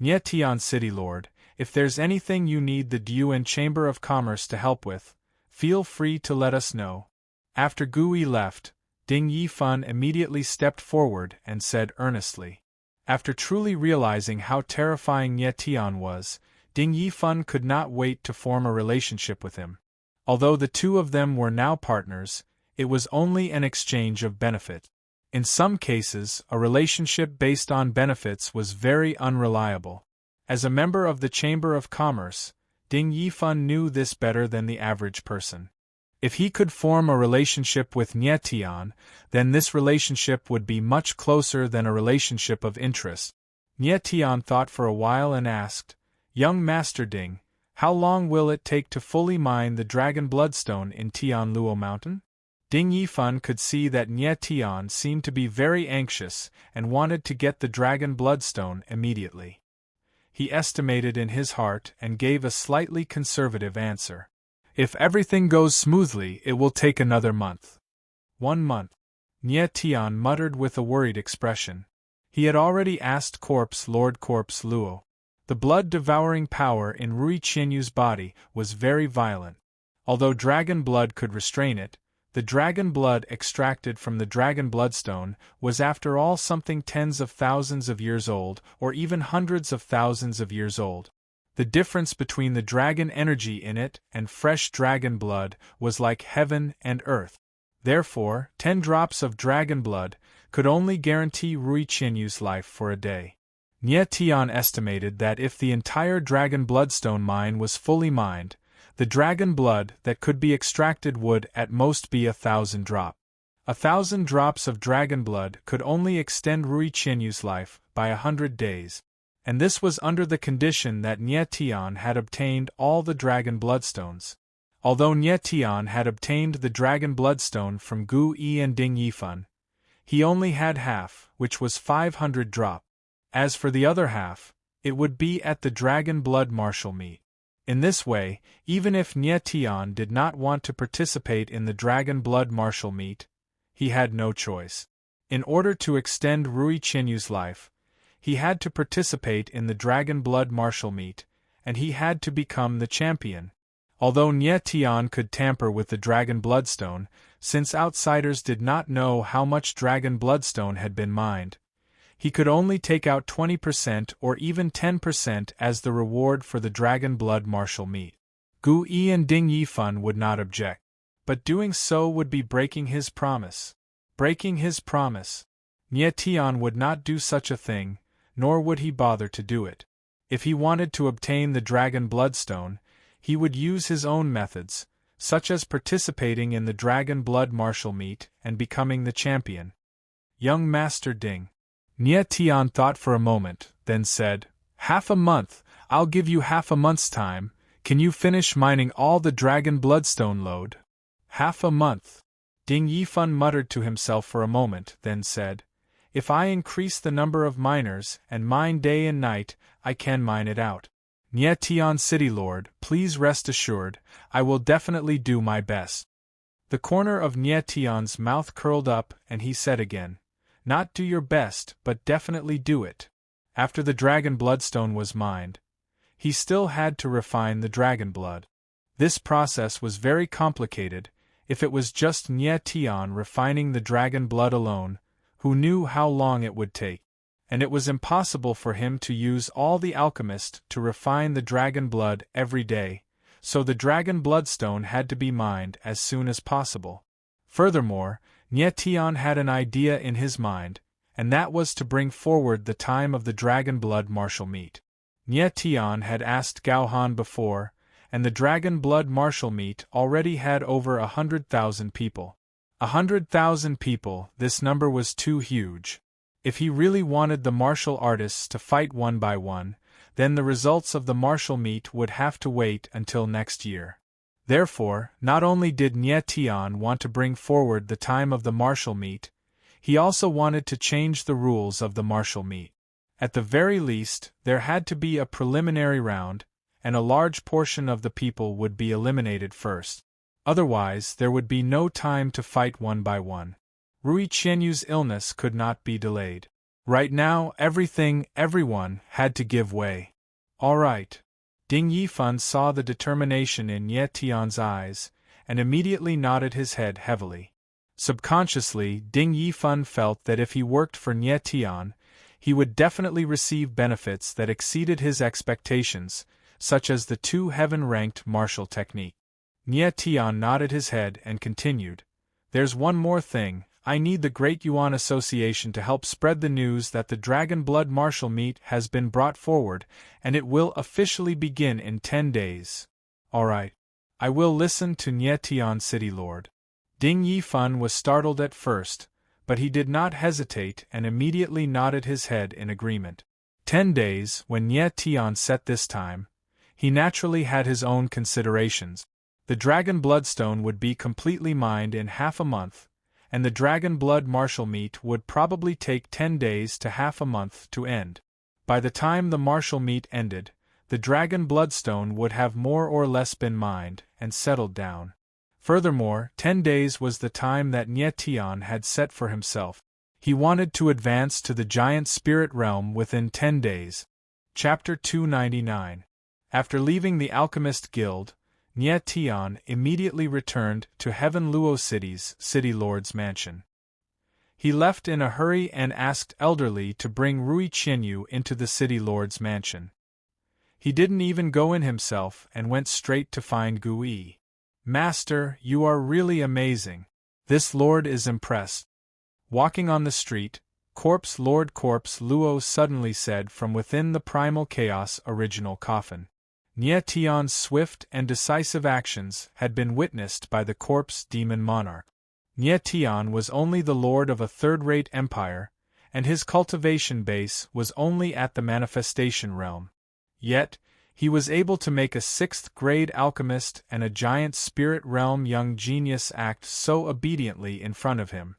Nye Tian City Lord, if there's anything you need the Duyuan Chamber of Commerce to help with, feel free to let us know. After Gu Yi left, Ding Yifan immediately stepped forward and said earnestly. After truly realizing how terrifying Nye Tian was, Ding Yifan could not wait to form a relationship with him. Although the two of them were now partners, it was only an exchange of benefit. In some cases, a relationship based on benefits was very unreliable. As a member of the Chamber of Commerce, Ding Yifan knew this better than the average person. If he could form a relationship with Nye Tian, then this relationship would be much closer than a relationship of interest. Nye Tian thought for a while and asked, Young Master Ding, how long will it take to fully mine the Dragon Bloodstone in Tian Luo Mountain? Ding Yifan could see that Nye Tian seemed to be very anxious and wanted to get the Dragon Bloodstone immediately. he estimated in his heart and gave a slightly conservative answer. If everything goes smoothly, it will take another month. 1 month. Nye Tian muttered with a worried expression. He had already asked Lord Corpse Luo. The blood-devouring power in Rui Qianyu's body was very violent. Although dragon blood could restrain it, the dragon blood extracted from the dragon bloodstone was after all something tens of thousands of years old, or even hundreds of thousands of years old. The difference between the dragon energy in it and fresh dragon blood was like heaven and earth. Therefore, 10 drops of dragon blood could only guarantee Rui Qianyu's life for a day. Nye Tian estimated that if the entire dragon bloodstone mine was fully mined, the dragon blood that could be extracted would at most be 1,000 drops. 1,000 drops of dragon blood could only extend Rui Qianyu's life by 100 days, and this was under the condition that Nye Tian had obtained all the dragon bloodstones. Although Nye Tian had obtained the dragon bloodstone from Gu Yi and Ding Yifan, he only had half, which was 500 drops. As for the other half, it would be at the dragon blood martial meet. In this way, even if Nye Tian did not want to participate in the dragon blood martial meet, he had no choice. In order to extend Rui Qianyu's life, he had to participate in the dragon blood martial meet, and he had to become the champion. Although Nye Tian could tamper with the dragon bloodstone, since outsiders did not know how much dragon bloodstone had been mined, he could only take out 20% or even 10% as the reward for the dragon blood martial meet. Gu Yi and Ding Yifan would not object, but doing so would be breaking his promise. Breaking his promise. Nye Tian would not do such a thing, nor would he bother to do it. If he wanted to obtain the dragon bloodstone, he would use his own methods, such as participating in the dragon blood martial meet and becoming the champion. Young Master Ding. Nye Tian thought for a moment, then said, "Half a month, I'll give you half a month's time. Can you finish mining all the dragon bloodstone load?" "Half a month." Ding Yifan muttered to himself for a moment, then said, "If I increase the number of miners and mine day and night, I can mine it out. Nye Tian City Lord, please rest assured, I will definitely do my best." The corner of Nye Tian's mouth curled up and he said again, "Not do your best, but definitely do it." After the dragon bloodstone was mined, he still had to refine the dragon blood. This process was very complicated. If it was just Nye Tian refining the dragon blood alone, who knew how long it would take? And it was impossible for him to use all the alchemists to refine the dragon blood every day, so the dragon bloodstone had to be mined as soon as possible. Furthermore, Nye Tian had an idea in his mind, and that was to bring forward the time of the dragon blood martial meet. Nye Tian had asked Gao Han before, and the dragon blood martial meet already had over 100,000 people. 100,000 people, this number was too huge. If he really wanted the martial artists to fight one by one, then the results of the martial meet would have to wait until next year. Therefore, not only did Nye Tian want to bring forward the time of the martial meet, he also wanted to change the rules of the martial meet. At the very least, there had to be a preliminary round, and a large portion of the people would be eliminated first. Otherwise, there would be no time to fight one by one. Rui Qianyu's illness could not be delayed. Right now, everyone had to give way. All right. Ding Yifan saw the determination in Nye Tian's eyes, and immediately nodded his head heavily. Subconsciously, Ding Yifan felt that if he worked for Nye Tian, he would definitely receive benefits that exceeded his expectations, such as the 2 heaven-ranked martial technique. Nye Tian nodded his head and continued, "There's one more thing. I need the Great Yuan Association to help spread the news that the Dragon Blood Martial Meet has been brought forward, and it will officially begin in 10 days. All right. I will listen to Nye Tian City Lord." Ding Yifan was startled at first, but he did not hesitate and immediately nodded his head in agreement. 10 days, when Nye Tian set this time, he naturally had his own considerations. The Dragon Bloodstone would be completely mined in half a month, and the Dragon Blood Martial Meet would probably take 10 days to half a month to end. By the time the martial meet ended, the dragon bloodstone would have more or less been mined and settled down. Furthermore, 10 days was the time that Nye Tian had set for himself. He wanted to advance to the giant spirit realm within 10 days. Chapter 299. After leaving the Alchemist Guild, Nye Tian immediately returned to Heaven Luo City's City Lord's mansion. He left in a hurry and asked Elderly to bring Rui Qianyu into the City Lord's mansion. He didn't even go in himself and went straight to find Gu Yi. "Master, you are really amazing. This lord is impressed." Walking on the street, Corpse Lord Corpse Luo suddenly said from within the primal chaos original coffin. Nye Tian's swift and decisive actions had been witnessed by the Corpse Demon Monarch. Nye Tian was only the lord of a third-rate empire, and his cultivation base was only at the manifestation realm. Yet, he was able to make a 6th-grade alchemist and a giant spirit realm young genius act so obediently in front of him.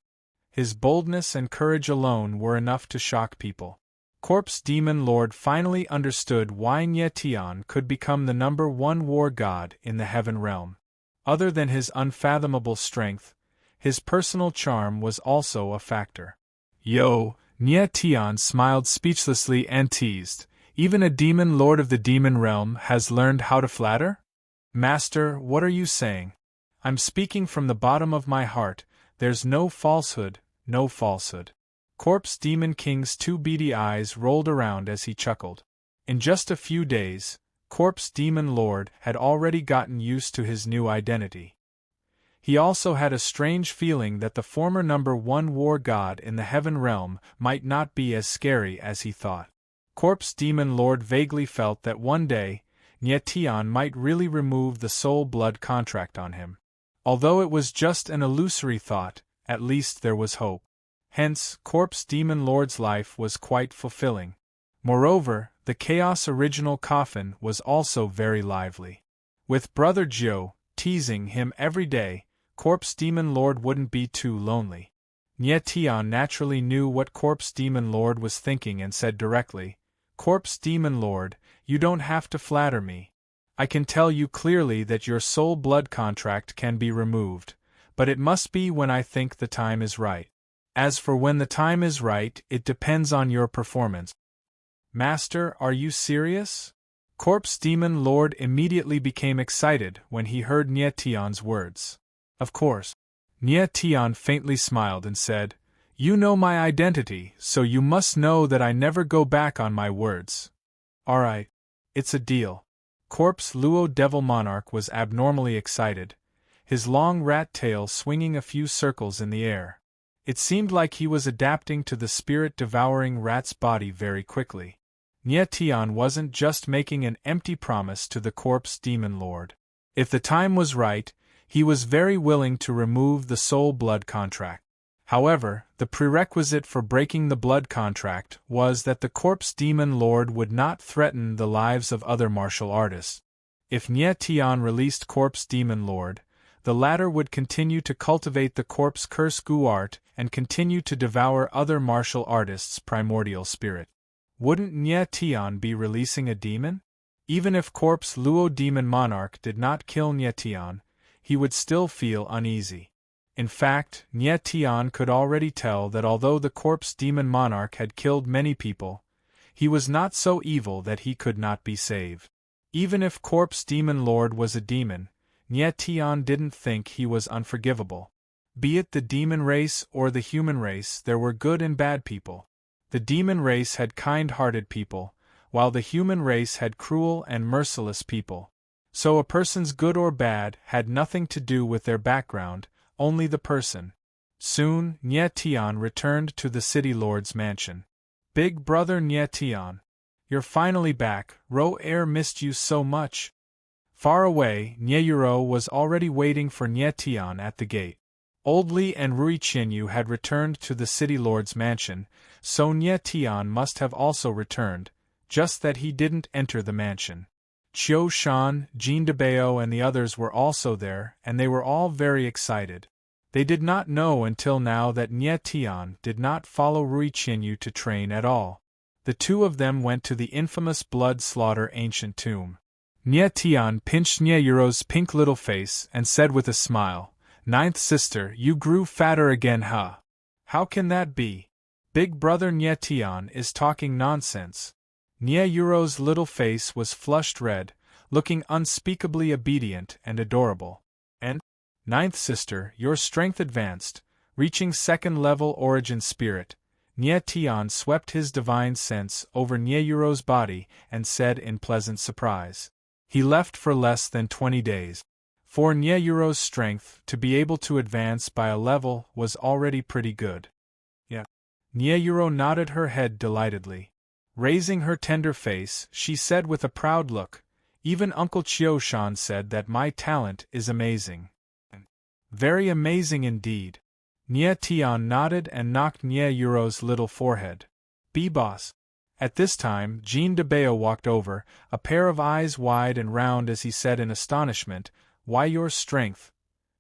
His boldness and courage alone were enough to shock people. Corpse Demon Lord finally understood why Nye Tian could become the #1 war god in the heaven realm. Other than his unfathomable strength, his personal charm was also a factor. "Yo," Nye Tian smiled speechlessly and teased, "even a demon lord of the demon realm has learned how to flatter?" "Master, what are you saying? I'm speaking from the bottom of my heart, there's no falsehood, no falsehood." Corpse Demon King's 2 beady eyes rolled around as he chuckled. In just a few days, Corpse Demon Lord had already gotten used to his new identity. He also had a strange feeling that the former #1 war god in the heaven realm might not be as scary as he thought. Corpse Demon Lord vaguely felt that one day, Nye Tian might really remove the soul blood contract on him. Although it was just an illusory thought, at least there was hope. Hence, Corpse Demon Lord's life was quite fulfilling. Moreover, the Chaos Original Coffin was also very lively. With Brother Jiu teasing him every day, Corpse Demon Lord wouldn't be too lonely. Nye Tian naturally knew what Corpse Demon Lord was thinking and said directly, "Corpse Demon Lord, you don't have to flatter me. I can tell you clearly that your soul blood contract can be removed, but it must be when I think the time is right. As for when the time is right, it depends on your performance." "Master, are you serious?" Corpse Demon Lord immediately became excited when he heard Nye Tian's words. "Of course." Nye Tian faintly smiled and said, "You know my identity, so you must know that I never go back on my words." "Alright. It's a deal." Corpse Luo Devil Monarch was abnormally excited, his long rat tail swinging a few circles in the air. It seemed like he was adapting to the spirit-devouring rat's body very quickly. Nye Tian wasn't just making an empty promise to the Corpse Demon Lord. If the time was right, he was very willing to remove the soul blood contract. However, the prerequisite for breaking the blood contract was that the Corpse Demon Lord would not threaten the lives of other martial artists. If Nye Tian released Corpse Demon Lord, the latter would continue to cultivate the Corpse Curse Gu art and continue to devour other martial artists' primordial spirit. Wouldn't Nye Tian be releasing a demon? Even if Corpse Luo Demon Monarch did not kill Nye Tian, he would still feel uneasy. In fact, Nye Tian could already tell that although the Corpse Demon Monarch had killed many people, he was not so evil that he could not be saved. Even if Corpse Demon Lord was a demon, Nye Tian didn't think he was unforgivable. Be it the demon race or the human race, there were good and bad people. The demon race had kind-hearted people, while the human race had cruel and merciless people. So a person's good or bad had nothing to do with their background, only the person. Soon, Nye Tian returned to the City Lord's mansion. "Big brother Nye Tian, you're finally back. Ro Air missed you so much." Far away, Nyeyuro was already waiting for Nye Tian at the gate. Old Li and Rui Qianyu had returned to the City Lord's mansion, so Nye Tian must have also returned, just that he didn't enter the mansion. Qiu Shan, Jean Debao and the others were also there, and they were all very excited. They did not know until now that Nye Tian did not follow Rui Qianyu to train at all. The two of them went to the infamous blood slaughter ancient tomb. Nye Tian pinched Nye Yuro's pink little face and said with a smile, "Ninth sister, you grew fatter again, huh? How can that be? Big brother Nye Tian is talking nonsense." Nye Yuro's little face was flushed red, looking unspeakably obedient and adorable. "And, ninth sister, your strength advanced, reaching second-level origin spirit." Nye Tian swept his divine sense over Nye Yuro's body and said in pleasant surprise. He left for less than 20 days. For Nye Yuro's strength to be able to advance by a level was already pretty good. Yeah. Nye Yuro nodded her head delightedly. Raising her tender face, she said with a proud look, "Even Uncle Chio-shan said that my talent is amazing." "Very amazing indeed." Nye Tian nodded and knocked Nye Yuro's little forehead. "B-boss." At this time, Jean de Bao walked over, a pair of eyes wide and round as he said in astonishment, "Why your strength?"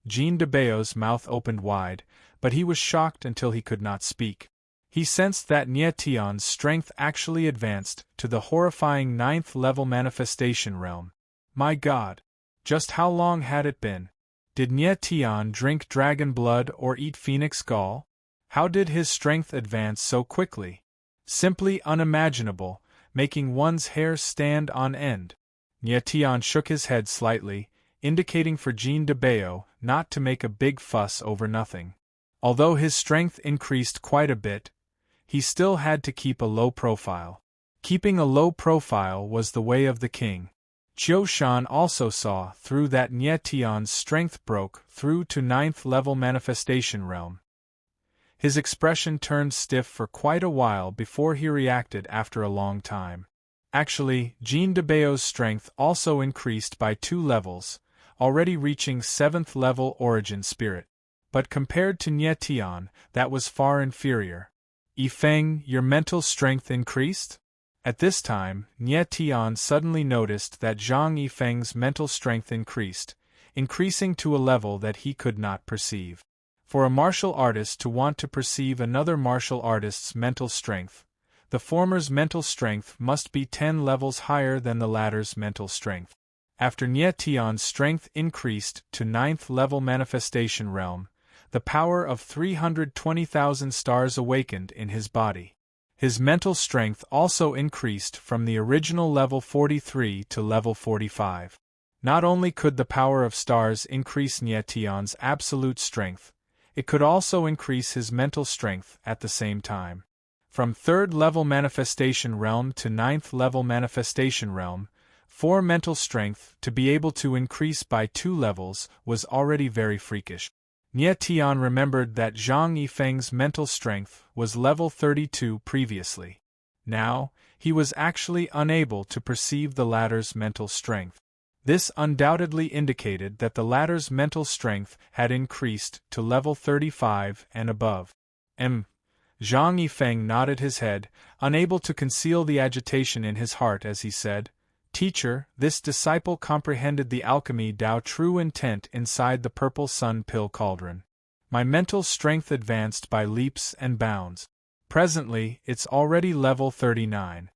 Jean de Bao's mouth opened wide, but he was shocked until he could not speak. He sensed that Nye Tian's strength actually advanced to the horrifying 9th-level manifestation realm. My God! Just how long had it been? Did Nye Tian drink dragon blood or eat phoenix gall? How did his strength advance so quickly? Simply unimaginable, making one's hair stand on end. Nye Tian shook his head slightly, indicating for Jean de Bao not to make a big fuss over nothing. Although his strength increased quite a bit, he still had to keep a low profile. Keeping a low profile was the way of the king. Chio-shan also saw through that Nye Tian's strength broke through to 9th-level manifestation realm. His expression turned stiff for quite a while before he reacted after a long time. Actually, Jean de Bao's strength also increased by 2 levels, already reaching 7th-level origin spirit. But compared to Nye Tian, that was far inferior. "Yifeng, your mental strength increased?" At this time, Nye Tian suddenly noticed that Zhang Yifeng's mental strength increased, increasing to a level that he could not perceive. For a martial artist to want to perceive another martial artist's mental strength, the former's mental strength must be 10 levels higher than the latter's mental strength. After Nye Tian's strength increased to 9th-level manifestation realm, the power of 320,000 stars awakened in his body. His mental strength also increased from the original level 43 to level 45. Not only could the power of stars increase Nye Tian's absolute strength, it could also increase his mental strength at the same time. From 3rd-level manifestation realm to 9th-level manifestation realm, for mental strength to be able to increase by 2 levels was already very freakish. Nye Tian remembered that Zhang Yifeng's mental strength was level 32 previously. Now, he was actually unable to perceive the latter's mental strength. This undoubtedly indicated that the latter's mental strength had increased to level 35 and above. Zhang Yifeng nodded his head, unable to conceal the agitation in his heart as he said, "Teacher, this disciple comprehended the alchemy Tao true intent inside the purple sun pill cauldron. My mental strength advanced by leaps and bounds. Presently, it's already level 39.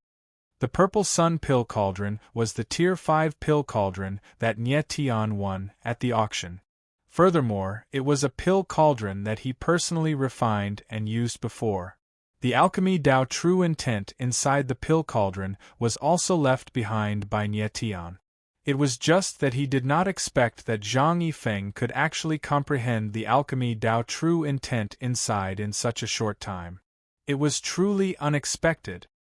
The purple sun pill cauldron was the tier 5 pill cauldron that Nye Tian won at the auction. Furthermore, it was a pill cauldron that he personally refined and used before. The alchemy Tao true intent inside the pill cauldron was also left behind by Nye Tian. It was just that he did not expect that Zhang Yifeng could actually comprehend the alchemy Tao true intent inside in such a short time. It was truly unexpected.